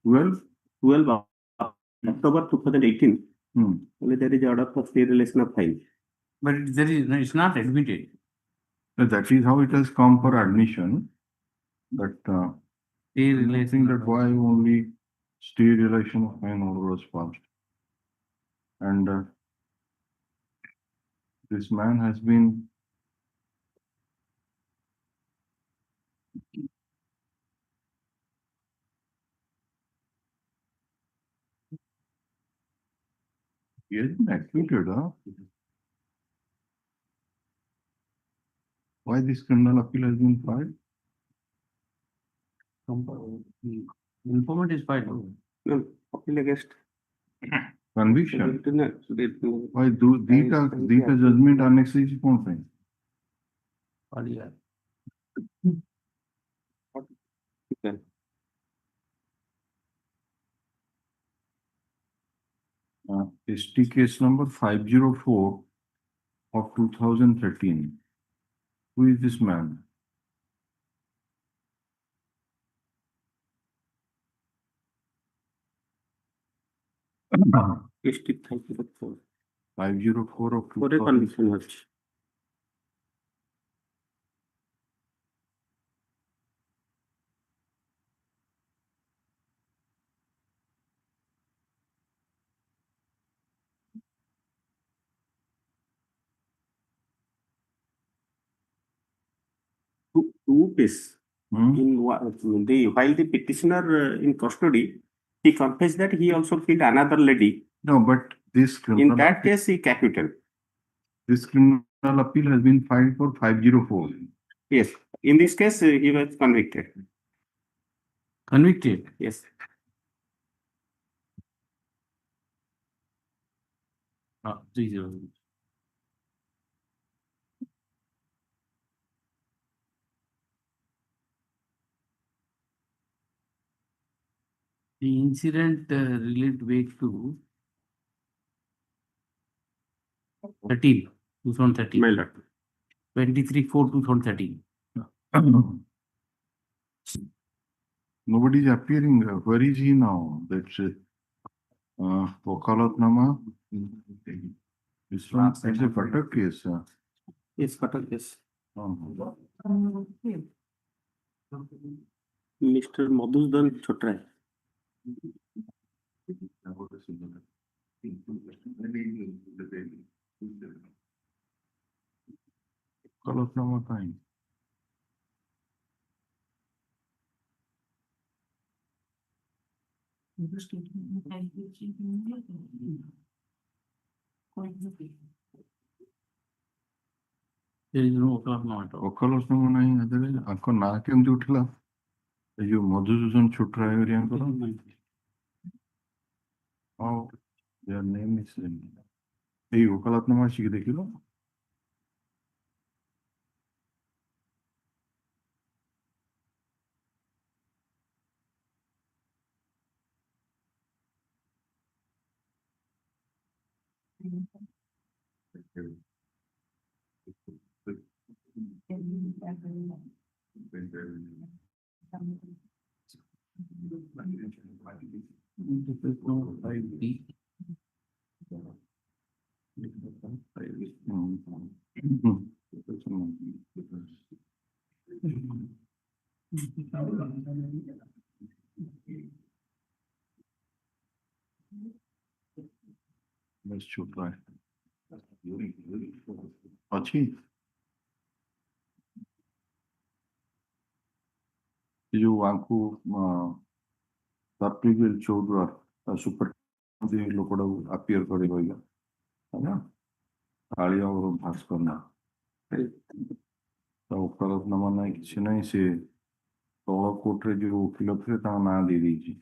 12 October 2018. Only there is order for stay relation of file. But it's not admitted. That is how it has come for admission. But I think that why only stay relation of fine order was passed. And this man has been acquitted, huh? Why this criminal appeal has been filed? Informant is filed. No, appeal against Conviction. Why do these judgment annexed is fine? ST case number 504 of 2013. Who is this man? ST 504. 504 of For a conviction was. Two cases. While the petitioner in custody, he confessed that he also killed another lady. No, but this criminal In that case, he acquitted. This criminal appeal has been filed for 504. Yes. In this case, he was convicted. Convicted? Yes. Ah, 30. The incident related back to 2013. 23/4/2013. Nobody is appearing. Where is he now? That's Wakalatnama. This one, it's a Cuttack case. Yes, Cuttack case. Mr. Mr. Madhusudan Chotrai. Wakalatnama time. There is no Oklahoma at all. Wakalatnama nahi. Anko na kemti uthila. You Madhusudan Chotrai area. Oh, their name is. Hey, Wakalatnama shik dekilo. Let's try. Achi? You want to will show super local appear for the Alia or Pascona. So, Kalat Namana China say, Tola Cotre you Kilopretana Dirigi.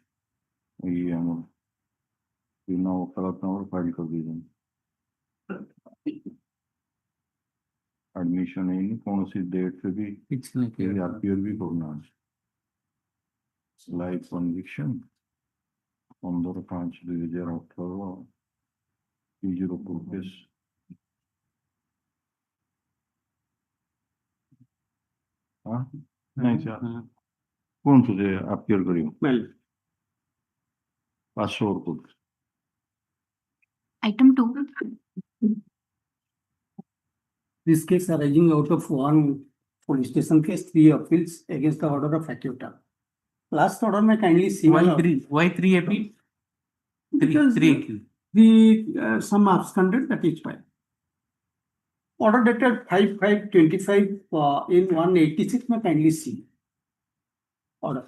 You know, Kalat Navar file division. Admission in policy date to be appear be pronounced. Live conviction on the branch division of the usual purpose. Nice. कौन तुझे appear करियो? Password code. Item 2. This case arising out of one police station case, 3 appeals against the order of acquittal. Last order may kindly see. Why three appeal? Because the some absconded, that is why. Order dated 5/5/25 in 186 may kindly see. Order.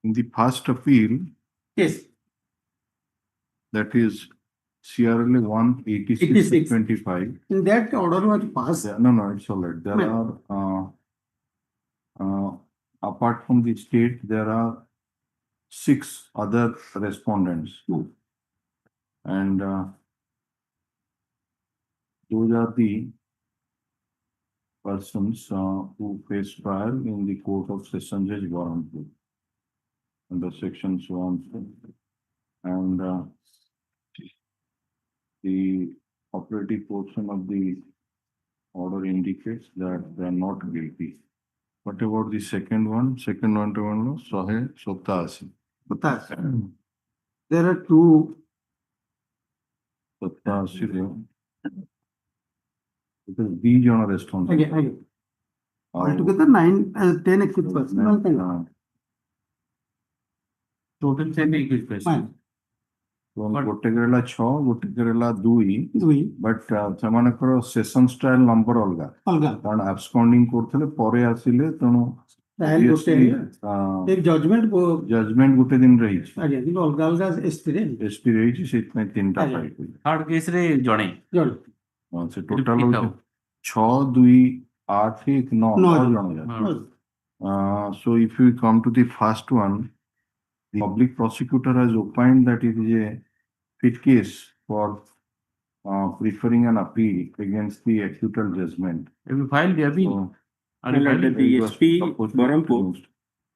In the first appeal, yes, that is CRLA 186/25. in that order was passed. No, it's all right. There are, apart from the state, there are 6 other respondents. And those are the persons who face trial in the Court of Session Judge Warranty under Section 1. And the operative portion of the order indicates that they are not guilty. What about the second one? Second one to one, Sahoo Hon'Ble. There are 2. Because these are responsible. Okay. Altogether 10 accused persons. Total 10 accused persons. ଗୋଟେ କେରେଲା 6 ଗୋଟେ Kerala 2 but ସେମାନଙ୍କର sessions trial number ଅଲଗା କାରଣ ଆବସ୍କଣ୍ଡିଂ କରୁଥିଲେ ପରେ ଆସିଲେ ତେଣୁ judgement ଗୋଟେ ଦିନରେ ହେଇଛି ଅଲଗା ଅଲଗା ଏସପି ହେଇଛି ସେଇଥିପାଇଁ 3ଟା ଫାଇଲ୍ ଥାର୍ଡ କେସରେ ଜଣେ ସେ total 6 2 8 1 9 so if you come to the first one, the public prosecutor has opined that it is a fit case for preferring an appeal against the acquittal judgment. Have you filed the appeal? The SP Barampur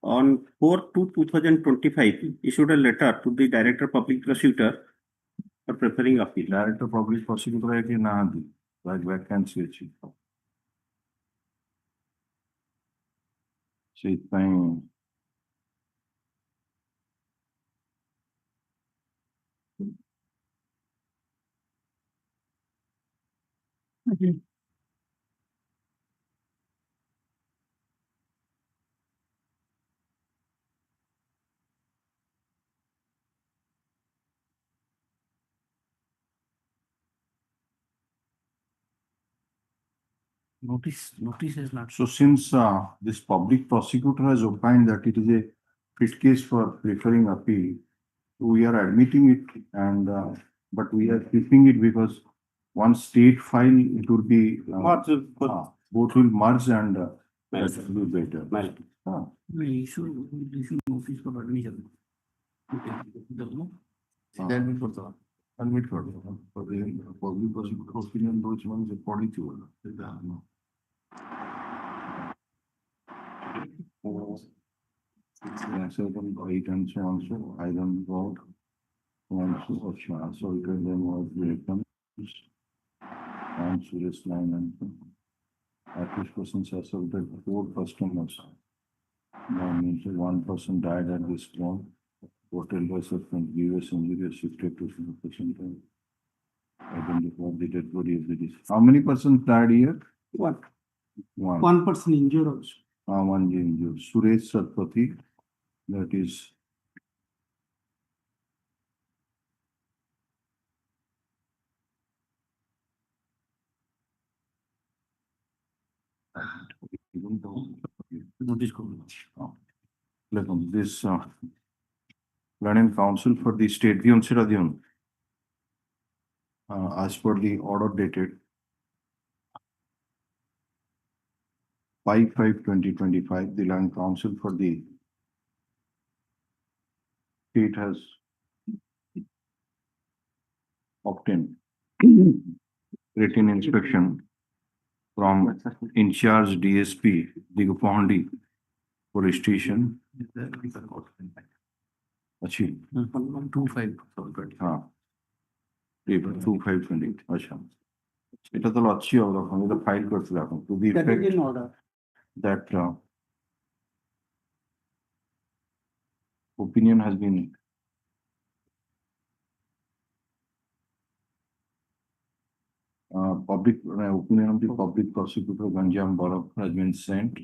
on 4/2/2025 issued a letter to the Director Public Prosecutor for preferring appeal. Director Public Prosecutor है कि ना दी vacancy अच्छी ସେଇଥିପାଇଁ Notice is not. So since this public prosecutor has opined that it is a fit case for preferring appeal, we are admitting it, and but we are keeping it because one state file it would be both will merge and that will be better. Issue notice for admission. Admit for the public prosecutor opinion, which one is according to Yeah, so then 8 and so on, so I don't vote. So on, so it will then was the and serious line and at least persons assaulted 4 customers. That means 1 person died at this point. Total loss of US injury is shifted to 7%. Identify the dead body of the deceased. How many persons died here? What? One. 1 person injured also. One injured. Suresh Satpathy, that is this Learning Council for the State as per the order dated 5/5/2025, the Land Council for the state has obtained written inspection from in charge DSP, Digapahandi Police Station. Achi. 125. हाँ 2520 अच्छा এটা তো अच्छी होगा हम तो file करते जाते हैं to the That is effect in order. that opinion has been public opinion of the public prosecutor Ganjam Barak has been sent.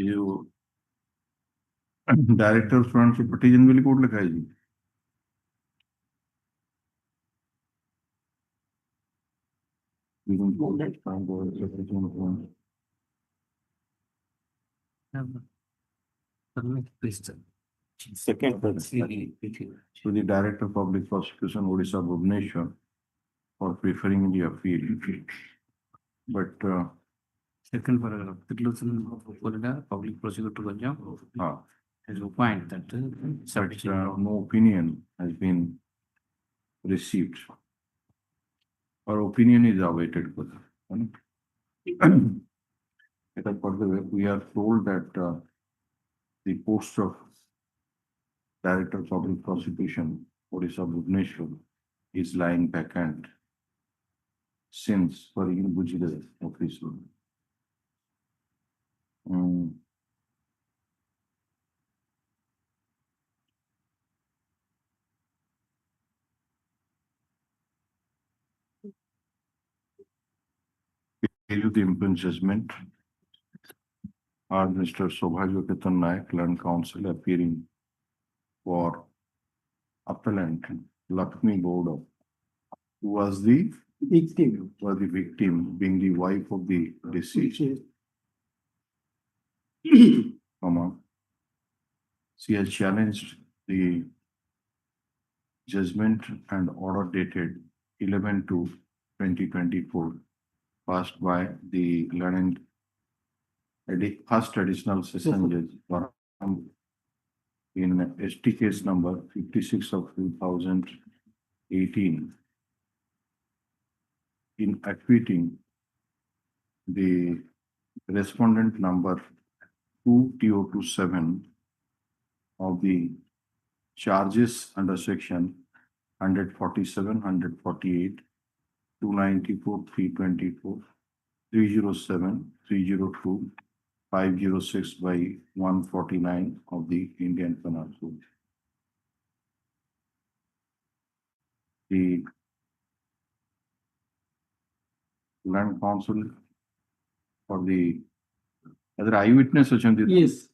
You director front से petition भी रिपोर्ट लिखा है जी Second, to the Director of Public Prosecution Odisha Bhubaneswar for preferring the appeal. But second paragraph, Florida Public Prosecutor Ganjam has opined that no opinion has been received. Our opinion is awaited. We are told that the post of Director of Public Prosecution Odisha Bhubaneswar is lying vacant since for Bujida office. You the impugned judgment are Mr. Sobhajo Ketan Naik, Land Council, appearing for appellant Lakshmi Gowda, who was the victim, being the wife of the deceased. She has challenged the judgment and order dated 11/2/2024 passed by the learned first additional session judge in ST case number 56 of 2018 in acquitting the respondent number 2TO27 of the charges under section 147, 148, 294, 324, 307, 302, 506 by 149 of the Indian Penal Code. The Land Council for the other eyewitness, Yes.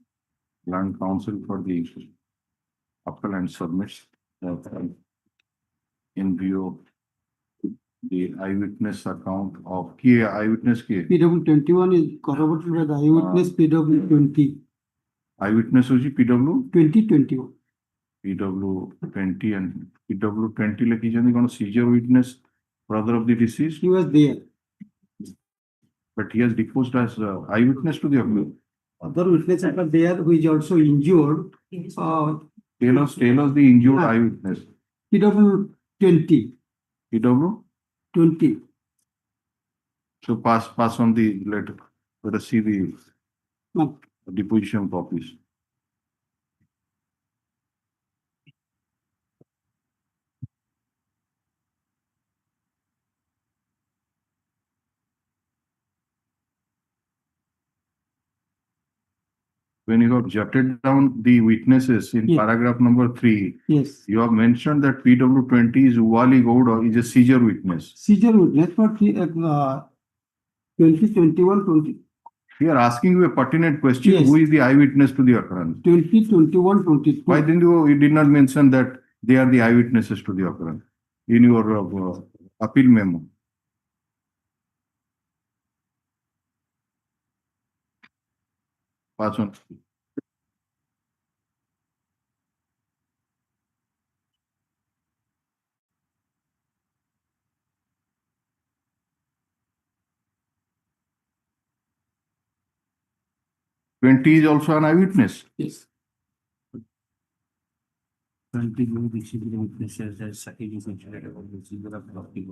Land Council for the appellant submits in view of the eyewitness account of key eyewitness key. PW21 is corroborated by the eyewitness PW20. Eyewitness was PW 2021. PW20 and PW20 like is going to seizure witness Brother of the deceased? He was there. But he has deposed as eyewitness to the occurrence. Other witnesses are there who is also injured. Tell us the injured eyewitness. PW 20. PW? 20. So pass on the letter. Let us see the deposition copies. When you have jotted down the witnesses in paragraph number 3, yes, you have mentioned that PW 20 is Uvali Gowda is a seizure witness. Seizure witness, but 2021 20. We are asking you a pertinent question. Yes. Who is the eyewitness to the occurrence? 2021 22. Why didn't you did not mention that they are the eyewitnesses to the occurrence in your appeal memo? Pass on. Twenty is also an eyewitness. Yes. 20 witnesses as it is mentioned about the seizure of property.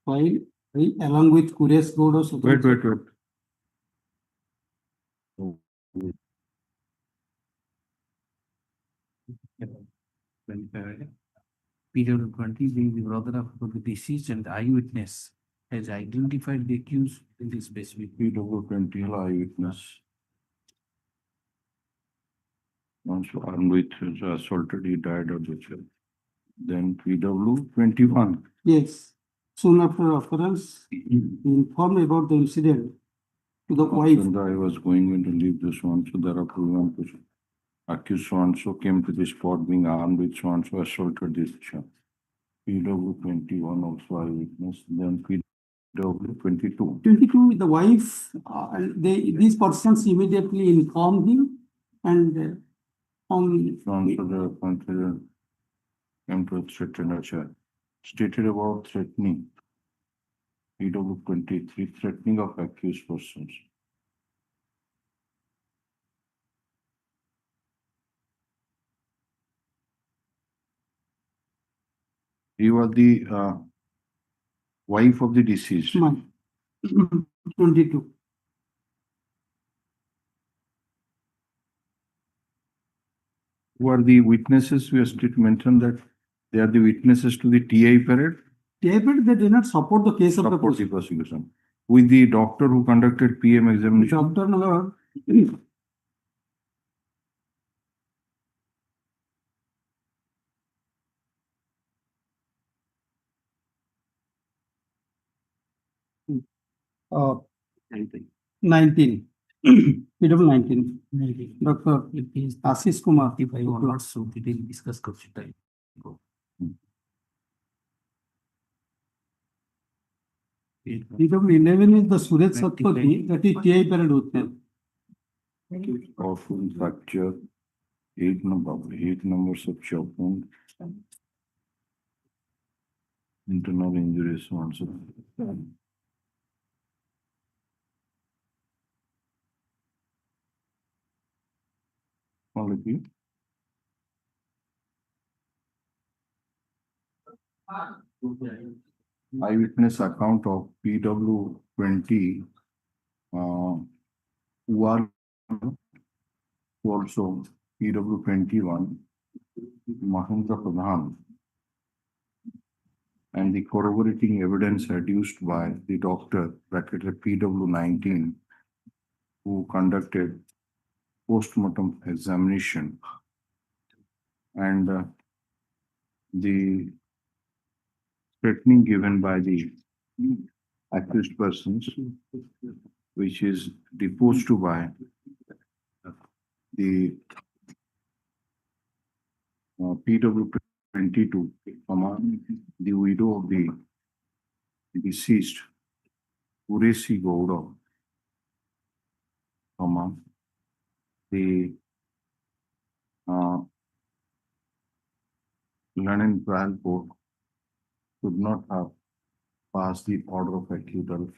While along with Kurias Gowda. Wait. Period 20 being the brother of the deceased and the eyewitness has identified the accused in this specific. PW 20 eyewitness. Once armed with assaulted, he died of the child. Then PW 21. Yes. Soon after occurrence, he informed about the incident to the wife. I was going to leave this one, so there are proven accused so came to the spot being armed with so assaulted this child. PW 21 also eyewitness. Then PW 22. 22, the wife, these persons immediately informed him and on. The confident came to threaten a child. Stated about threatening. PW 23, threatening of accused persons. You are the wife of the deceased. 22. Who are the witnesses? We have mentioned that they are the witnesses to the TI parade. TI parade, they did not support the case of the prosecution. With the doctor who conducted PM examination. Doctor number. Uh, 19. PW 19. Dr. Ashish Kumar. If I want not so detail discuss time. PW 11 is the Suresh Satpathy, that is TI parade witness. Powerful fracture, 8 numbers of chop wound, internal injuries also. Quality. Eyewitness account of PW 20 who are also PW 21 Mahendra Pradhan, and the corroborating evidence adduced by the doctor bracketed PW 19 who conducted post-mortem examination, and the threatening given by the accused persons, which is deposed to by the PW 22, the widow of the deceased, Uresi Gowda, the London Trial Court could not have passed the order of acquittal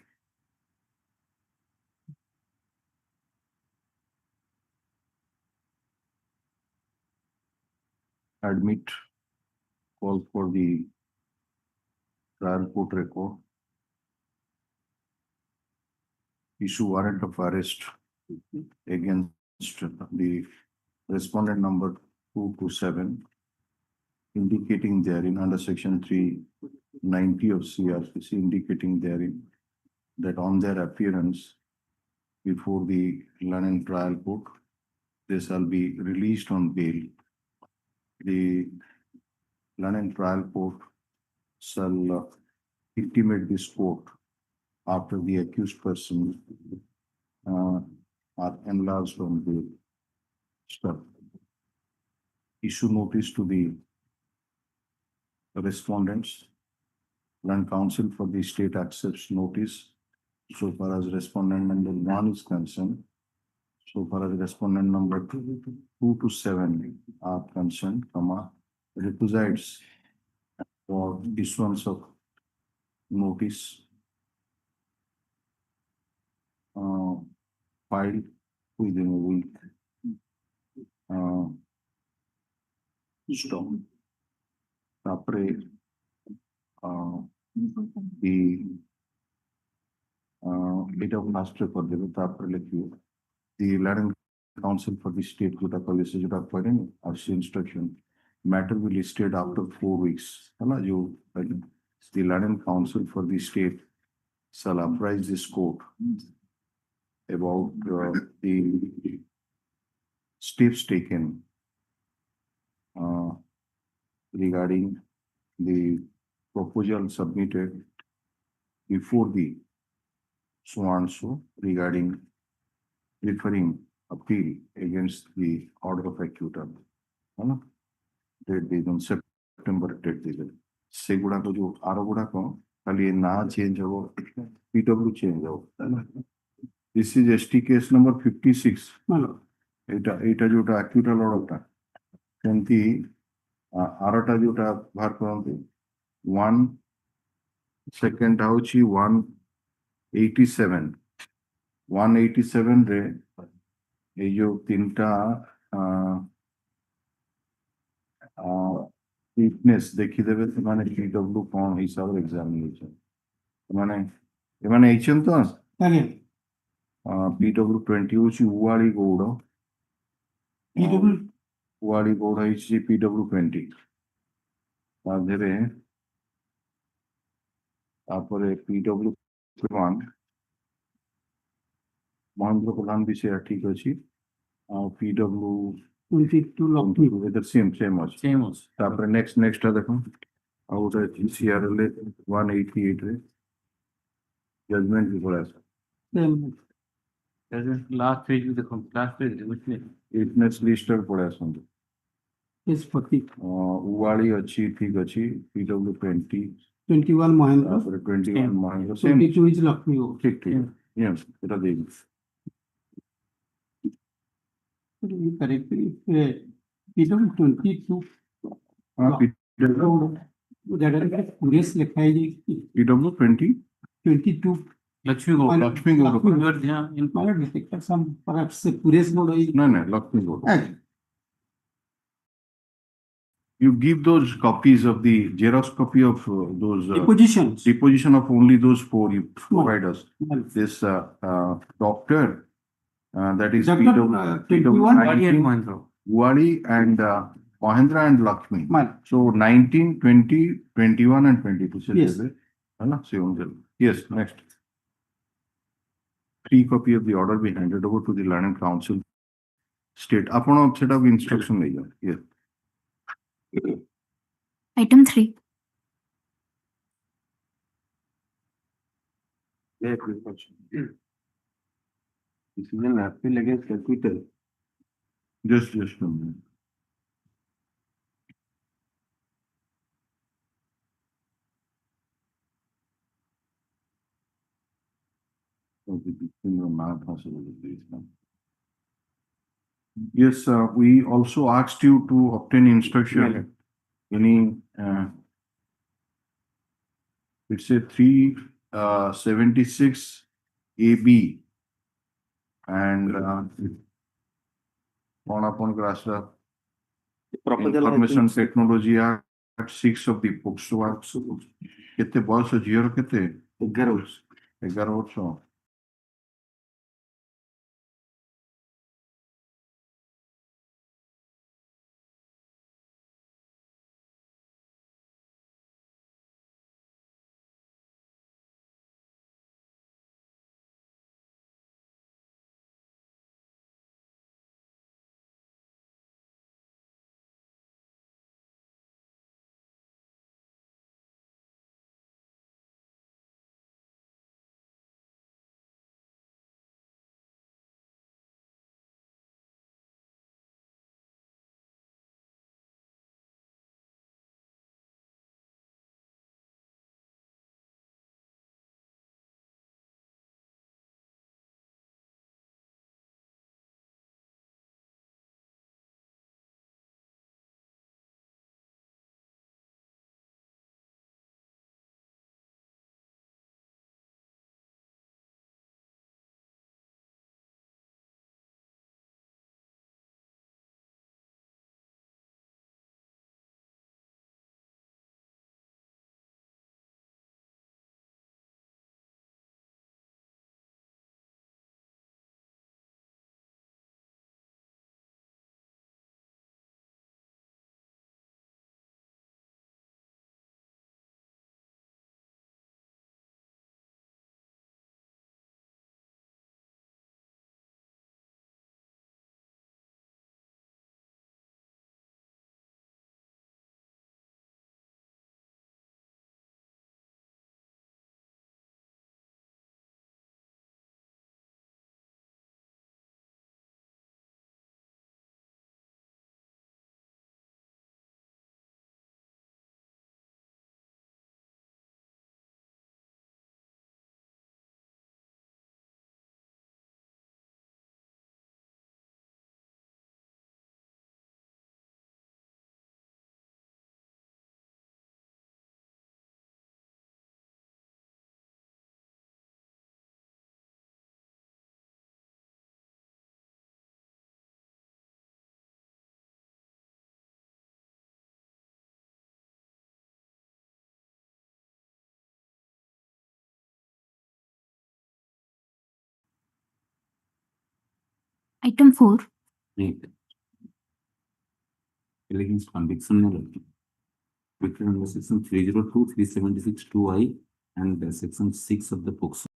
admit call for the trial court record, issue warrant of arrest against the respondent number 227, indicating therein under section 390 of CRPC, indicating therein that on their appearance before the London Trial Court, they shall be released on bail. The London Trial Court shall intimate this court after the accused person are enlarged on bail. Step. Issue notice to the respondents. Land counsel for the state accepts notice so far as respondent number 1 is concerned. So far as respondent number 2 to 7 are concerned, requisites for issuance of notice filed within a week. Stop. The bit of master for the London Council for the State would have policy instruction. Matter will be listed after 4 weeks. The London Council for the State shall apprise this court about the steps taken regarding the proposal submitted before the so regarding referring appeal against the order of acquittal. Date on September date. Segura jo Araguda kali na change ho PW change ho. This is ST case number 56. Eta jota acquittal order. Senti arata jota bhar korante 1 second hauchi 187. 187 re ये जो तीनटा fitness देखी देवे तो माने PW कौन हिसाब examination माने एचन तो पीडब्ल्यू 20 होची उवाड़ी गौड़ उवाड़ी गौड़ हिची पीडब्ल्यू 20 आधेरे आपरे पीडब्ल्यू 1 महेंद्र प्रधान विषय ठीक अछि PW 22 lock with the same तापर next देखो आउट सीआरएल 188 रे जजमेंट भी पड़ा है लास्ट पेज देखो लास्ट पेज विटनेस लिस्ट पे पड़ा है इस पति उवाड़ी अच्छी ठीक अच्छी पीडब्ल्यू 21 महेंद्र तापर 21 महेंद्र 22 इज लक्ष्मी ठीक यस এটা দেই correctly PW 22 पुरेश लिखा है PW 22 Lakshmi Gaur in pilot detector some perhaps पुरेश Gaur no Lakshmi Gaur you give those copies of the Xerox copy of those deposition of only those 4 you provide us. This doctor that is Wali and Mahendra and Lakshmi. So 19, 20, 21 and 22. Yes. Yes, next. 3 copy of the order be handed over to the London Council State. Upon set of instruction. Yes. Item 3. This is an appeal against acquittal. Just a minute. Yes, we also asked you to obtain instruction. Any, it's a 376 AB and one upon Grasra Information Technology Act 6 of the Postal Act. Kete boss zero kete? 11 ବର୍ଷ। Item 4. Against conviction written under section 302, 376 2I and section 6 of the Postal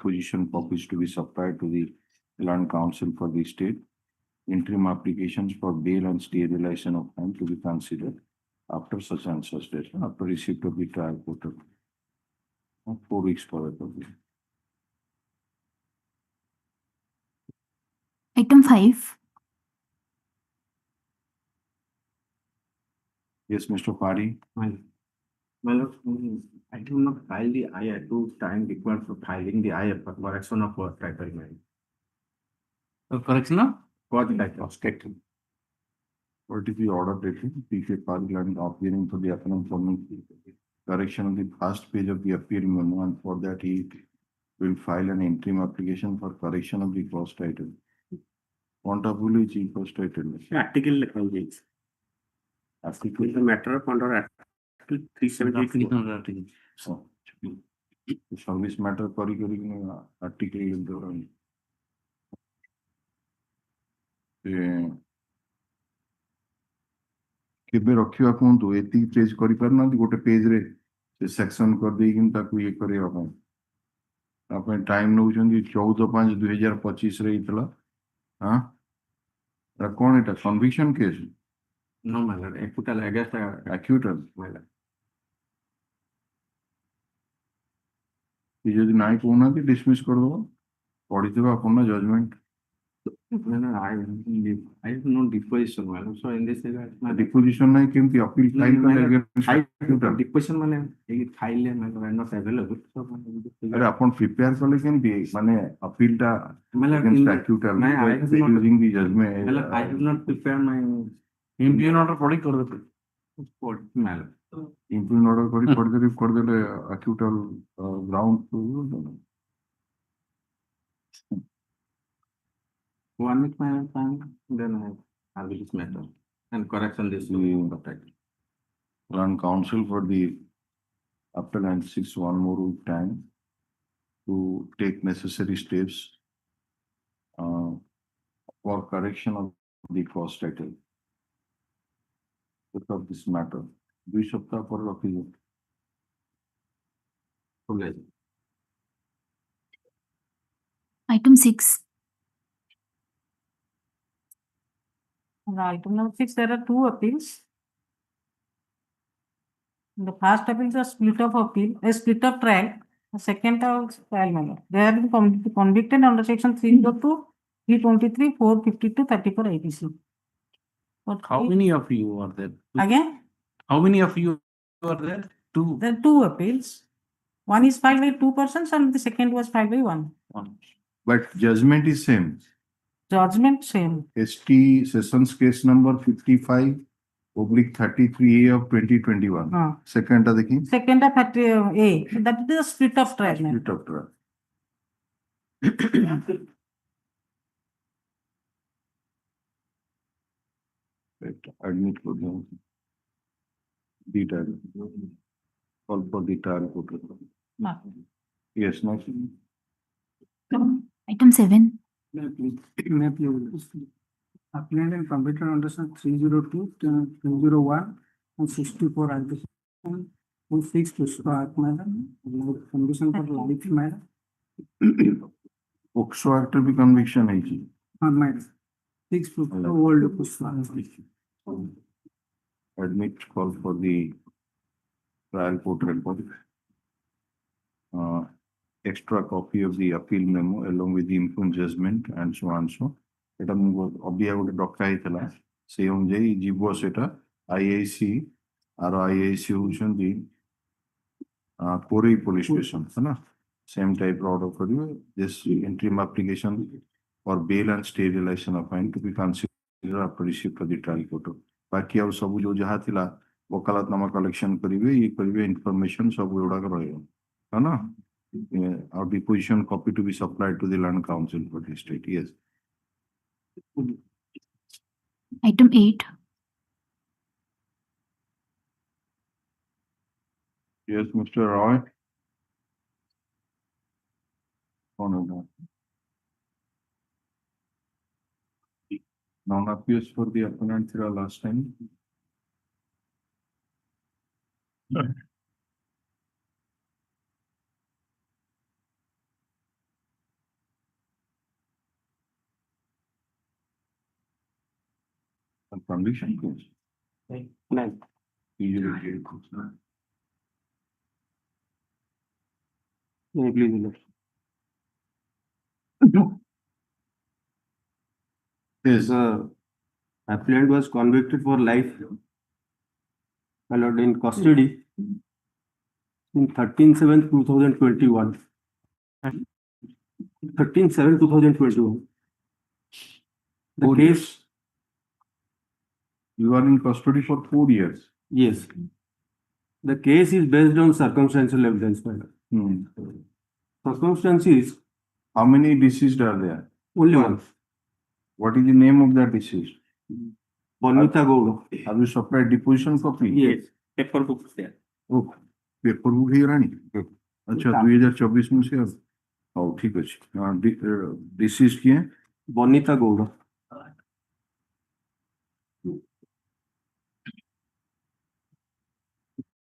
deposition copies to be supplied to the Land Council for the state. Interim applications for bail and sterilization of time to be considered after such and such date, after receipt of the trial court. 4 weeks for it. Item 5. Yes, Mr. Pari. My lord, I do not file the I2 time required for filing the IF for correction of what title name. Correction of? What title? State. What is the order dated? PK Pari and appearing for the appellant forming correction of the first page of the appeal memo, and for that he will file an interim application for correction of the first title. Quantable is first title. Article language. Article. The matter of under Article 378. So, service matter curriculum article. केबे रखिवा कोंतु एति page करि परना गोटे page रे से section कर देई किन ताकू ये करे अपन अपन टाइम नउचंदी 14/5/2025 रे इतला हां रा कोन एटा conviction case No, my lord, acquittal against acquittal my lord. ये जदि नाइ कोना कि डिसमिस कर दो पढि देबा अपन ना judgement No, no, I have no deposition, my lord. So in this regard, my deposition नाही केमती अपील फाइल कर deposition माने ये फाइल है, my lord, are not available. So अरे अपन प्रिपेयर करले केमती माने अपील टा against acquittal using the judgment. my lord, I have not prepared my Impugn order podi kar deते. my lord. Impugn order कर देले acquittal ground to 1 week my time, then I have this matter and correction this protect. Land Council for the appellant 6 1 more week time to take necessary steps for correction of the first title. Of this matter, 2 सप्ताह पर रखिए. Item 6. Item number 6, there are 2 appeals. The first appeal is a split of appeal, a split of trial. The second is trial matter. They have been convicted under section 302, 323, 452, 34 IPC. How many of you are there? Again? How many of you are there? 2. There are 2 appeals. One is filed by 2 persons and the second was filed by 1. But judgment is same. Judgment same. ST Sessions case number 55/33A of 2021. Second are the king. Second of 30A. That is a split of trial. Split of trial. Right. Admit for the trial. Call for the trial court. Yes, no. Item 7. Appellant and convicted under section 302, 301, and 64 IPC. We fixed to start, madam. Condition for life, madam. POCSO Act भी conviction है जी. Madam. 6 to old Pushpa. Admit call for the trial court report. Extra copy of the appeal memo along with the impugned judgment and so on so. এটা অবিয়া ଗୋଟେ ଡକା ହେଇଥିଲା ସେଇ ଅନୁଯାୟୀ ଯିବ ସେଟା IIC ଆର IIC ହଉଛନ୍ତି କୋରେଇ police station है ना same type ର order କରିବେ this interim application for bail and sterilization of fine to be considered after receipt of the trial court. बाकी ଆଉ ସବୁ ଯୋଉ ଯାହା ଥିଲା वकालतनामा collection କରିବେ ये କରିବେ information ସବୁ ଗୁଡାକ ରହିବ है ना our deposition copy to be supplied to the Land Council for the state. Yes. Item 8. Yes, Mr. Roy. Non appears for the appellant last time. A conviction case. Nine. Usually it goes, no? May I please, Your Lordship? Yes. The appellant was convicted for life, my lord, in custody in 13/7/2021. 13/7/2021. The 4 case, years? You are in custody for 4 years. yes. The case is based on circumstantial evidence, my lord. Circumstances, How many deceased are there? only one. What is the name of that deceased? Bonita Gowda. Have you supplied deposition copy? Yes. Paper books there. Okay. Paper book ହେଇଗଲାଣି अच्छा 2024 ମସିହା ହଉ ଠିକ ଅଛି disease କିଏ Bonita Gowda.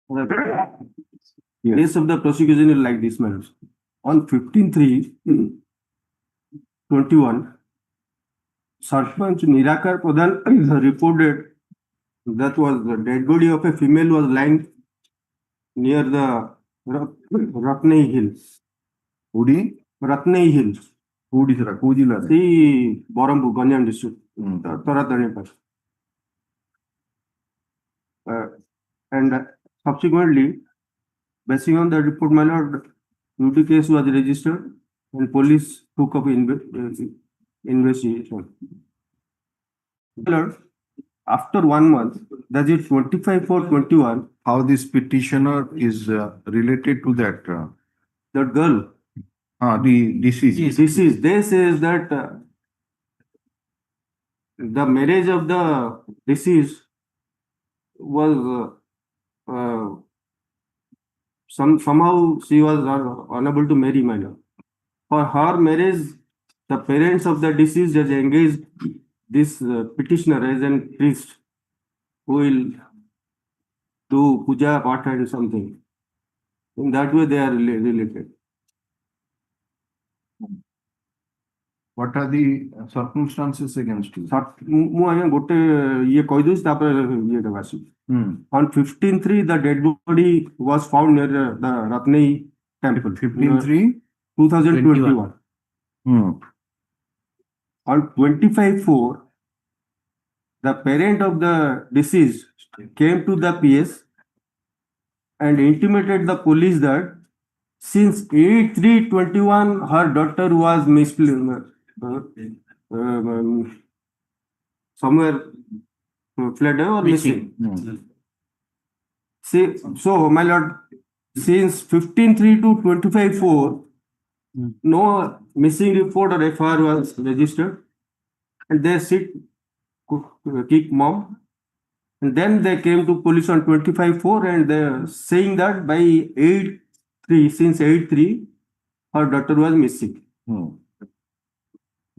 The case of the prosecution is like this, my lord. On 15/3/21, Sarpanch Nirakar Pradhan reported that was the dead body of a female was lying near the Ratnai Hills. କୋଉଠି Ratnai Hills. କୋଉଠି ସେଟା କୋଉ ଜିଲ୍ଲାରେ See Borambur, Ganjam district. Taratani Pass. And subsequently, basing on the report, my lord, UT case was registered and police took up investigation. My lord, after 1 month, that is 25/4/21, how this petitioner is related to that that girl, the deceased they says that the marriage of the deceased was somehow she was unable to marry, my lord. For her marriage, the parents of the deceased has engaged this petitioner as a priest who will do puja, pata and something. In that way, they are related. what are the circumstances against you ମୁଁ ଆଜ୍ଞା ଗୋଟେ ଇଏ କହିଦଉଛି ତାପରେ ଇଏଟା ଆସିବି. On 15/3, the dead body was found near the Ratnai temple. 15/3/2021 On 25/4, the parent of the deceased came to the PS and intimated the police that since 8/3/21, her daughter was somewhere fled or missing. So, my lord, since 15/3/25/4, no missing report or FIR was registered, and they kick mom, and then they came to police on 25/4, and they saying that by 8/3, since 8/3, her daughter was missing.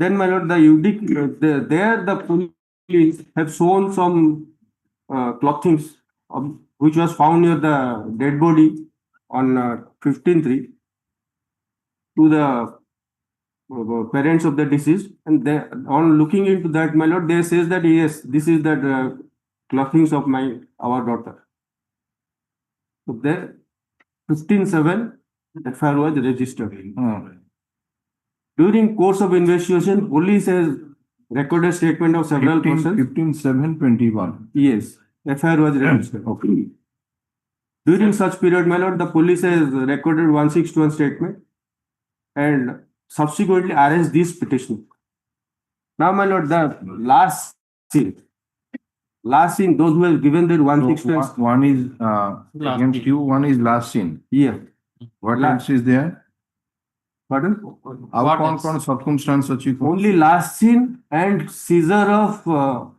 Then, my lord, the the police have shown some clothings which was found near the dead body on 15/3 to the parents of the deceased, and they, on looking into that, my lord, they says that yes, this is that clothings of our daughter. So there 15/7 FIR was registered. During course of investigation, police has recorded statement of several persons. 15/7/21 Yes, FIR was registered. Okay. During such period, my lord, the police has recorded 161 statement and subsequently arrest this petitioner. Now, my lord, the last scene, those who have given their 161. one is against you, one is last scene. Yeah. What else is there? Pardon? What circumstance achieve? Only last scene and seizure of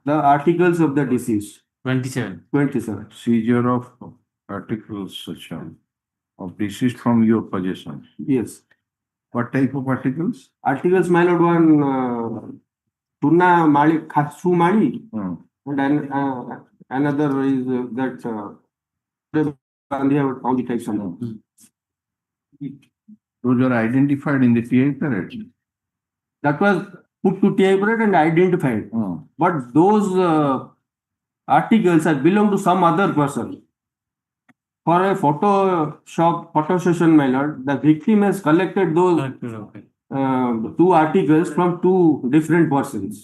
the articles of the deceased. 27. Seizure of articles such of deceased from your possession. Yes. What type of articles? Articles, my lord, one Tuna Mali, Katsu Mali, and then another is that all the types of. Those are identified in the TI parade. That was put to TI parade and identified. But those articles that belong to some other person. For a photo session, my lord, the victim has collected those two articles from two different persons.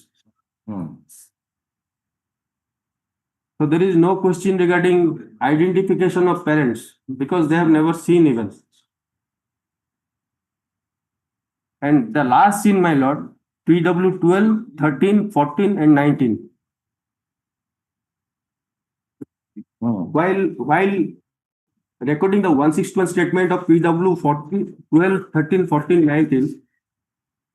So there is no question regarding identification of parents because they have never seen even. And the last scene, my lord, PW 12, 13, 14 and 19. While recording the 161 statement of PW 12, 13, 14, 19,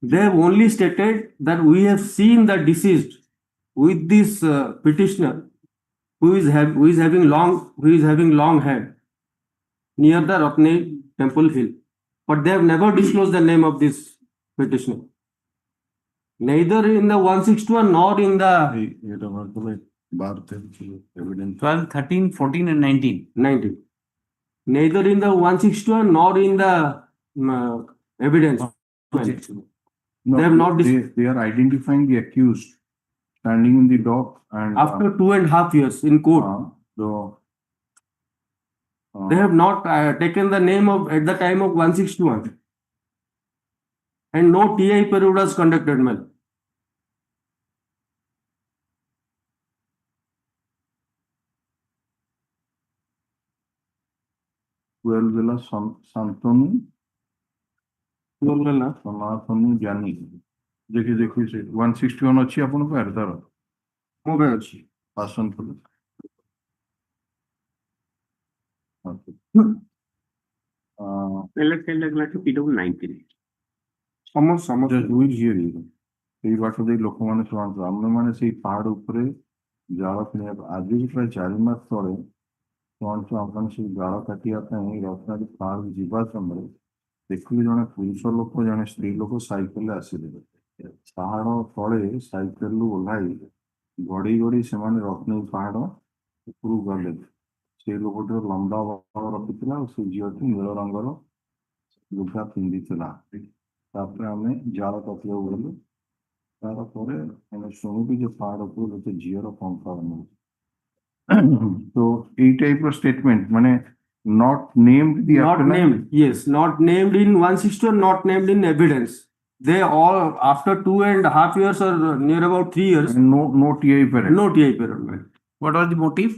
they have only stated that we have seen the deceased with this petitioner who is having long hair near the Ratne Temple Hill. But they have never disclosed the name of this petitioner. Neither in the 161 nor in the 12, 13, 14 and 19. Neither in the 161 nor in the evidence. No, they have not they are identifying the accused standing in the dock and after 2.5 years in court. They have not taken the name of at the time of 161. And no TI period was conducted, man. Santanu Sanatanu Jani. देखिए से 161 अच्छी अपन को है तार mo be achi आसन पर Let's say like PW 19. এই বাଟ দেই ଲୋକମାନେ ଶୁଣନ୍ତୁ ଆମେମାନେ ସେଇ ପାହାଡ ଉପରେ ଜାଳ କିଣିବାକୁ ଆଜି ପ୍ରାୟ 4 ମାସ ତଳେ ଶୁଣନ୍ତୁ ଆମମାନେ ସେଇ ଜାଳ କାଟିବା ପାଇଁ ରତ୍ନାଗିରି ପାହାଡ ଯିବା ସମୟରେ ଦେଖିଲି ଜଣେ ପୁରୁଷ ଲୋକ ଜଣେ ସ୍ତ୍ରୀ ଲୋକ ସାଇକେଲରେ ଆସିଲେ ପାହାଡ ତଳେ ସାଇକେଲରୁ ଓହ୍ଲାଇ ଗଡି ଗଡି ସେମାନେ ରତ୍ନାଗିରି ପାହାଡ ଉପରକୁ ଗଲେ ସେ ଲୋକଟିର ଲମ୍ବା ବାଳ ରଖିଥିଲା ଆଉ ସେ ଝିଅଟି ନୀଳ ରଙ୍ଗର ଲୁଗା ପିନ୍ଧିଥିଲା ତାପରେ ଆମେ ଜାଳ କାଟିବାକୁ ଗଲୁ ତାପରେ ଆମେ ଶୁଣିଲୁ ଯେ ପାହାଡ ଉପରୁ ଗୋଟେ ଝିଅର କଙ୍କାଳ ମିଳୁଛି so এই type of statement মানে not named the not named, yes, not named in 161, not named in evidence. They all after 2.5 years or near about 3 years. No TI period. No TI period. What was the motive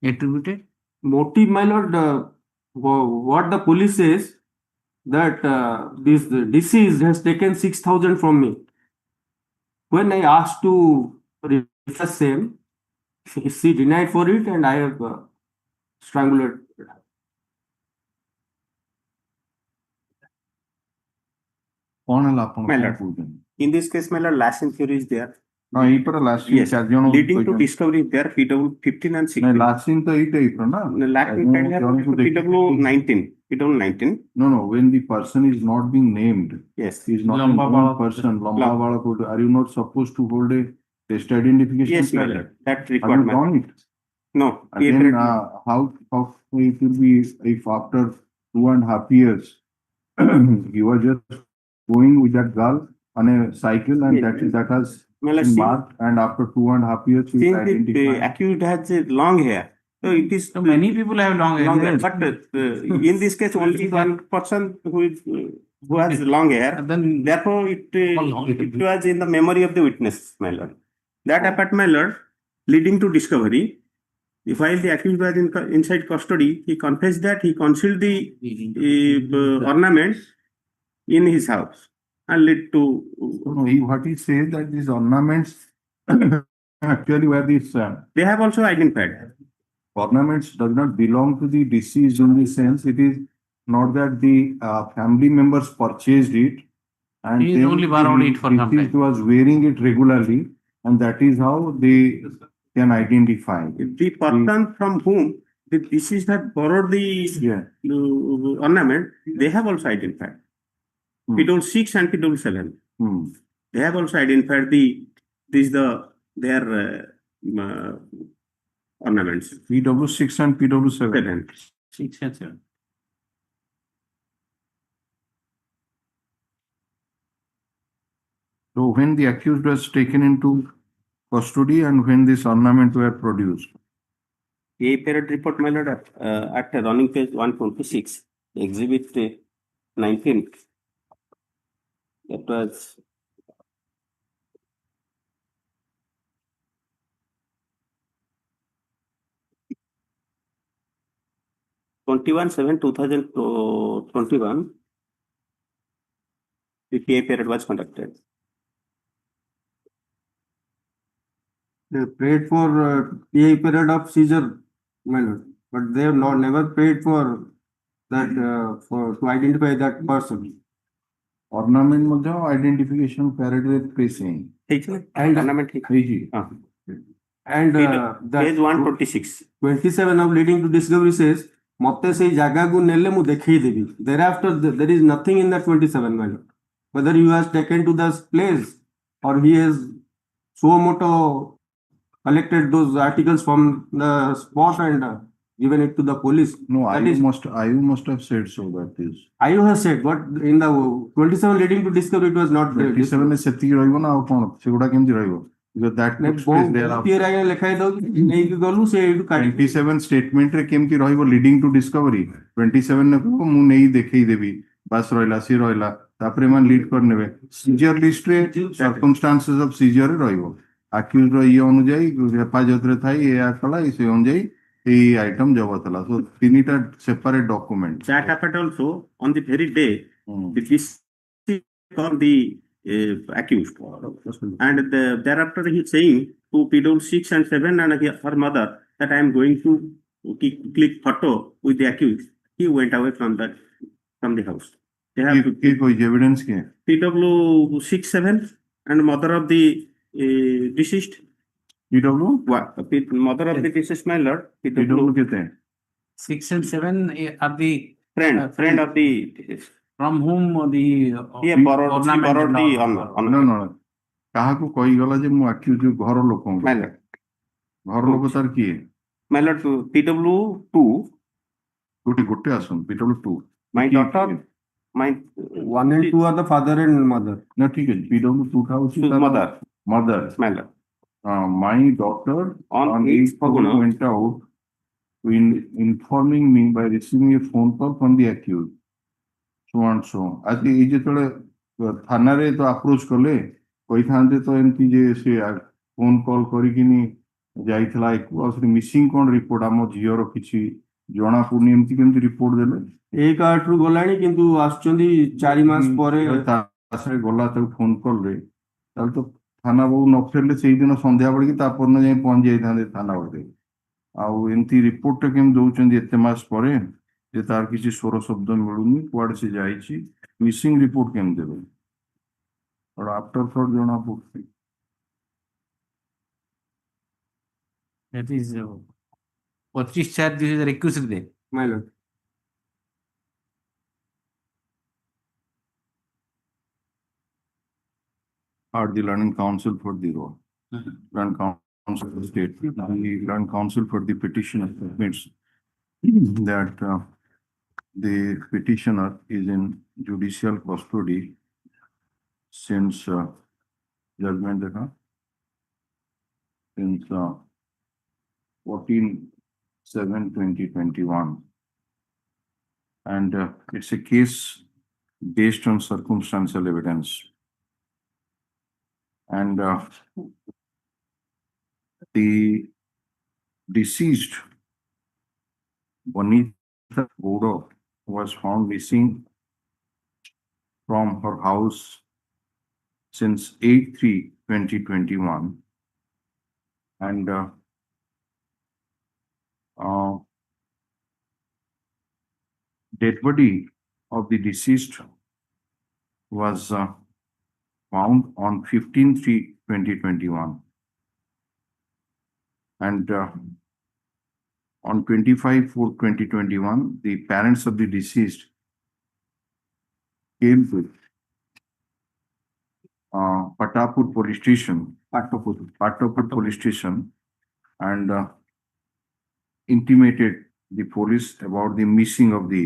attributed? Motive, my lord, what the police says that this deceased has taken 6,000 from me. When I asked to refuse same, she denied for it, and I have strangled. My lord, in this case, my lord, larceny theory is there. No, এই পরে last Yes, leading to discovery is there. PW 15 and 16. না last তো এই type না PW 19. PW 19. No, when the person is not being named, yes, he is not a known person. Lamba bala code. Are you not supposed to hold a test identification? Yes, my lord, that required. Have you done it? No. Again, how it will be if after 2.5 years you are just going with that girl on a cycle and that has been marked, and after 2.5 years you identify. The accused has long hair. So it is many people have long hair. But in this case, only one person who has long hair. Then therefore, it was in the memory of the witness, my lord. That apart, my lord, leading to discovery. While the accused was inside custody, he confessed that he concealed the ornaments in his house and led to. What he says that these ornaments actually were these. They have also identified. Ornaments does not belong to the deceased in the sense it is not that the family members purchased it and he only borrowed it for some time. Was wearing it regularly, and that is how they can identify. The person from whom the deceased had borrowed the ornament, they have also identified. PW 6 and PW 7. They have also identified their ornaments. PW 6 and PW 7. 6 and 7. So when the accused was taken into custody and when this ornament were produced? A period report, my lord, at running page 126, exhibit 19. That was 21/7/2021. The PA period was conducted. They paid for PA period of seizure, my lord, but they have never paid for that to identify that person. Ornament ମଧ୍ୟ identification paragraph place ହିଁ And ornament ହେଇଛି and page 126. 27 of leading to discovery says ମତେ ସେଇ ଜାଗାକୁ ନେଲେ ମୁଁ ଦେଖେଇଦେବି. Thereafter there is nothing in that 27, my lord. Whether he has taken to this place or he has suo moto collected those articles from the spot and given it to the police. No, That IU is- must have said so that is. IU has said, but in the 27 leading to discovery, it was not. 27 ରେ ସେତିକି ରହିବ ନା ଆଉ କଣ ସେଗୁଡା କେମିତି ରହିବ? Because that took place there. ଲେଖା ହେଇଥାଉଛି ନେଇକି ଗଲୁ ସେ ଏଇଠୁ କାଢି 27 statement ରେ କେମିତି ରହିବ leading to discovery? 27 ରେ କହିବ ମୁଁ ନେଇ ଦେଖେଇଦେବି ବାସ୍ ରହିଲା ସିଏ ରହିଲା ତାପରେ ମାନେ ଲିଡ୍ କରିନେବେ ସିଜର ଲିଷ୍ଟ ରେ circumstances of seizure ରେ ରହିବ accused ର ଇଏ ଅନୁଯାୟୀ ହେଫାଜତରେ ଥାଇ ଏୟା କଲା ସେ ଅନୁଯାୟୀ ଏଇ ଆଇଟମ ଜବତ ହେଲା so ତିନିଟା separate document. That happened also on the very day the DC called the accused, and thereafter he is saying to PW 6 and 7 and her mother that I am going to click photo with the accused. He went away from the house. They have evidence ke PW 6 7 and mother of the deceased. PW Mother of the deceased, my lord. PW kete 6 and 7 are the friend of the from whom the borrowed the no କାହାକୁ କହିଗଲା ଯେ ମୁଁ accused ଘର ଲୋକଙ୍କୁ my lord. ଘର ଲୋକ ତାର କିଏ? My lord, PW 2. ଗୋଟେ ଆସନ୍ PW 2. My daughter, my 1 and 2 are the father and mother. ନା ଠିକ ଅଛି PW 2 ଟା ହଉଛି ତାର mother. My lord. My daughter on 8th February went out informing me by receiving a phone call from the accused. So and so. ଆଜି ଏଇ ଯେତେବେଳେ ଥାନାରେ ତ ଆପ୍ରୋଚ୍ କଲେ କହିଥାନ୍ତେ ତ ଏମିତି ଯେ ସେ ଫୋନ୍ କଲ୍ କରିକିନି ଯାଇଥିଲା ଆଉ ସେଠି ମିସିଂ କଣ ରିପୋର୍ଟ ଆମ ଝିଅର କିଛି ଜଣା ପଡୁନି ଏମିତି କେମିତି ରିପୋର୍ଟ ଦେଲେ 1/8 ରୁ ଗଲାଣି କିନ୍ତୁ ଆସୁଛନ୍ତି 4 ମାସ ପରେ ତାସାରେ ଗଲା ତାକୁ ଫୋନ୍ କଲରେ ତାହେଲେ ତ ଥାନା ବାବୁ ନ ଫେରିଲେ ସେଇଦିନ ସନ୍ଧ୍ୟାବେଳେ କି ତା ପରଦିନ ଯାଇ ପହଞ୍ଚି ଯାଇଥାନ୍ତେ ଥାନା ବେଳେ ଆଉ ଏମିତି ରିପୋର୍ଟଟା କେମିତି ଦଉଛନ୍ତି ଏତେ ମାସ ପରେ ଯେ ତାର କିଛି ସ୍ୱର ଶବ୍ଦ ମିଳୁନି କୁଆଡେ ସେ ଯାଇଛି ମିସିଂ ରିପୋର୍ଟ କେମିତି ଦେବେ ଆଫ୍ଟର ଥଟ୍ ଜଣା ପଡୁଛି. That is 25 charges are accused there. My lord. Are the learning counsel for the role. Learned counsel for the state. The learned counsel for the petitioner admits that the petitioner is in judicial custody since judgment since 14/7/2021, and it's a case based on circumstantial evidence. And the deceased Bonita Bodo was found missing from her house since 8/3/2021, and dead body of the deceased was found on 15/3/2021, and on 25/4/2021, the parents of the deceased came to Patapur police station, Patapur police station, and intimated the police about the missing of the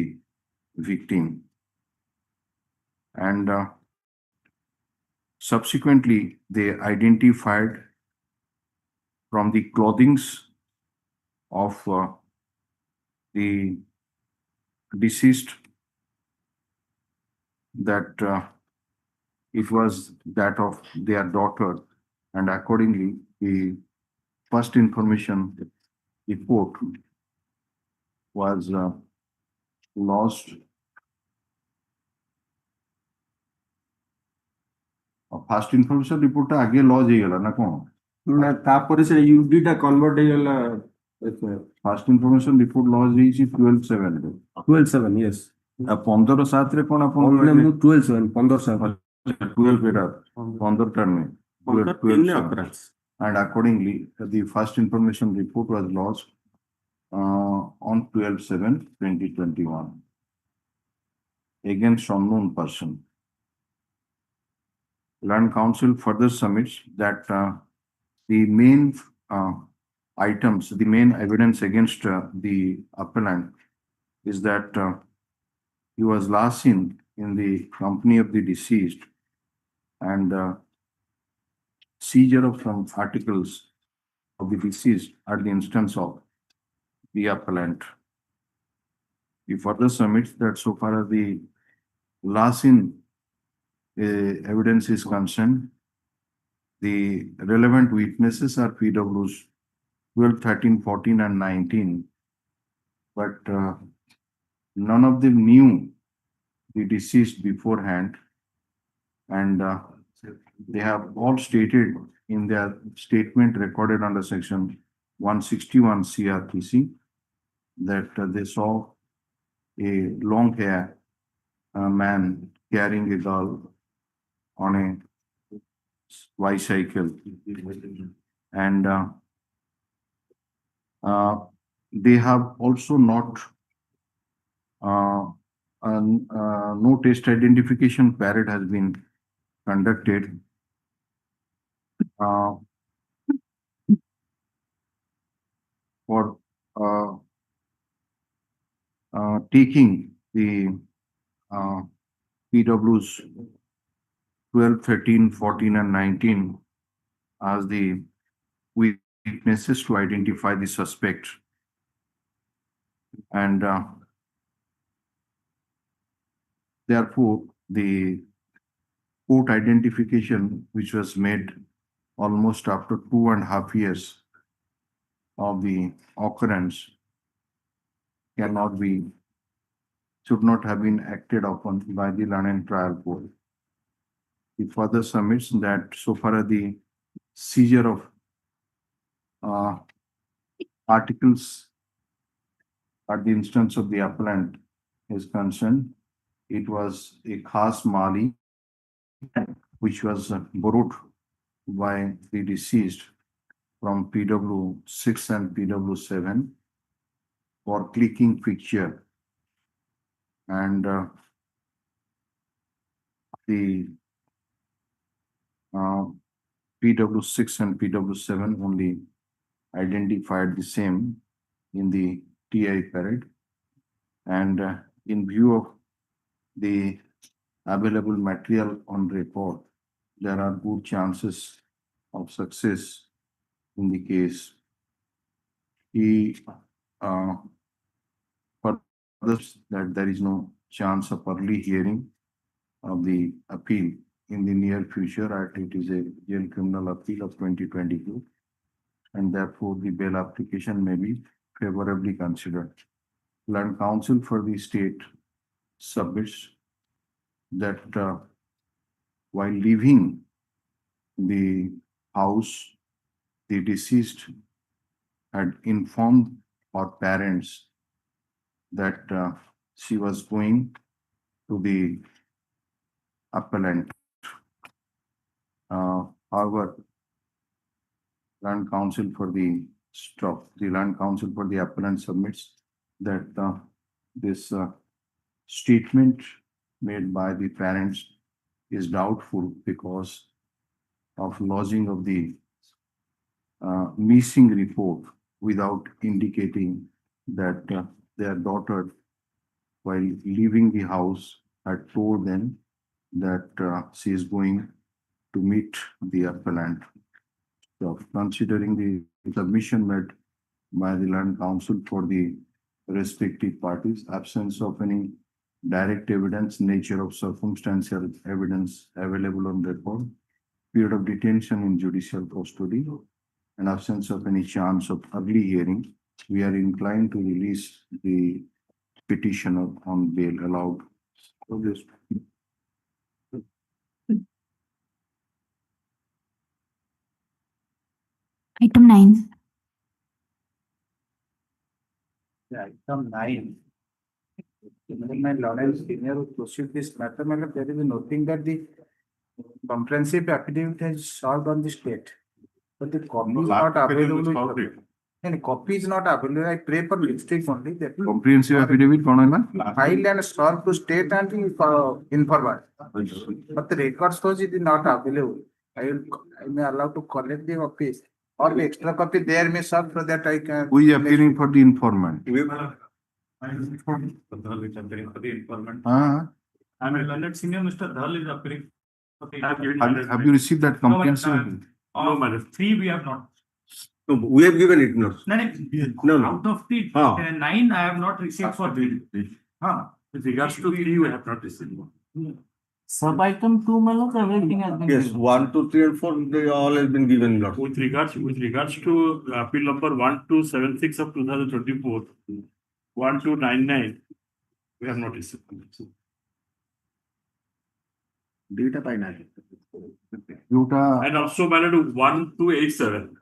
victim, and subsequently they identified from the clothings of the deceased that it was that of their daughter, and accordingly the first information report was lost. First information report टा आगे laws ହେଇଗଲା ନା କଣ? ନା ତାପରେ ସେ UD ଟା convert ହେଇଗଲା ଫାଷ୍ଟ ଇନଫର୍ମେସନ ରିପୋର୍ଟ ଲଜ୍ ହେଇଛି 12/7 ରେ 12/7 yes 15/7 ରେ କଣ ଆପଣ ମୁଁ 12/7 15/7 12 ଏଟା 15 ଟା ନୁହେଁ 12/7 and accordingly the first information report was lodged on 12/7/2021 against unknown person. Land Council further submits that the main items, the main evidence against the appellant is that he was last seen in the company of the deceased, and seizure of some articles of the deceased at the instance of the appellant. He further submits that so far as the last seen evidence is concerned, the relevant witnesses are PWs 12, 13, 14, and 19, but none of them knew the deceased beforehand, and they have all stated in their statement recorded under section 161 CRPC that they saw a long hair man carrying a girl on a bicycle, and they have also not no test identification parade has been conducted. For taking the PWs 12, 13, 14, and 19 as the witnesses to identify the suspect. And therefore, the court identification, which was made almost after 2.5 years of the occurrence, should not have been acted upon by the learned trial court. He further submits that so far as the seizure of articles at the instance of the appellant is concerned, it was a khas mali which was borrowed by the deceased from PW6 and PW7 for clicking fixture, and the PW6 and PW7 only identified the same in the TI parade, and in view of the available material on record, there are good chances of success in the case. He furthers that there is no chance of early hearing of the appeal in the near future, as it is a jail criminal appeal of 2022, and therefore the bail application may be favorably considered. Land Council for the state submits that while leaving the house, the deceased had informed her parents that she was going to the appellant. However, Land Council for the Land Council for the appellant submits that this statement made by the parents is doubtful because of lodging of the missing report without indicating that their daughter, while leaving the house, had told them that she is going to meet the appellant. So, considering the submission made by the land council for the respective parties, absence of any direct evidence, nature of circumstantial evidence available on record, period of detention in judicial custody, and absence of any chance of early hearing, we are inclined to release the petitioner on bail allowed. So this Item 9. Item 9. My Lord and Senior will proceed this matter. My Lord, there is nothing that the comprehensive affidavit has served on the state, but the copy is not available. And copy is not available. I pray for mistake only. That comprehensive affidavit filed and served to state and the informer. But the record shows it is not available. I may allow to collect the office or the extra copy there may serve so that I can. Who is appearing for the informant? I'm appearing for the informant. I'm a learned senior, Mr. Dhal is appearing. Have you received that comprehensive? No, madam. 3 we have not. No, we have given it, no. No. Out of the 9, I have not received for 3. With regards to 3, we have not received. Sub item 2, my lord, everything has been Yes, given. 1, 2, 3, and 4, they all have been given, Lord. With regards to appeal number 1276 of 2024, 1299, we have not received. Data by night. And also valid 1287.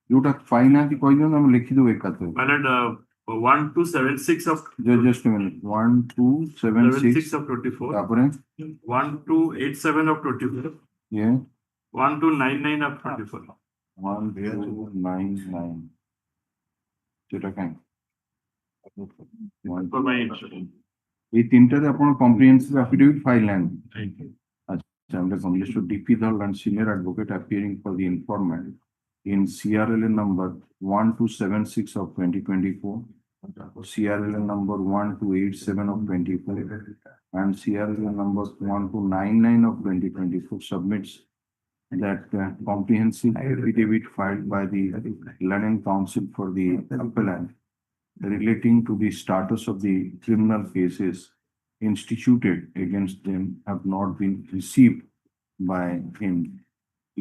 You'd have finally coined them, Valid 1276 of just a minute. 1276 of 24. Tapare? 1287 of 24. Yeah. 1299 of 24. 1299. Cheta kind. For my insurance. এই তিনটাতে আপনার comprehensive affidavit file and Thank you. আমরা Mr. DP Dhal and senior advocate appearing for the informant in CRLA number 1276 of 2024, CRLA number 1287 of 24, and CRLA number 1299 of 2024 submits that comprehensive affidavit filed by the Learning Council for the appellant relating to the status of the criminal cases instituted against them have not been received by him.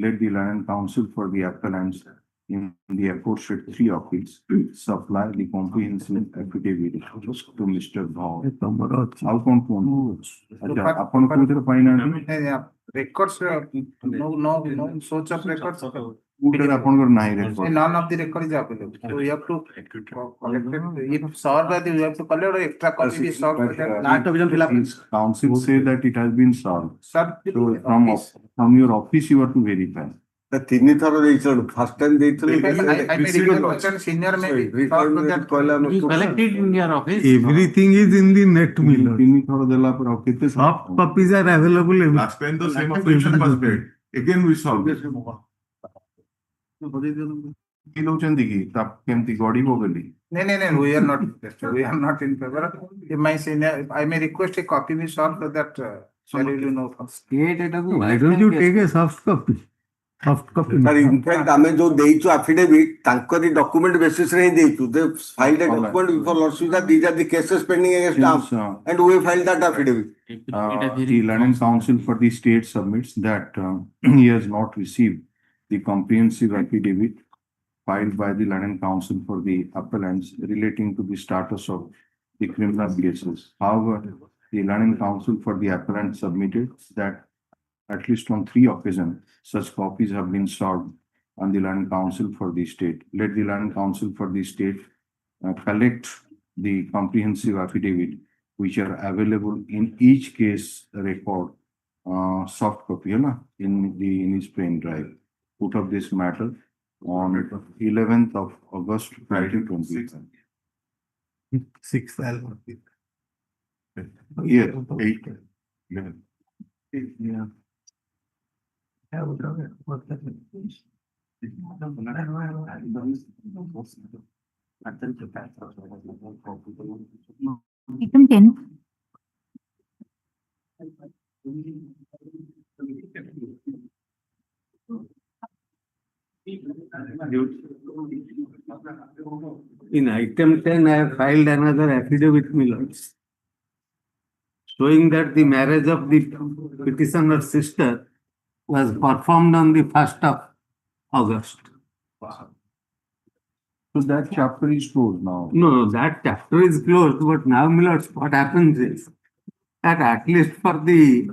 Let the Learning Council for the appellants in the aforesaid 3 office supply the comprehensive affidavit to Mr. Bhav. How come? Upon the final Records, no source of records. None of the record is available. So we have to collect it. If solved, we have to collect extra copy. Be solved. Council say that it has been solved. Sir, From your office, you have to verify. The three thorough reason, first time they told I may request senior maybe. You collected in your office. Everything is in the net, Miller. Soft Soft copies are available. Last time the same operation was made. Again we solved it. কি দଉଛନ୍ତି କି ତା କେମିତି ଗଡିବ ବୋଲି? No, we are not interested. We are not in favor. If my senior, I may request a copy be solved so that there will be no Why don't you take a soft copy? Soft copy. Sir, in fact, ଆମେ ଯୋଉ ଦେଇଛୁ affidavit ତାଙ୍କରି document basis ରେ ହିଁ ଦେଇଛୁ. They filed a document before lawsuit that these are the cases pending against them, and we filed that affidavit. The Learning Council for the state submits that he has not received the comprehensive affidavit filed by the Learning Council for the appellants relating to the status of the criminal cases. However, the Learning Council for the appellant submitted that at least on 3 occasions, such copies have been served on the Learning Council for the state. Let the Learning Council for the state collect the comprehensive affidavit which are available in each case record, soft copy in his pen drive. Put up this matter on 11th of August 2020. 6th. Yes, 8. 11. Yeah. Item 10. In item 10, I have filed another affidavit, my lords, showing that the marriage of the petitioner's sister was performed on the 1st of August. So that chapter is closed now. No, that chapter is closed, but now, my lords, what happens is that at least for the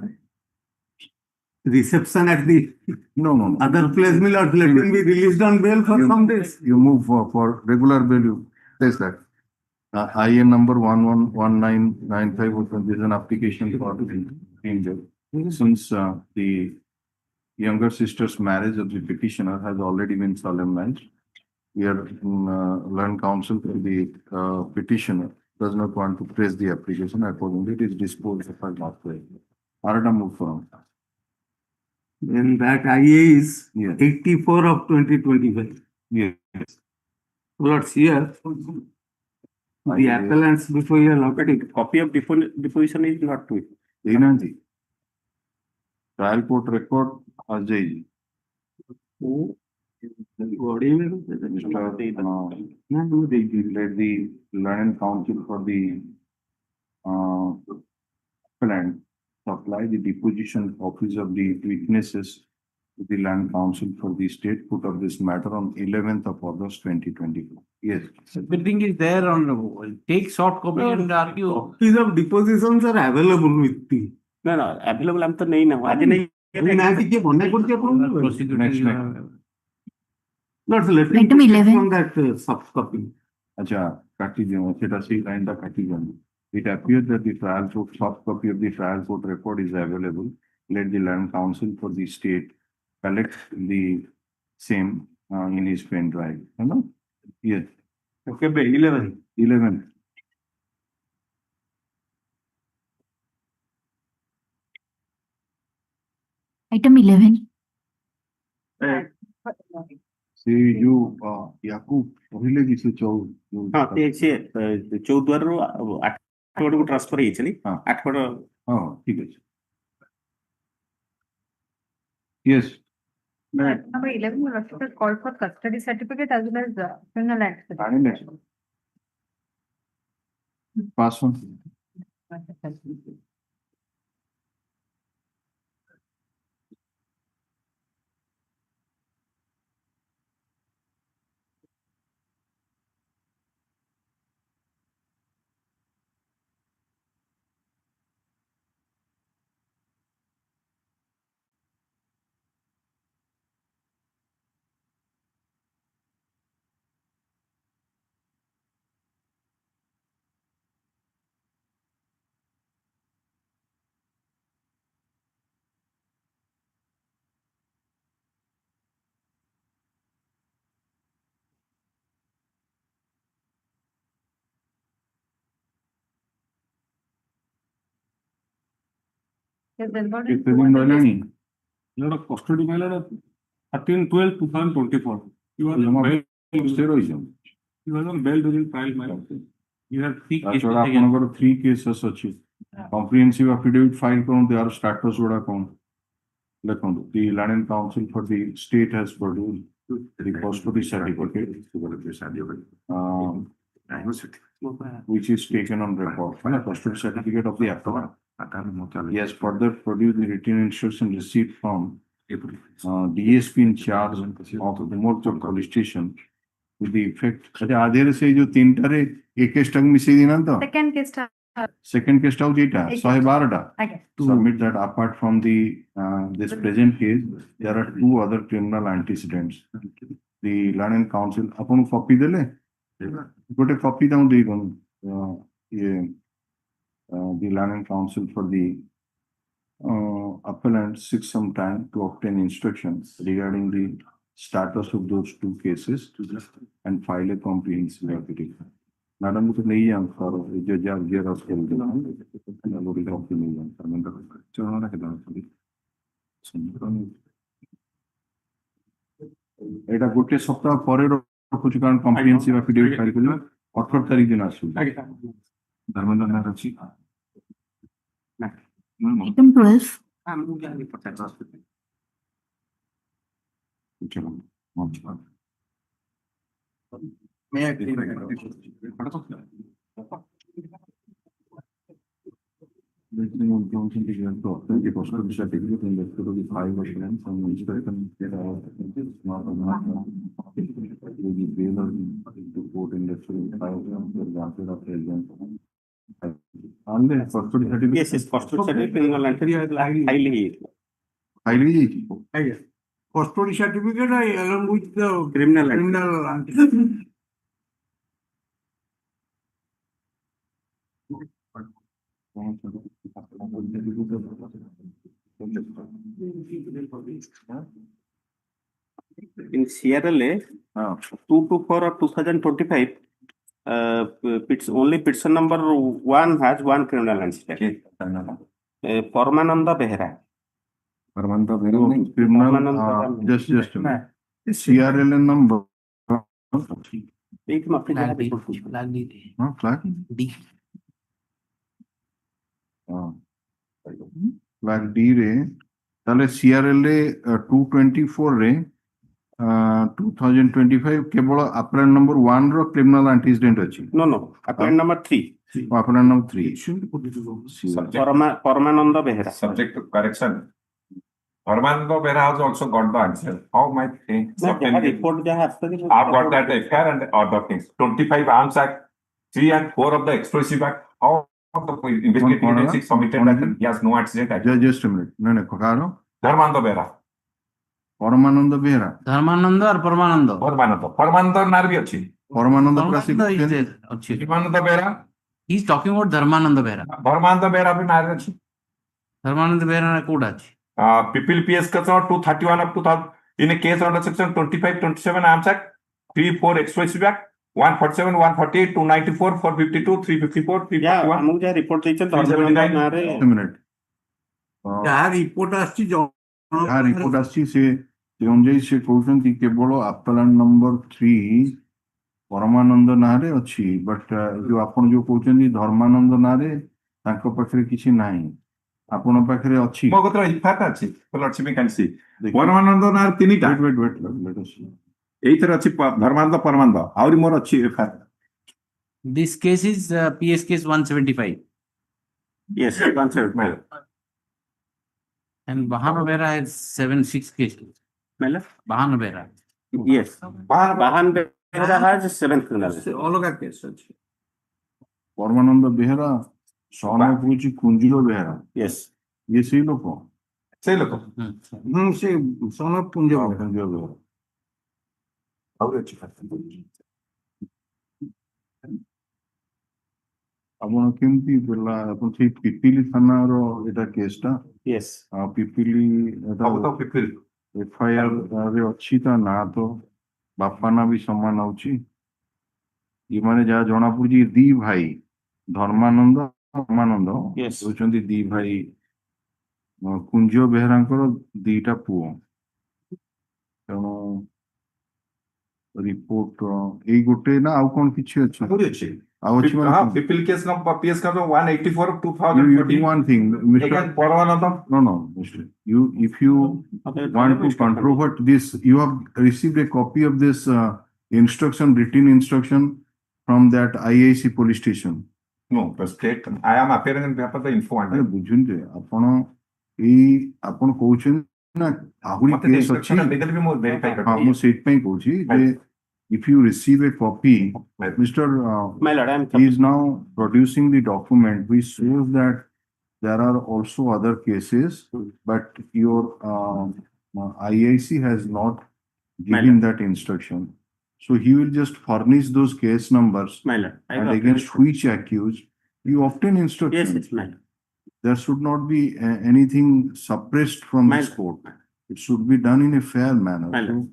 reception at the No. other place, my lords, let him be released on bail for some days. You move for regular bail, you says that. IN number 111995, this is an application for danger. Since the younger sister's marriage of the petitioner has already been solemnized, we are learned counsel for the petitioner does not want to press the application. Accordingly, it is disposed of as not way. Arada move from. Then that IA is Yes. 84 of 2025. Yes. Lords, here, the appellants before you are located. Copy of deposition is not with. Ji. Trial court record Ajay. What do you mean? Let the learned counsel for the appellant supply the deposition copies of the witnesses to the land council for the state put of this matter on 11th of August 2024. Yes. Everything is there on, take soft copy and argue. Copies of depositions are available with me. No, available am to nahi na. Aaj nahi. Next. Not let me Item take 11. from that soft copy. Acha, it appears that the trial court soft copy of the trial court record is available. Let the land council for the state collect the same in his pen drive. Hello? Yes. Okay, 11. 11. Item 11. See you, Yakub, पहिले किसी हाँ ते से 14 ରୁ 8 को transfer ହେଇଛି ନି 8 हाँ ठीक है yes Number 11, you have called for custody certificate as well as criminal act. pass on कितने दिन रहलानी custody mail 13/12/2024. You are on bail. stay ରହିଛି You are on bail during trial, my lord. You have 3 cases ତାଛଡ଼ା again. ଆପଣଙ୍କର 3 cases ଅଛି comprehensive affidavit file କରନ୍ତୁ यार status ଗୁଡ଼ା କଣ ଦେଖନ୍ତୁ the land and council for the state has produced the custody certificate which is taken on record custody certificate of the appellant. Yes, further produce the written instruction received from DSP in charge of the Mortal police station with the effect. अच्छा आधे से जो 3 टारे एक case टंग मिसी दिना तो Second case. second case tau zeta 112 टा Okay. submit that apart from the this present case there are 2 other criminal antecedents. The land and council upon copy देले गोटे कॉपी दाउ दे कोन ये the land and council for the appellant seeks some time to obtain instructions regarding the status of those 2 cases and file a comprehensive affidavit. Madam, you can for the judge here of এটা গোটে সপ্তাহ পরে রখুছি কারণ comprehensive affidavit file করলে 18 তারিখ দিন আসবে ধর্মেন্দ্র নাথ আছে Item 12. চলো May I? Yes, yes, Postal certificate criminal entry is highly. Custody certificate along with the Criminal entry. criminal. In CRLA, 224 of 2025, it's only petition number 1 has one criminal entity. Paramananda Behra. Criminal, just a minute. CRL number. Flag D. Flag D re. Tale CRL 224 re. 2025 केवल apparent number 1 रो criminal antecedent अछि. No, apparent number 3. Apparent number 3. Paramananda Behra. Subject to correction. Armando Behra has also got the answer. How might he? I've got that FIR and other things. 25 Arms Act, 3 and 4 of the Explosive Act. How the investigating agency submitted that he has no accident? Just a minute. No, Karo. Armando Behra. Paramananda Behra. Dharmananda or Paramananda? Paramananda Narvi achi. Paramananda Paramananda is there. Paramananda Behra. He's talking about Dharmananda Behra. Paramananda Behra bhi Narvi achi. Dharmananda Behra code achi. People PS 231 of 2000 in a case under section 25, 27 Arms Act, 3, 4 Explosive Act, 147, 148, 294, 452, 354, 351. Yeah, among the report is a minute. report ଆସିଛି report ଆସିଛି ସେ ଅନୁଯାୟୀ ସେ କହୁଛନ୍ତି କେବଳ appellant number 3 Paramananda ନାଁରେ ଅଛି but ଯୋଉ ଆପଣ ଯୋଉ କହୁଛନ୍ତି ଧର୍ମାନନ୍ଦ ନାଁରେ ତାଙ୍କ ପାଖରେ କିଛି ନାହିଁ ଆପଣ ପାଖରେ ଅଛି ମୋ କତର ଇଫାତ ଅଛି ଲକ୍ଷ୍ମୀ କାନ୍ସି ପରମାନନ୍ଦ ନାଁରେ ତିନିଟା ଏଇଥିରେ ଅଛି ଧର୍ମାନନ୍ଦ ପରମାନନ୍ଦ ଆହୁରି ମୋର ଅଛି ଇଫାତ. This case is PS case 175. Yes, 175. And Bahana Behra has 76 cases. Bahana Behra. Yes. Bahan Behra has 7 criminals. ଅଲଗା କେସ୍ ଅଛି. Paramananda Behera son of which କୁଞ୍ଜିର Behera. Yes. ଇଏ ସେଇ ଲୋକ. ସେଇ ଲୋକ. ସେ son of କୁଞ୍ଜ ବେହେରା. ଆହୁରି ଅଛି. ଆପଣ କେମିତି ପିଲା ଆପଣ ସେଇ ପିପିଲି ଥାନାର ଏଟା କେସଟା? Yes. ପିପିଲି FIR ରେ ଅଛି ତା ନାଁ ତ ବାପା ନାଁ ବି ସମାନ ହଉଛି ଏମାନେ ଯାହା ଜଣା ପଡୁଛି ଦି ଭାଇ ଧର୍ମାନନ୍ଦ ଧର୍ମାନନ୍ଦ ହଉଛନ୍ତି ଦି ଭାଇ କୁଞ୍ଜ ବେହେରାଙ୍କର ଦିଟା ପୁଅ ତେଣୁ ରିପୋର୍ଟ ଏଇ ଗୋଟେ ନା ଆଉ କଣ କିଛି ଅଛି ଆଉ ଅଛି Pipili case number PS number 184 of 2014. one thing Again, Paramananda. no Mr. If you want to controvert this, you have received a copy of this instruction, written instruction from that IIC police station. No, the state. I am appearing in behalf of the info. ବୁଝୁଛନ୍ତି ଆପଣ ଏଇ ଆପଣ କହୁଛନ୍ତି ନା ଆହୁରି case ଅଛି ମୁଁ ସେଇଥିପାଇଁ କହୁଛି ଯେ if you receive a copy, Mr. He is now producing the document which shows that there are also other cases, but your IIC has not given that instruction. So he will just furnish those case numbers and against which accused you obtain instruction. Yes, there should not be anything suppressed from this court. It should be done in a fair manner. So,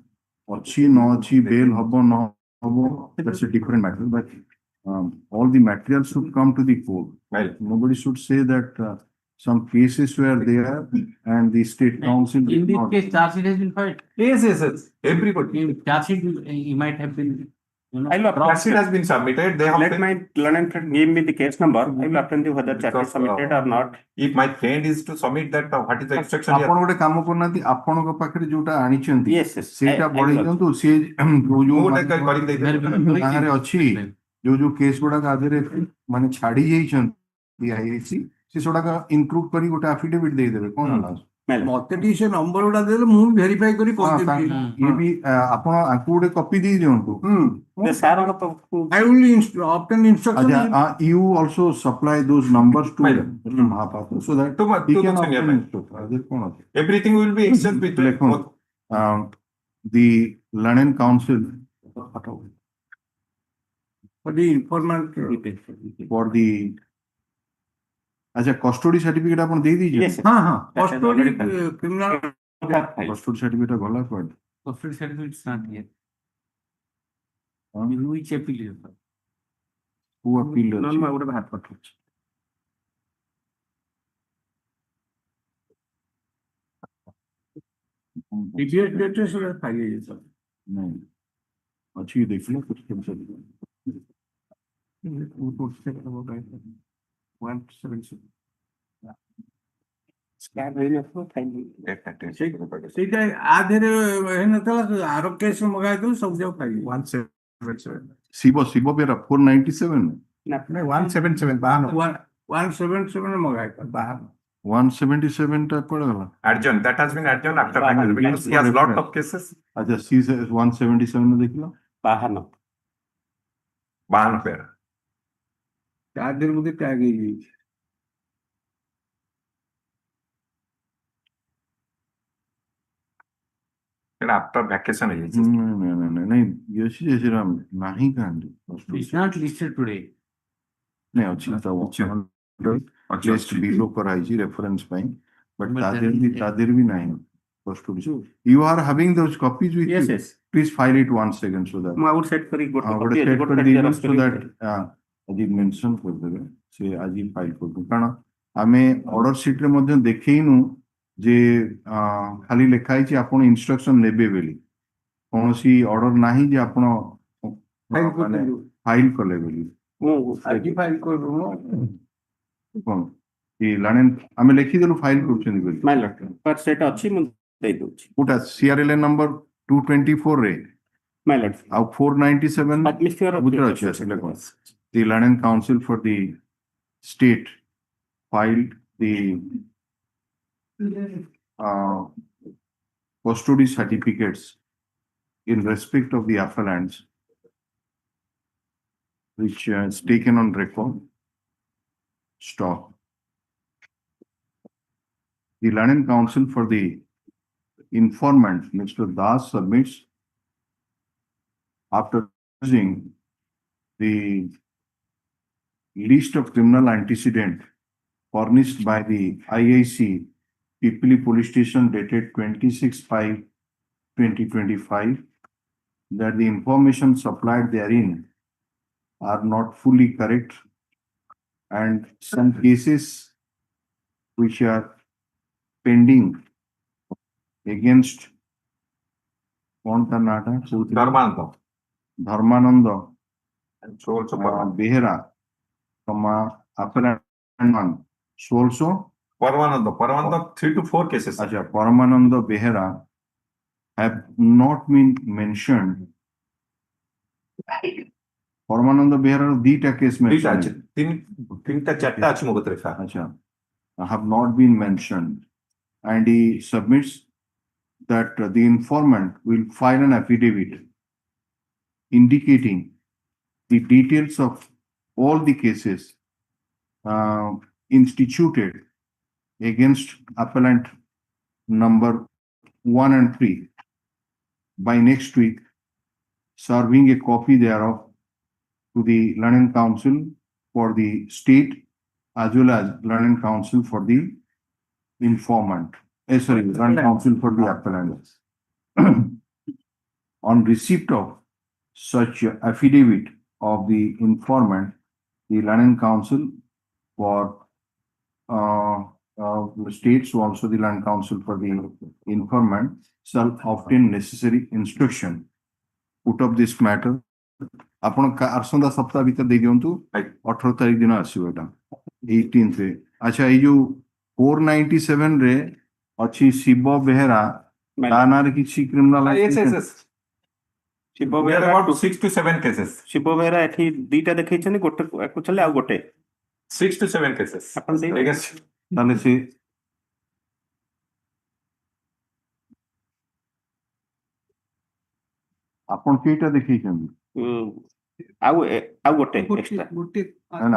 Achi, no achi, bail habo, no habo, that's a different matter. But all the materials should come to the court. Nobody should say that some cases were there and the state council. In this case, charge sheet has been filed. Yes. Everybody. In charge sheet, he might have been I'll Charge sheet has been submitted. They have let my learned friend give me the case number. I will attend the whether charge is submitted or not. If my friend is to submit that, what is the instruction here? ଆପଣ ଗୋଟେ କାମ କରୁନାହାନ୍ତି ଆପଣଙ୍କ ପାଖରେ ଯୋଉଟା ଆଣିଛନ୍ତି Yes, yes. ସେଇଟା I Badhei will ଦିଅନ୍ତୁ ସିଏ ଯୋଉ ଯୋଉ ମୁଁ ଗୋଟେ କରି ଦେଇଦେବି। ଗାଁରେ ଅଛି ଯୋଉ ଯୋଉ କେସ୍ ଗୁଡାକ ଆଦେହରେ ମାନେ ଛାଡି ଯାଇଛନ୍ତି ଆଇଆଇସି ସେ ସେଗୁଡାକ ଇନକ୍ଲୁଡ କରି ଗୋଟେ ଆଫିଡେଭିଟ ଦେଇଦେବେ କଣ ହେଲା ମତେ ଟିକେ ସେ ନମ୍ବର ଗୁଡା ଦେଲେ ମୁଁ ଭେରିଫାଇ କରି କହିଦେବି ଇଏ ବି ଆପଣ ଆଙ୍କୁ ଗୋଟେ କପି ଦେଇ ଦିଅନ୍ତୁ The sir on the I will obtain instruction. you also supply those numbers to Mahapatra so that he can obtain instruction. Everything will be exchanged between both. The learned council For the informant. for the अच्छा custody certificate आपण देई दीजिए Yes, yes. हाँ हाँ custody criminal. Custody certificate गला पर Custody certificate is not here. Which appeal is it? who appeal No, no, I would have had what. Idiot data should have filed. नहीं अच्छी देख लो कुछ केम से 177. Scan ସେଇଟା ଆ ଦେହରେ ହେଇନଥିଲା ଆର କେସ୍ ମଗାଇଥିଲୁ ସବୁ ଯାକ ଖାଇଲି 177. शिवो पेरा 497 No, 177. Bahano. 177 ମଗାଇଥିଲା 177 टा पड़ गला Adjourned. That has been adjourned after final because he has lot of cases. अच्छा सी 177 में देख लो Bahano. Bahano pair. ତା ଦେହରେ ବୋଧେ ଟ୍ୟାଗ ହେଇଯାଇଛି And after vacation, नहीं ये चीज राम नहीं Kandi It's not listed today. नहीं अच्छी था वो लिस्ट बिलो कराई रेफरेंस पाई बट तादेर भी नहीं you are having those copies with Yes, you yes. please file it once again so that I would set for it. would set कर दीजिए so that आज मेंशन कर देबे से आज फाइल कर दू कारण आमे ऑर्डर शीट रे मध्ये देखैनु जे खाली लेखा है आपण इंस्ट्रक्शन नेबे बेली कोनोसी ऑर्डर नाही जे आपण फाइल करले बेली ଆଜି ଫାଇଲ କରିବୁ कोन ई लानेन आमे लिखि देलु फाइल करछन बेली My lord, पर सेट अछि मु दे दोछि. उटा सीआरएल नंबर 224 रे My lord. आउ 497 Atmosphere of उधर अछि असले कोन the Land Council for the state filed the custody certificates in respect of the appellants which is taken on record stock. The Land Council for the informant, Mr. Das submits after using the list of criminal antecedent furnished by the IIC Pipli Police Station dated 26/5/2025 that the information supplied therein are not fully correct and some cases which are pending against Dharmananda and so also Behera from appellant one. So also Paramananda 3 to 4 cases. Acha Paramananda Behera have not been mentioned. Paramananda Behera dita case mentioned. Tinta chatta achi mo gotrefa. Acha have not been mentioned, and he submits that the informant will file an affidavit indicating the details of all the cases instituted against appellant number 1 and 3 by next week, serving a copy thereof to the Learning Council for the state as well as Learning Council for the informant. Learning Council for the appellant. On receipt of such affidavit of the informant, the Learning Council for states, also the Land Council for the informant, shall obtain necessary instruction. Put up this matter ଆପଣ ଆସନ୍ତା ସପ୍ତାହ ଭିତରେ ଦେଇ ଦିଅନ୍ତୁ 18 ତାରିଖ ଦିନ ଆସିବ ଏଟା 18th ରେ। ଆଚ୍ଛା ଏଇ ଯୋଉ 497 ରେ ଅଛି ଶିବ ବେହେରା ତା ନାଁରେ କିଛି criminal Shiva We are Behera about 6 to 7 cases. Shiva Behera ଏଠି ଦିଟା ଦେଖେଇଛନ୍ତି, ଗୋଟେ ଆକ୍ଚୁଆଲି ଆଉ ଗୋଟେ 6 to 7 cases. ଆପଣ ଦେଇ Against ତାହେଲେ ସେ ଆପଣ କେଇଟା ଦେଖେଇଛନ୍ତି? ଆଉ ଗୋଟେ ଏକ୍ସଟ୍ରା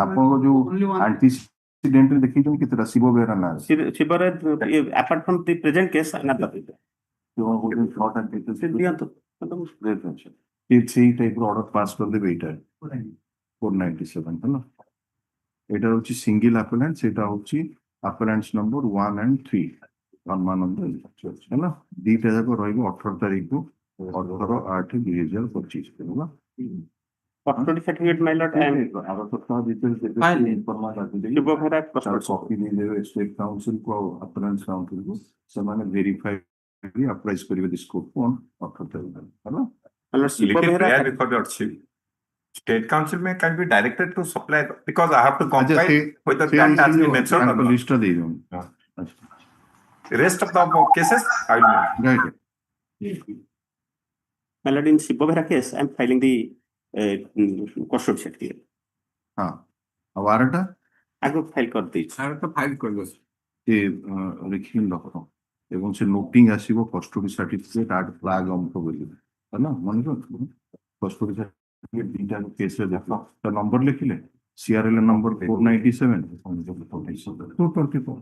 ଆପଣଙ୍କ ଯୋଉ ଆଣ୍ଟିସିଡେଣ୍ଟ ଦେଖେଇଛନ୍ତି କେତେଟା ଶିବ ବେହେରା ନାଁ? ଶିବରେ apart from the present case ଦିଅନ୍ତୁ ସେଇ ଟାଇପ ର ଅର୍ଡର ପାସ୍ କରିଦେବେ ଏଇଟା 497 ହେଲା। ଏଇଟା ହଉଛି ସିଙ୍ଗଲ ଆପେଲାଣ୍ଟ, ସେଇଟା ହଉଛି ଆପେଲାଣ୍ଟ ନମ୍ବର 1 and 3 ଧର୍ମାନନ୍ଦ ହେଲା। ଦିଟା ଯାକ ରହିବ 18 ତାରିଖକୁ 18/8/2025 ହେଲା। କଷ୍ଟଡି ସାର୍ଟିଫିକେଟ ମାଇ ଲର୍ଡ ଆର ସପ୍ତାହ ଭିତରେ କପି ଦେଇଦେବେ ଷ୍ଟେଟ କାଉନସିଲ କୁ ଆଉ ଆପେଲାଣ୍ଟ କାଉନସିଲ କୁ, ସେମାନେ ଭେରିଫାଇ ଆପ୍ଲାଇଜ କରିବେ ଦିସ୍ କୋର୍ଟକୁ 18 ତାରିଖ ହେଲା। Shiva Behera before the archive. State Council may can be directed to supply because I have to comply with the that has been mentioned. ତାଙ୍କ ଲିଷ୍ଟ ଦେଇ ଦିଅନ୍ତୁ। The rest of the cases I will make. My lord, in Shibo Behera case, I am filing the custody certificate. ହଁ ଆଉ ଆରଟା ଆଗ file କରିଦେଇଛି। ସେ ଲେଖିକି ରଖ ଏବଂ ସେ ନୋଟିଂ ଆସିବ କଷ୍ଟଡି ସାର୍ଟିଫିକେଟ ଆଟ୍ ଫ୍ଲାଗ ଅଙ୍କ ବୋଲି ହେଲା। ମନେ ରଖ କଷ୍ଟଡି ସାର୍ଟିଫିକେଟ ଦିଟା କେସରେ ଦେଖ ତା ନମ୍ବର ଲେଖିଲେ ସିଆରଏଲ ନମ୍ବର 497 224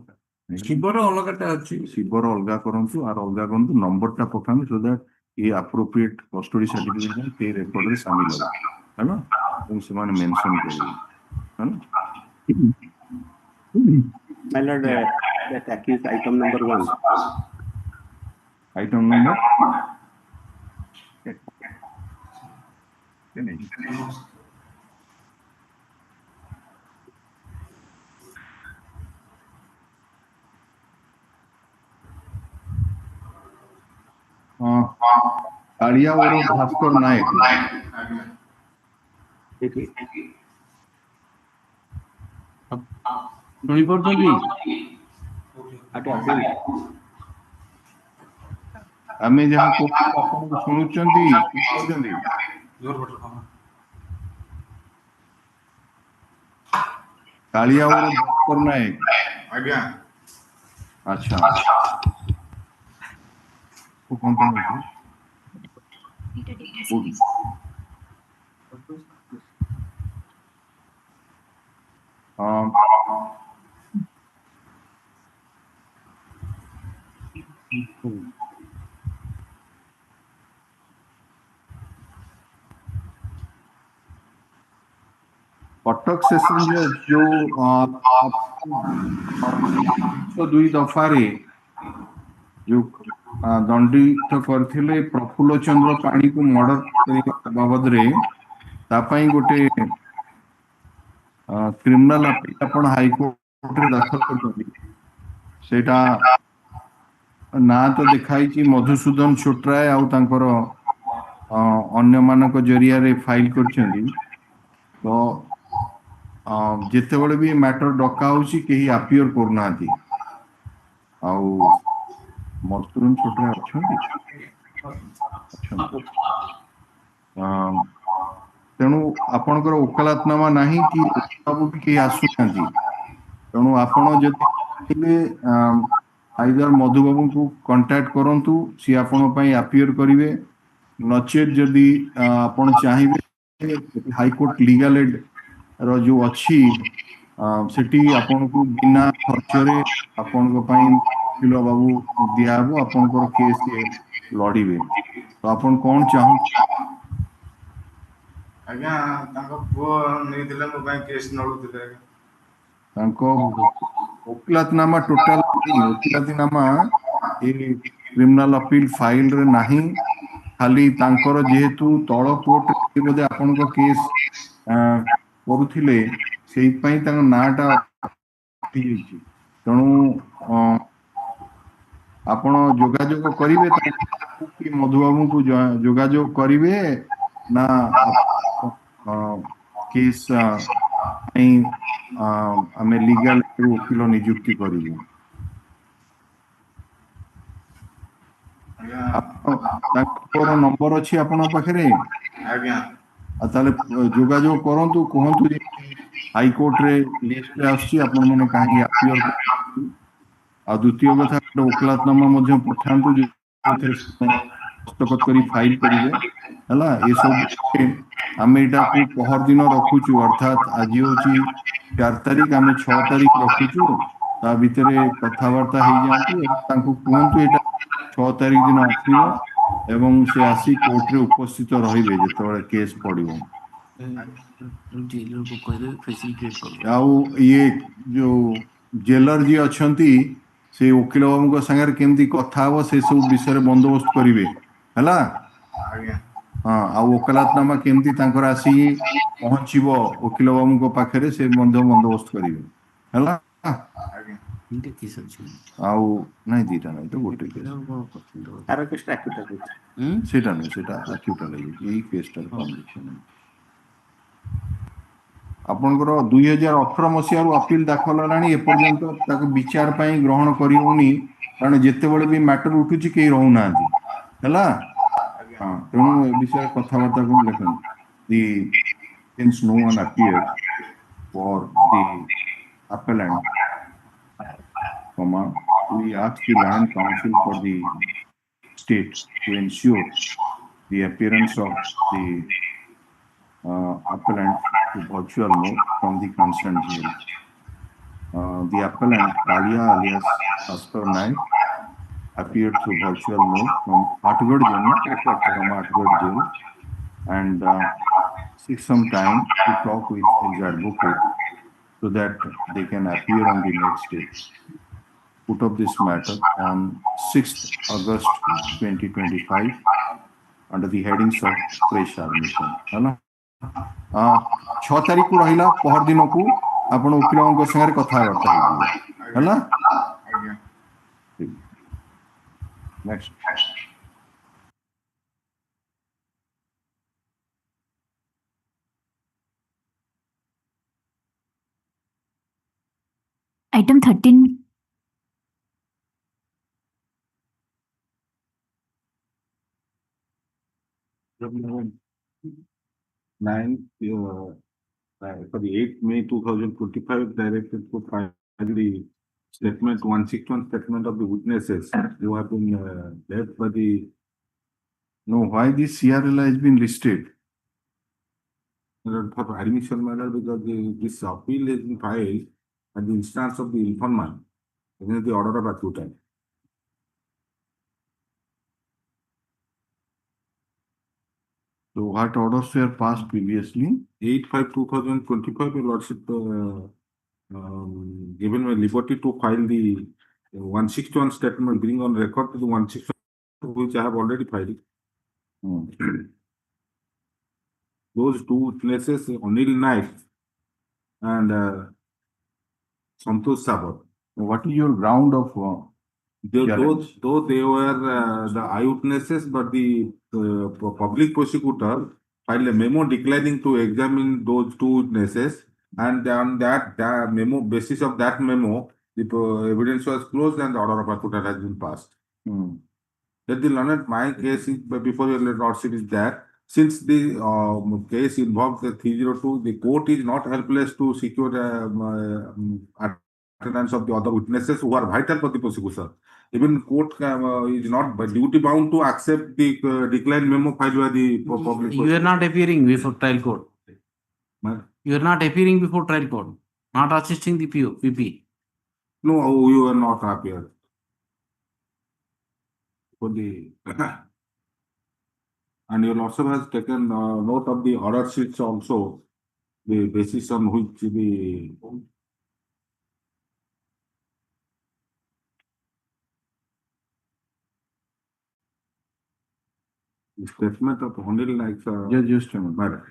ଶିବର ଅଲଗାଟା ଅଛି। ଶିବର ଅଲଗା କରନ୍ତୁ ଆର ଅଲଗା କରନ୍ତୁ, ନମ୍ବରଟା ପକାନ୍ତୁ so that a appropriate custody certificate ସେ ରେକର୍ଡରେ ସାମିଲ ହେବ ହେଲା ଏବଂ ସେମାନେ ମେନସନ କରିବେ ହେଲା। My lord, that accused item number 1. Item number? Kaliya और भास्कर नायक आमे जहाँ को शुणुचंती कालिया और भास्कर नायक आज्ञा अच्छा वो कौन कौन है कटक सेशन जो 2 दफारे जो दंडित करथिले प्रफुल्ल चंद्र पाणी को मर्डर बाबद रे तापाई गोटे क्रिमिनल अपील आपण हाई कोर्ट रे दाखल करथि। सेटा ना तो देखाई कि मधुसूदन छोटराय आउ तांकर अन्य मानक जरिया रे फाइल करछन्ती। तो जेतेबेले भी मैटर डका होची केही अपियर करनाथि आउ मधुसूदन छोटराय अछन्ती तेणु आपणकर वकालतनामा नाही कि बाबू भी केही आसुनाथि। तेणु आपण जदि आइदर मधुबाबू को कांटेक्ट करंतु सी आपण पई अपियर करिवे, नचेत जदि आपण चाहिबे हाई कोर्ट लीगल एड रो जो अच्छी सेठी आपण को बिना खर्चरे आपण को पई किलो बाबू दियाबो आपण को केस लड़ीबे। तो आपण कोन चाहू आज्ञा तांको पो नै दिले मो बैंक केस नळुतिले तांको वकालतनामा टोटल वकालतनामा ए क्रिमिनल अपील फाइल रे नाही, खाली तांकर जेहेतु तळ कोर्ट बोधे आपण को केस करुथिले सेही पई तांग नाटा तेणु आपण जोगाजोग करिवे मधुबाबू को जोगाजोग करिवे ନା କେସ୍ ପାଇଁ ଆମେ ଲିଗାଲ ଓକିଲ ନିଯୁକ୍ତି କରିବୁ। ତାଙ୍କର ନମ୍ବର ଅଛି ଆପଣଙ୍କ ପାଖରେ? ଆଜ୍ଞା। ଆଉ ତାହେଲେ ଯୋଗାଯୋଗ କରନ୍ତୁ, କୁହନ୍ତୁ ଯେ ହାଇକୋର୍ଟରେ ଲିଷ୍ଟରେ ଆସୁଛି, ଆପଣ ମାନେ କାହିଁକି ଆପିଅର କରୁଛନ୍ତି। ଆଉ ଦ୍ୱିତୀୟ କଥା, ଗୋଟେ ଓକିଲାତନାମା ମଧ୍ୟ ପଠାନ୍ତୁ ଯେଉଁଥିରେ ଦସ୍ତଖତ କରି ଫାଇଲ କରିବେ ହେଲା। ଏସବୁ ଆମେ ଏଇଟାକୁ ପହରଦିନ ରଖୁଛୁ, ଅର୍ଥାତ୍ ଆଜି ହଉଛି 4 ତାରିଖ, ଆମେ 6 ତାରିଖ ରଖୁଛୁ। ତା ଭିତରେ କଥାବାର୍ତ୍ତା ହେଇଯାଆନ୍ତୁ ଏବଂ ତାଙ୍କୁ କୁହନ୍ତୁ ଏଇଟା 6 ତାରିଖ ଦିନ ଆସିବ ଏବଂ ସେ ଆସି କୋର୍ଟରେ ଉପସ୍ଥିତ ରହିବେ ଯେତେବେଳେ କେସ୍ ପଡିବ। ଆଉ ଇଏ ଯୋଉ ଜେଲର ଯିଏ ଅଛନ୍ତି ସେ ଓକିଲ ବାବୁଙ୍କ ସାଙ୍ଗରେ କେମିତି କଥା ହବ ସେ ସବୁ ବିଷୟରେ ବନ୍ଦୋବସ୍ତ କରିବେ ହେଲା। ହଁ, ଆଉ ଓକିଲାତନାମା କେମିତି ତାଙ୍କର ଆସିକି ପହଞ୍ଚିବ ଓକିଲ ବାବୁଙ୍କ ପାଖରେ ସେ ମଧ୍ୟ ବନ୍ଦୋବସ୍ତ କରିବେ ହେଲା। ଆଉ ନାଇଁ ଦିଟା ନାଇଁ ତ ଗୋଟେ କେସ୍। ସେଇଟା ନୁହେଁ, ସେଇଟା ଆକ୍ୟୁଟାଲ ହେଇଯାଇଛି, ଏଇ କେସଟାର କନଭିକ୍ସନ ହେଇଛି। ଆପଣଙ୍କର 2018 ମସିହାରୁ ଅପିଲ ଦାଖଲ ହେଲାଣି, ଏପର୍ଯ୍ୟନ୍ତ ତାକୁ ବିଚାର ପାଇଁ ଗ୍ରହଣ କରିହଉନି, କାରଣ ଯେତେବେଳେ ବି ମ୍ୟାଟର ଉଠୁଛି କେହି ରହୁନାହାନ୍ତି ହେଲା। ହଁ, ତେଣୁ ଏ ବିଷୟରେ କଥାବାର୍ତ୍ତା କଣ ଲେଖନ୍ତୁ। Since no one appeared for the appellant, we ask the Land Council for the state to ensure the appearance of the appellant to virtual mode from the concerned jail. The appellant, Kalia alias Asper Naik, appeared through virtual mode from Atgad jail, and seek some time to talk with his advocate so that they can appear on the next day. Put up this matter on 6th August 2025 under the headings of fresh admission. है 6 तारीख को रहिला पहर दिन को आपण वकीलଙ୍କ संगे कथाबार्ता ହେଇଯିବେ ହେଲା। Next Item 13. For the 8th May 2025, directed to file the statement 161 statement of the witnesses who have been left by the. No, why this CRLI has been listed? For admission matter, because this appeal has been filed at the instance of the informant against the order of acquittal. So what orders were passed previously? 8/5/2025, your lordship given me liberty to file the 161 statement, bring on record to the 161, which I have already filed. Those two witnesses, Anil Naik and Santosh Sabar. What is your ground of though they were the eyewitnesses, but the public prosecutor filed a memo declining to examine those two witnesses, and on that memo, basis of that memo, the evidence was closed and the order of acquittal has been passed. That the learned, my case is before your lordship is that since the case involves the 302, the court is not helpless to secure attendance of the other witnesses who are vital for the prosecution. Even court is not duty bound to accept the declined memo filed by the public. You are not appearing before trial court. You are not appearing before trial court. Not assisting the PP. No, you are not appeared. For the and your lordship has taken note of the order sheets also, the basis on which the statement of Anil Naik. Just a minute.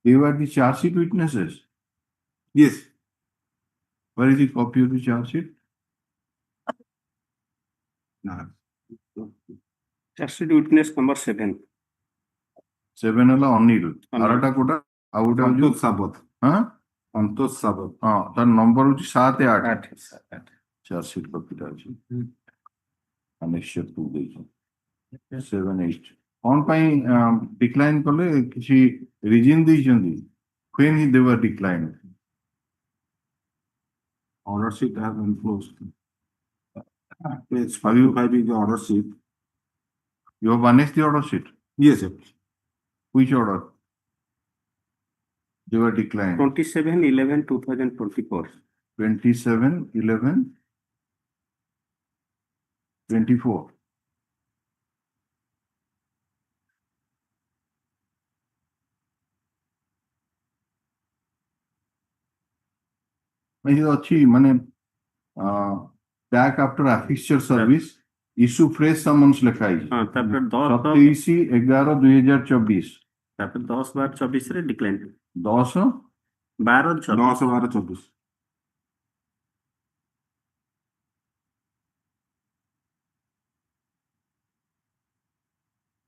They were the charge sheet witnesses. Yes. Where is the copy of the charge sheet? Charge sheet witness number 7. 7 ହେଲା ଅନିଲ ଆରଟା କୋଉଟା ଆଉ ଗୋଟେ ହଉଛି Santosh Sabat. ହଁ Santosh Sabat. ହଁ ତାର number ହଉଛି 7 8 8. Charge sheet କପିଟା ଅଛି ଆନେକ୍ସଚର 2 ଦେଇଛି 7 8 କଣ ପାଇଁ ଡିକ୍ଲାଇନ କଲେ କିଛି ରିଜିନ ଦେଇଛନ୍ତି when they were declined? Order sheet have been closed. Page 5 is the order sheet. You have annexed the order sheet. Yes, sir. Which order? They were declined. 27/11/2024. 27/11/24. ଅଛି ମାନେ back after affixture service issue fresh summons ଲେଖା ହେଇଛି ହଁ ତାପରେ 27/11/2024 ତାପରେ 10/12/24 ରେ ଡିକ୍ଲାଇନ 10/12/24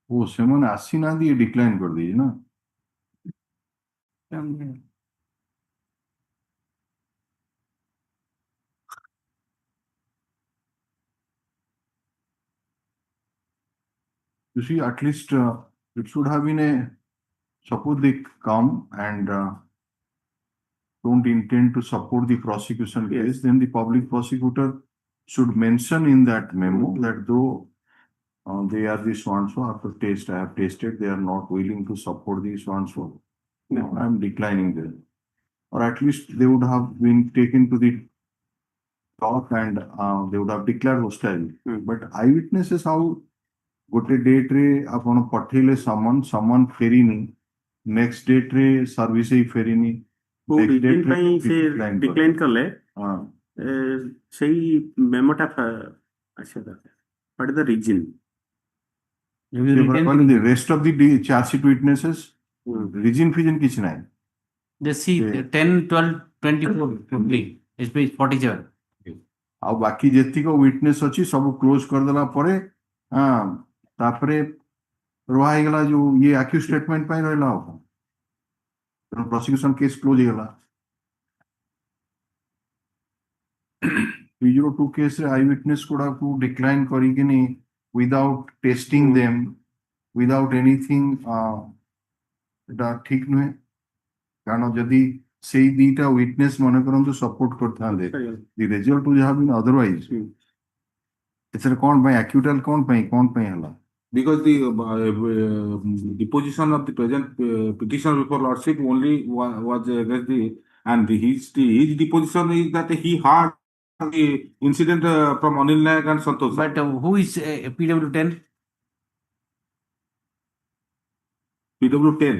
ଓ ସେମାନେ ଆସିନାହାନ୍ତି ଇଏ ଡିକ୍ଲାଇନ କରିଦେଇଛି ନା You see, at least it should have been a, suppose they come and don't intend to support the prosecution case, then the public prosecutor should mention in that memo that though they are the so-and-so, after taste, I have tasted, they are not willing to support the so-and-so. No, I am declining them. Or at least they would have been taken to the talk and they would have declared hostile. But eyewitnesses how ଗୋଟେ date ରେ ଆପଣ ପଠେଇଲେ ସମନ ଫେରିନି next date ରେ service ହିଁ ଫେରିନି ଡିକ୍ଲାଇନ କଲେ ସେଇ ମେମୋଟା ଆସିବା ଦରକାର what is the reason the rest of the charge sheet witnesses reason ଫିଜିନ କିଛି ନାହିଁ just see 10 12 24 is page 47 ଆଉ ବାକି ଯେତିକ ୱିଟନେସ୍ ଅଛି ସବୁ କ୍ଲୋଜ କରିଦେଲା ପରେ ତାପରେ ରୁହା ହେଇଗଲା ଯୋଉ ଇଏ ଆକ୍ୟୁଜ ଷ୍ଟେଟମେଣ୍ଟ ପାଇଁ ରହିଲା ଆଉ ତେଣୁ ପ୍ରସିକ୍ୟୁସନ କେସ୍ କ୍ଲୋଜ ହେଇଗଲା 302 କେସରେ ଆଇ ୱିଟନେସ୍ ଗୁଡାକୁ ଡିକ୍ଲାଇନ କରିକିନି without testing them without anything ଏଟା ଠିକ ନୁହେଁ କାରଣ ଯଦି ସେଇ ଦିଟା ୱିଟନେସ୍ ମନେ କରନ୍ତୁ ସପୋର୍ଟ କରିଥାନ୍ତେ ଦି result would have been otherwise ଏଥିରେ କଣ ପାଇଁ ଆକ୍ୟୁଟାଲ କଣ ପାଇଁ ହେଲା Because the deposition of the present petitioner before Lordship only was against his deposition is that he heard the incident from Anil Nayak and Santosh. But who is PW10? PW10.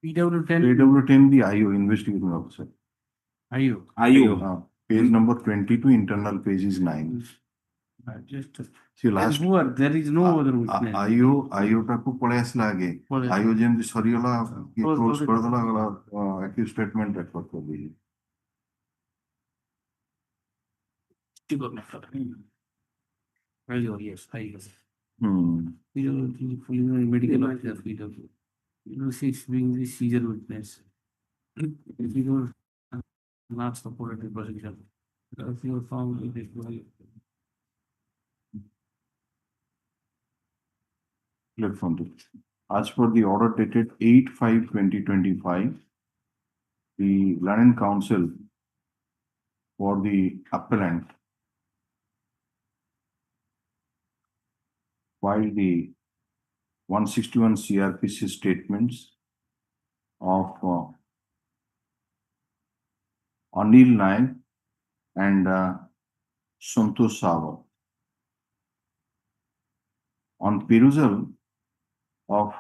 PW10 the IO investigating officer. IO. Page number 22 internal page is 9. See last who are there is no other witness. IO टाकू पळे असला आगे IO GeM सरियला ये close कर दला गला accused statement record कर दी IO yes PW medical officer PW six being the seizure witness if you not supported the prosecution if you are found in this As per the order dated 8/5/2025, the Learning Council for the appellant filed the 161 CRPC statements of Anil Nayak and Santosh Savat. On perusal of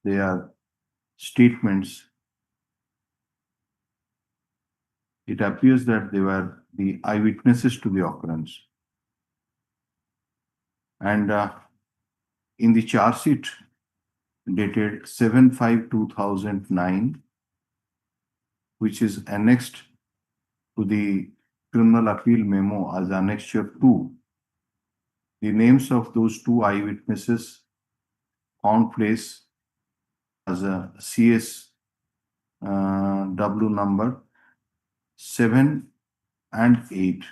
their statements, it appears that they were the eyewitnesses to the occurrence. And in the charge sheet, dated 7/5/2009, which is annexed to the criminal appeal memo as annexure 2. The names of those two eyewitnesses found place as a CS W number 7 and 8.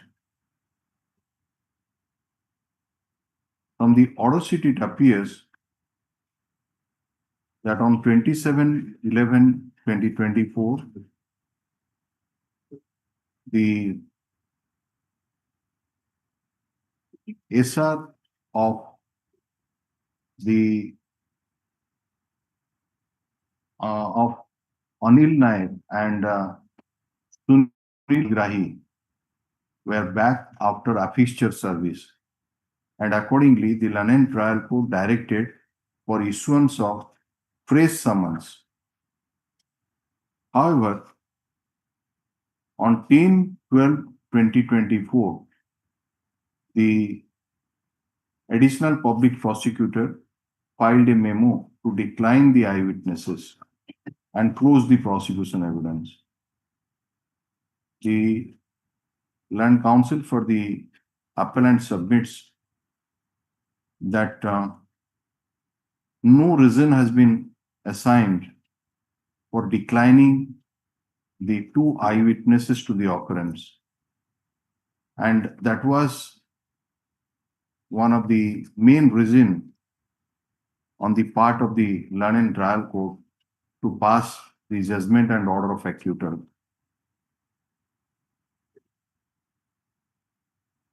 From the order sheet, it appears that on 27/11/2024, the SR of the of Anil Nair and Sunil Grahi were back after affixture service, and accordingly, the London Trial Court directed for issuance of fresh summons. However, on 10/12/2024, the additional public prosecutor filed a memo to decline the eyewitnesses and close the prosecution evidence. The Land Council for the appellant submits that no reason has been assigned for declining the two eyewitnesses to the occurrence, and that was one of the main reasons on the part of the London Trial Court to pass the judgment and order of acquittal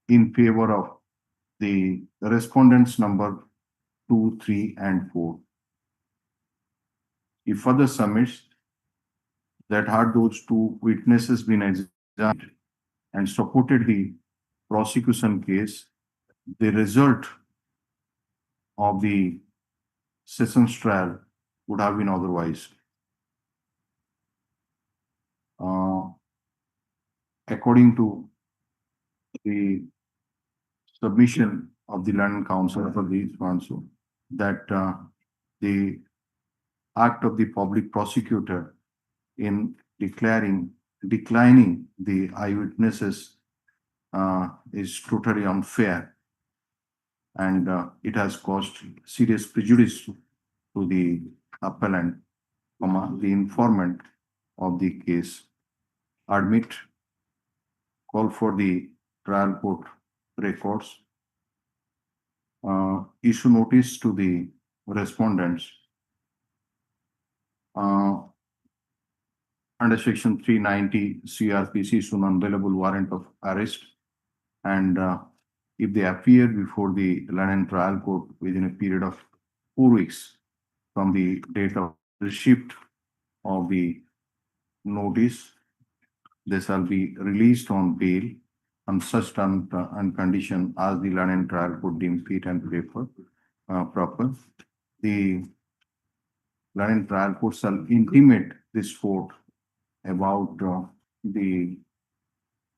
in favor of the respondents number 2, 3, and 4. He further submits that had those two witnesses been examined and supported the prosecution case, the result of the sessions trial would have been otherwise. According to the submission of the London Council for the sponsor, that the act of the public prosecutor in declining the eyewitnesses is totally unfair, and it has caused serious prejudice to the appellant, the informant of the case. Admit, call for the trial court records, issue notice to the respondents under section 390 CRPC, issue non-bailable warrant of arrest, and if they appear before the London Trial Court within a period of 4 weeks from the date of receipt of the notice, they shall be released on bail on such terms and condition as the London Trial Court deem fit and proper. The London Trial Court shall intimate this court about the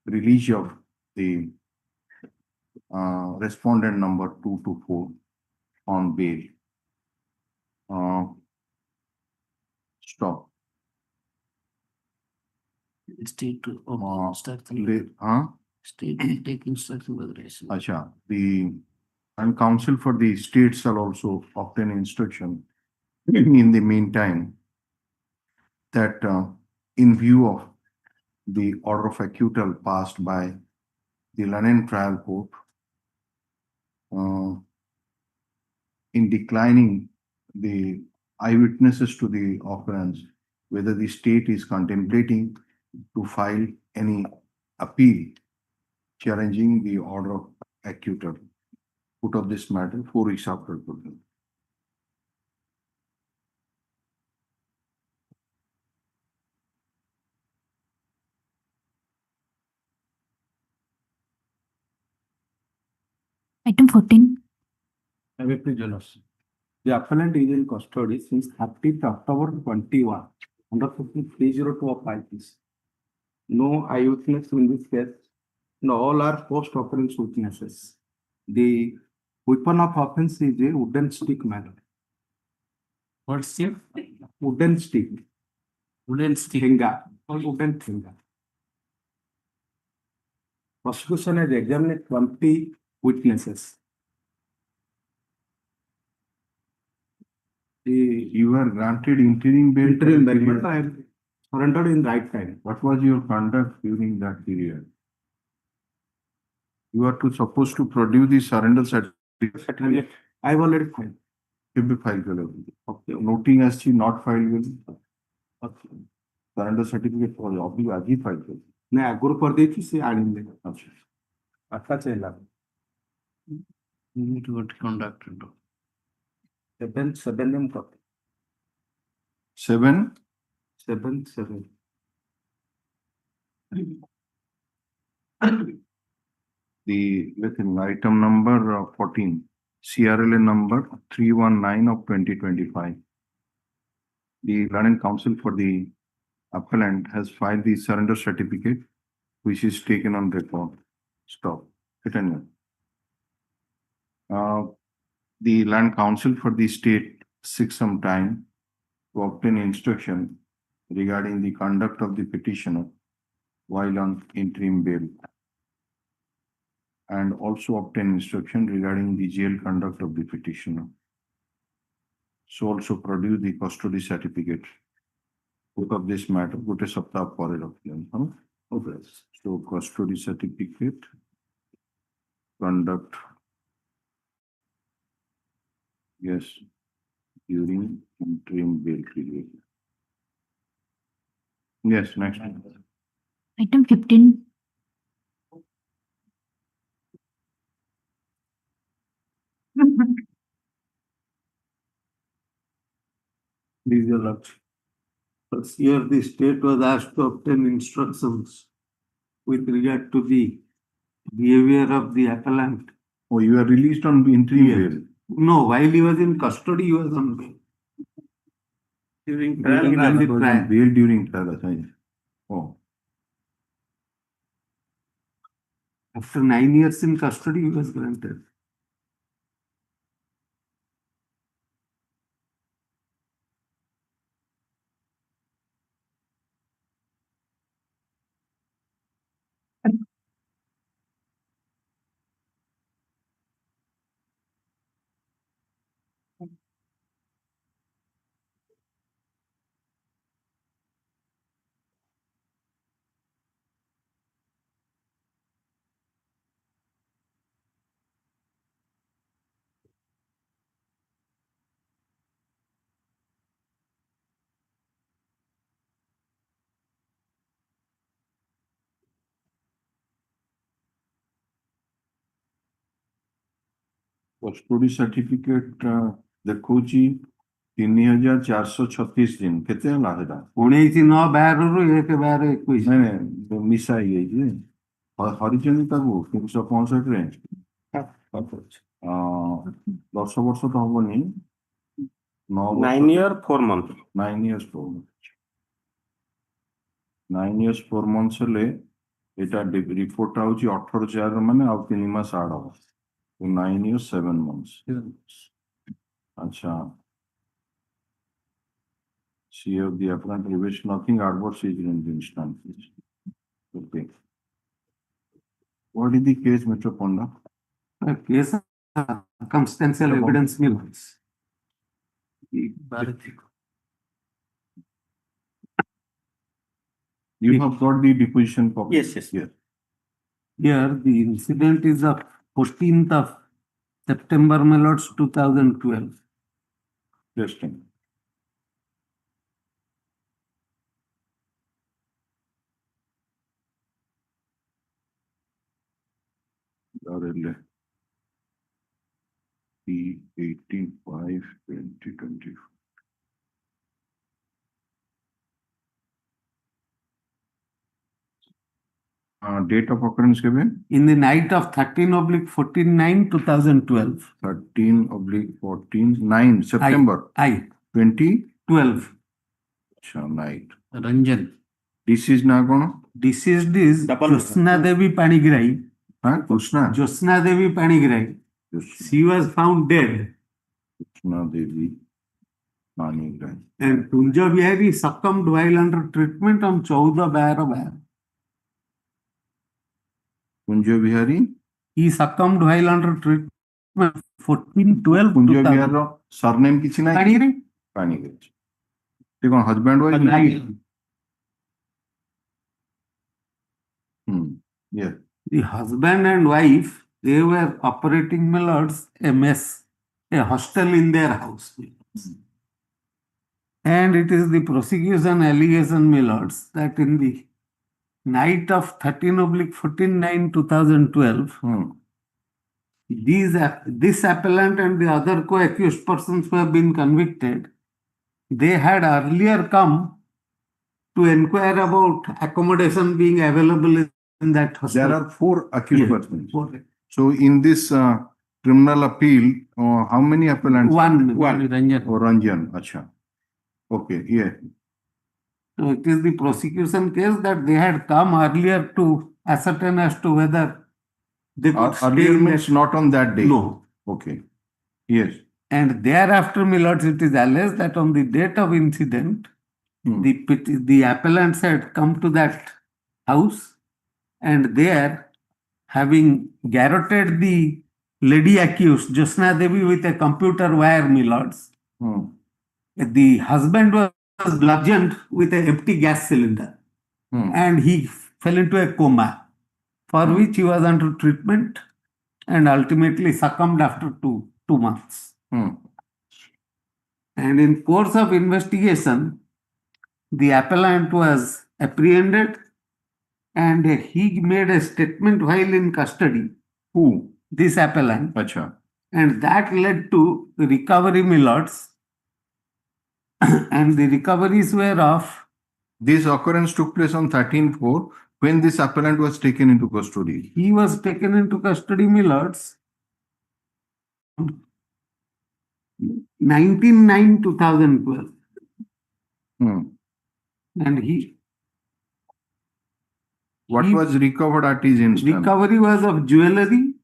release of the respondent number 2 to 4 on bail. Stop. State to state take instruction by the rest. Acha, the and counsel for the state shall also obtain instruction in the meantime that in view of the order of acquittal passed by the London Trial Court in declining the eyewitnesses to the occurrence, whether the state is contemplating to file any appeal challenging the order of acquittal put of this matter 4 weeks after acquittal. Item 14. The appellant is in custody since 30th October 21 under section 302 of IPC. No eyewitness in this case, and all are post-occurrence witnesses. The weapon of offense is a wooden stick mallet. What's the wooden stick, wooden stick? thenga, or wooden thenga. Prosecution has examined 20 witnesses. You were granted interim bail. Interim bail, period. but I surrendered in right time. What was your conduct during that period? You are supposed to produce the surrender certificate. I've already filed. Keep file karo. Okay. Noting as not filed will. Surrender certificate for अभी आज ही file करो. मैं आगुर कर देती से आनिंदे. अच्छा. आता चला. You need to get conduct. 7 em करते. 7. 7. The item number 14, CRLA number 319 of 2025. The learned counsel for the appellant has filed the surrender certificate, which is taken on record. Stop. Continue. The land counsel for the state seeks some time to obtain instruction regarding the conduct of the petitioner while on interim bail, and also obtain instruction regarding the jail conduct of the petitioner. So also produce the custody certificate. Book of this matter, put a saptah for it. Okay. So custody certificate, conduct. Yes, during interim bail period. Yes, next. Item 15. These are lot. First here the state was asked to obtain instructions with regard to the behavior of the appellant. Oh, you are released on interim bail. No, while he was in custody, he was on bail. During trial, he was on trial. Bail during trial. Oh. After 9 years in custody, he was granted. Custody certificate देखुची 3436 दिन केते होला हेटा 19/9/12 नहीं नहीं मिसा ही है जी हरिचंद ताकू 365 रे 10 वर्ष तो हबनी 9 years 4 months. 9 years 4 months. 9 years 4 months ले एटा रिपोर्ट आउची 18,000 माने आउ 3 मास आड हो 9 years 7 months. अच्छा. See of the appellant reveals nothing adverse is in the instance. Okay. What is the case, Mr. Ponda? The case circumstantial evidence means. You have got the deposition copy? Yes. Here the incident is of 14th of September, my lords, 2012. Interesting. P18/5/2024. Date of occurrence given? In the night of 13/14/9/2012. 13/14/9 September. 2012. Night. Ranjan. Deceased na kono? Deceased is Josna Devi Panigrai. Krishna? Josna Devi Panigrai. She was found dead. Josna Devi And Kunja Bihari succumbed while under treatment on 14/12. Kunja Bihari? He succumbed while under treatment 14/12. Kunja Bihari surname kichhi nahi? Kanigiri? Kanigiri. They got husband wife? Yeah. The husband and wife, they were operating Millards, a mess, a hostel in their house. And it is the prosecution allegation, Millards, that in the night of 13/14/2012, this appellant and the other co-accused persons who have been convicted, they had earlier come to inquire about accommodation being available in that hostel. There are 4 accused persons. 4. So in this criminal appeal, how many appellants? One. Ranjan. Oh, Ranjan. Acha. Okay, yeah. So it is the prosecution case that they had come earlier to ascertain as to whether they could stay Earlier in means not on that day. No. Okay. Yes. And thereafter, Millards, it is alleged that on the date of incident, the appellants had come to that house, and there, having garroted the lady accused, Josna Devi, with a computer wire, Millards, the husband was bludgeoned with an empty gas cylinder, and he fell into a coma, for which he was under treatment and ultimately succumbed after two months. And in course of investigation, the appellant was apprehended and he made a statement while in custody. Who? This appellant. Acha. And that led to recovery, Millards. And the recoveries were of. This occurrence took place on 13/4 when this appellant was taken into custody. He was taken into custody, Millards, 19/9/2012. And what was recovered at his instance? Recovery was of jewelry.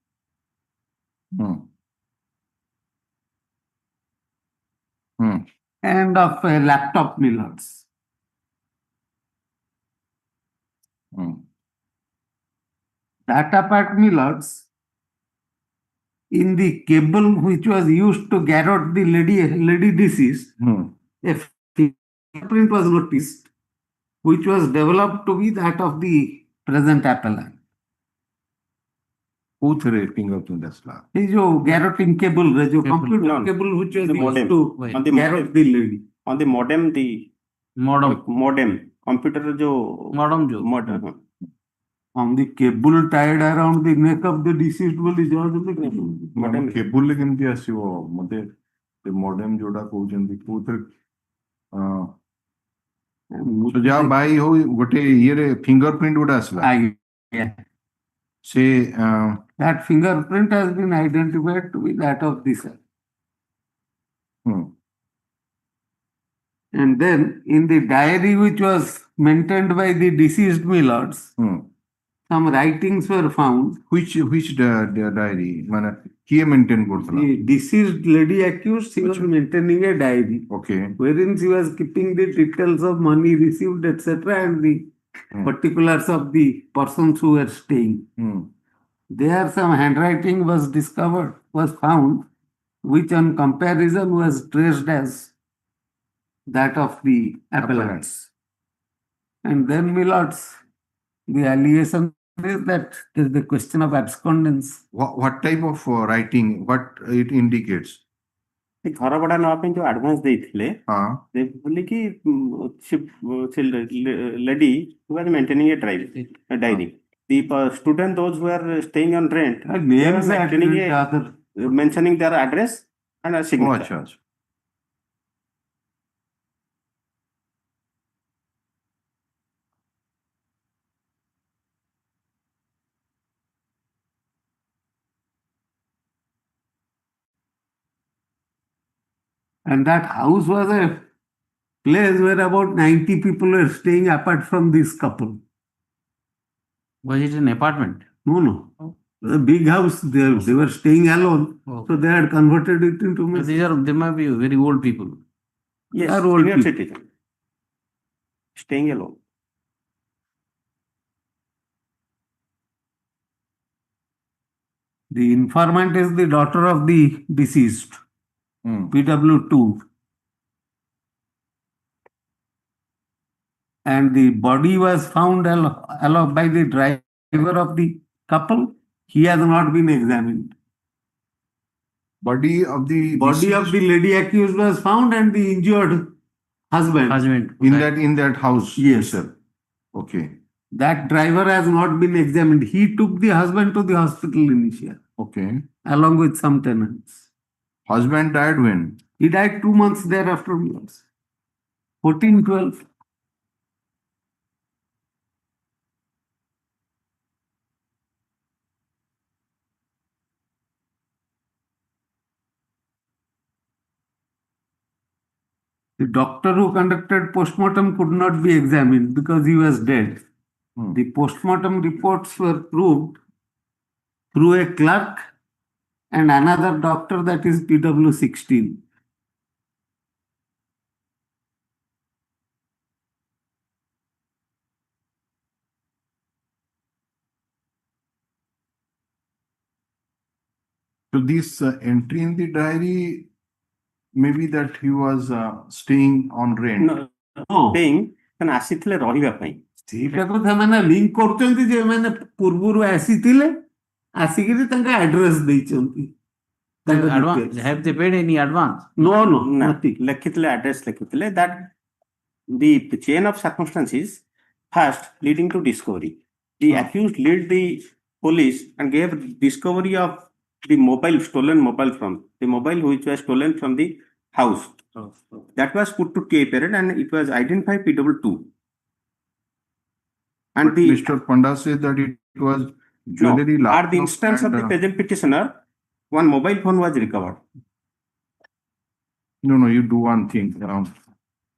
And of a laptop, Millards. That apart, Millards, in the cable which was used to garrote the lady deceased, a fingerprint was noticed, which was developed to be that of the present appellant. Who fingerprint asla? This garroting cable, computer cable which was used to garrote the lady. On the modem, computer modem. On the cable tied around the neck of the deceased body, modem cable लेकिन भी ऐसी वो मते the modem जोड़ा कोचन the so जा भाई हो गोटे ये रे fingerprint उड़ा असला. Say that fingerprint has been identified to be that of this. And then in the diary which was maintained by the deceased Millards, some writings were found. Which diary? He maintained the deceased lady accused, she was maintaining a diary. Okay. Wherein she was keeping the details of money received, etc., and the particulars of the persons who were staying. There some handwriting was found, which on comparison was traced as that of the appellants. And then, Millards, the allegation is that there is the question of abscondence. What type of writing? What it indicates? घर भड़ा नवा पे जो advance देइथिले दे बोली कि lady who was maintaining a diary. The student, those who are staying on rent, they were mentioning their address and a signature. And that house was a place where about 90 people were staying apart from this couple. Was it an apartment? No. A big house. They were staying alone. So they had converted it into. They might be very old people. Yes, Are old senior people. citizen. Staying alone. The informant is the daughter of the deceased, PW2. And the body was found by the driver of the couple. He has not been examined. Body of the Body of the lady accused was found and the injured husband. in that house. Yes. Sir. Okay. That driver has not been examined. He took the husband to the hospital initially, Okay. along with some tenants. Husband died when? He died 2 months thereafter. 14/12. The doctor who conducted postmortem could not be examined because he was dead. The postmortem reports were proved through a clerk and another doctor, that is PW16. So this entry in the diary, maybe that he was staying on rent. No, staying can ଆସିଥିଲେ ରହିବା ପାଇଁ। ସେଇଟାକୁ ସେମାନେ link କରୁଛନ୍ତି ଯେ ଏମାନେ ପୂର୍ବରୁ ଆସିଥିଲେ, ଆସିକିରି ତାଙ୍କ ଆଡ୍ରେସ ଦେଇଛନ୍ତି। Have they paid any advance? No, ନା nothing. ଲେଖିଥିଲେ address ଲେଖିଥିଲେ that the chain of circumstances first leading to discovery. The accused led the police and gave discovery of the stolen mobile from the mobile which was stolen from the house. That was put to TA period and it was identified PW2. And But Mr. Panda said that it was jewelry. No, at the instance of the present petitioner, one mobile phone was recovered. No, you do one thing.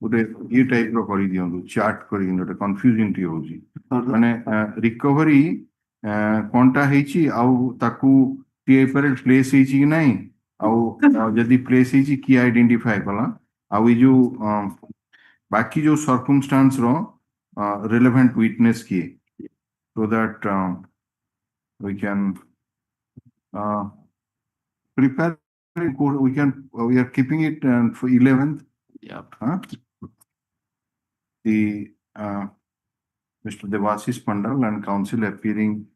ये type रो करी दियंतु chart करी दियंतु confusing T होजी माने recovery कोनटा हेची आउ ताकू TA पर place हेची कि नहीं आउ जदी प्लेस हेची की आइडेंटिफाई कला आउ जो बाकी जो सर्कमस्टेंस रो relevant witness किए so that we can prepare we are keeping it for 11th. Yeah. The Mr. Devashish Pandal and counsel appearing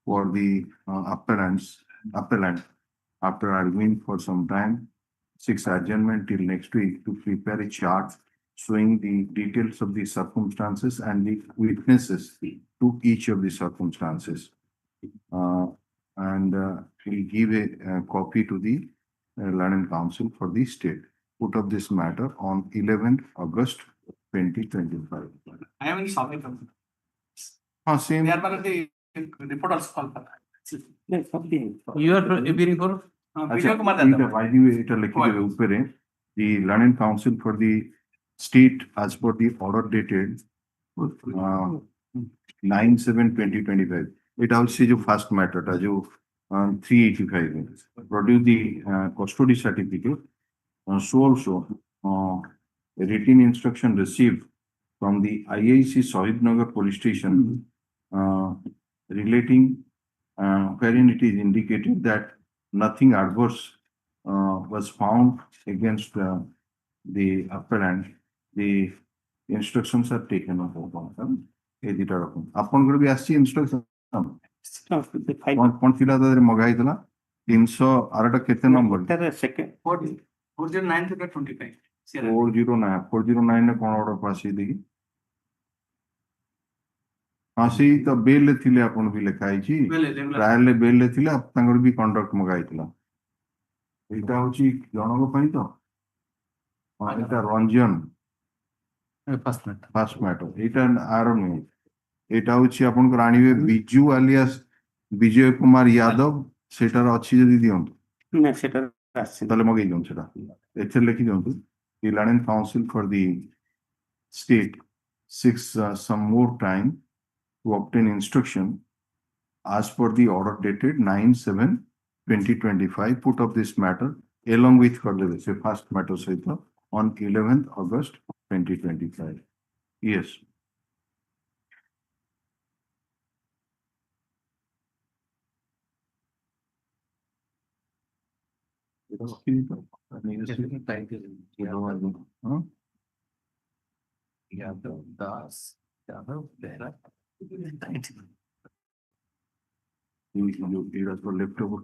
for the appellant after arguing for some time, 6 adjournment till next week to prepare a chart showing the details of the circumstances and the witnesses to each of the circumstances. And he'll give a copy to the Learned Council for the state. Put up this matter on 11th August 2025. I am in Sahoo Hon'Ble. Same. They are one of the reporters called. Yes, something. You are appearing for? Vijay Kumar Danda. By the way, the Learned Council for the state as per the order dated 9/7/2025. It also is first matter, 385. Produce the custody certificate. So also, a written instruction received from the IIC Sahibnagar police station relating wherein it is indicated that nothing adverse was found against the appellant. The instructions are taken of आपन भी आसी instruction कौन थिला तो मगाई दला 300 आरटा केते number second 409 to 25. 409 ने कौन ऑर्डर पासी देगी आसी तो बेल थिले आपन भी लिखाई छी ट्रायल ले बेल थिले तांगर भी कंडक्ट मगाई थिला एटा होची जनक पई तो एटा रंजन फर्स्ट मैटर एटा आरो नहीं एटा होची आपन को राणीवे बिजू alias विजय कुमार यादव सेटार अछि जदी दियंतु ना सेटार आसी तले मगई दियंतु सेटा एथे लिखि दियंतु the Learned Council for the state seeks some more time to obtain instruction as per the order dated 9/7/2025. Put up this matter along with further first matter on 11th August 2025. Yes. You left over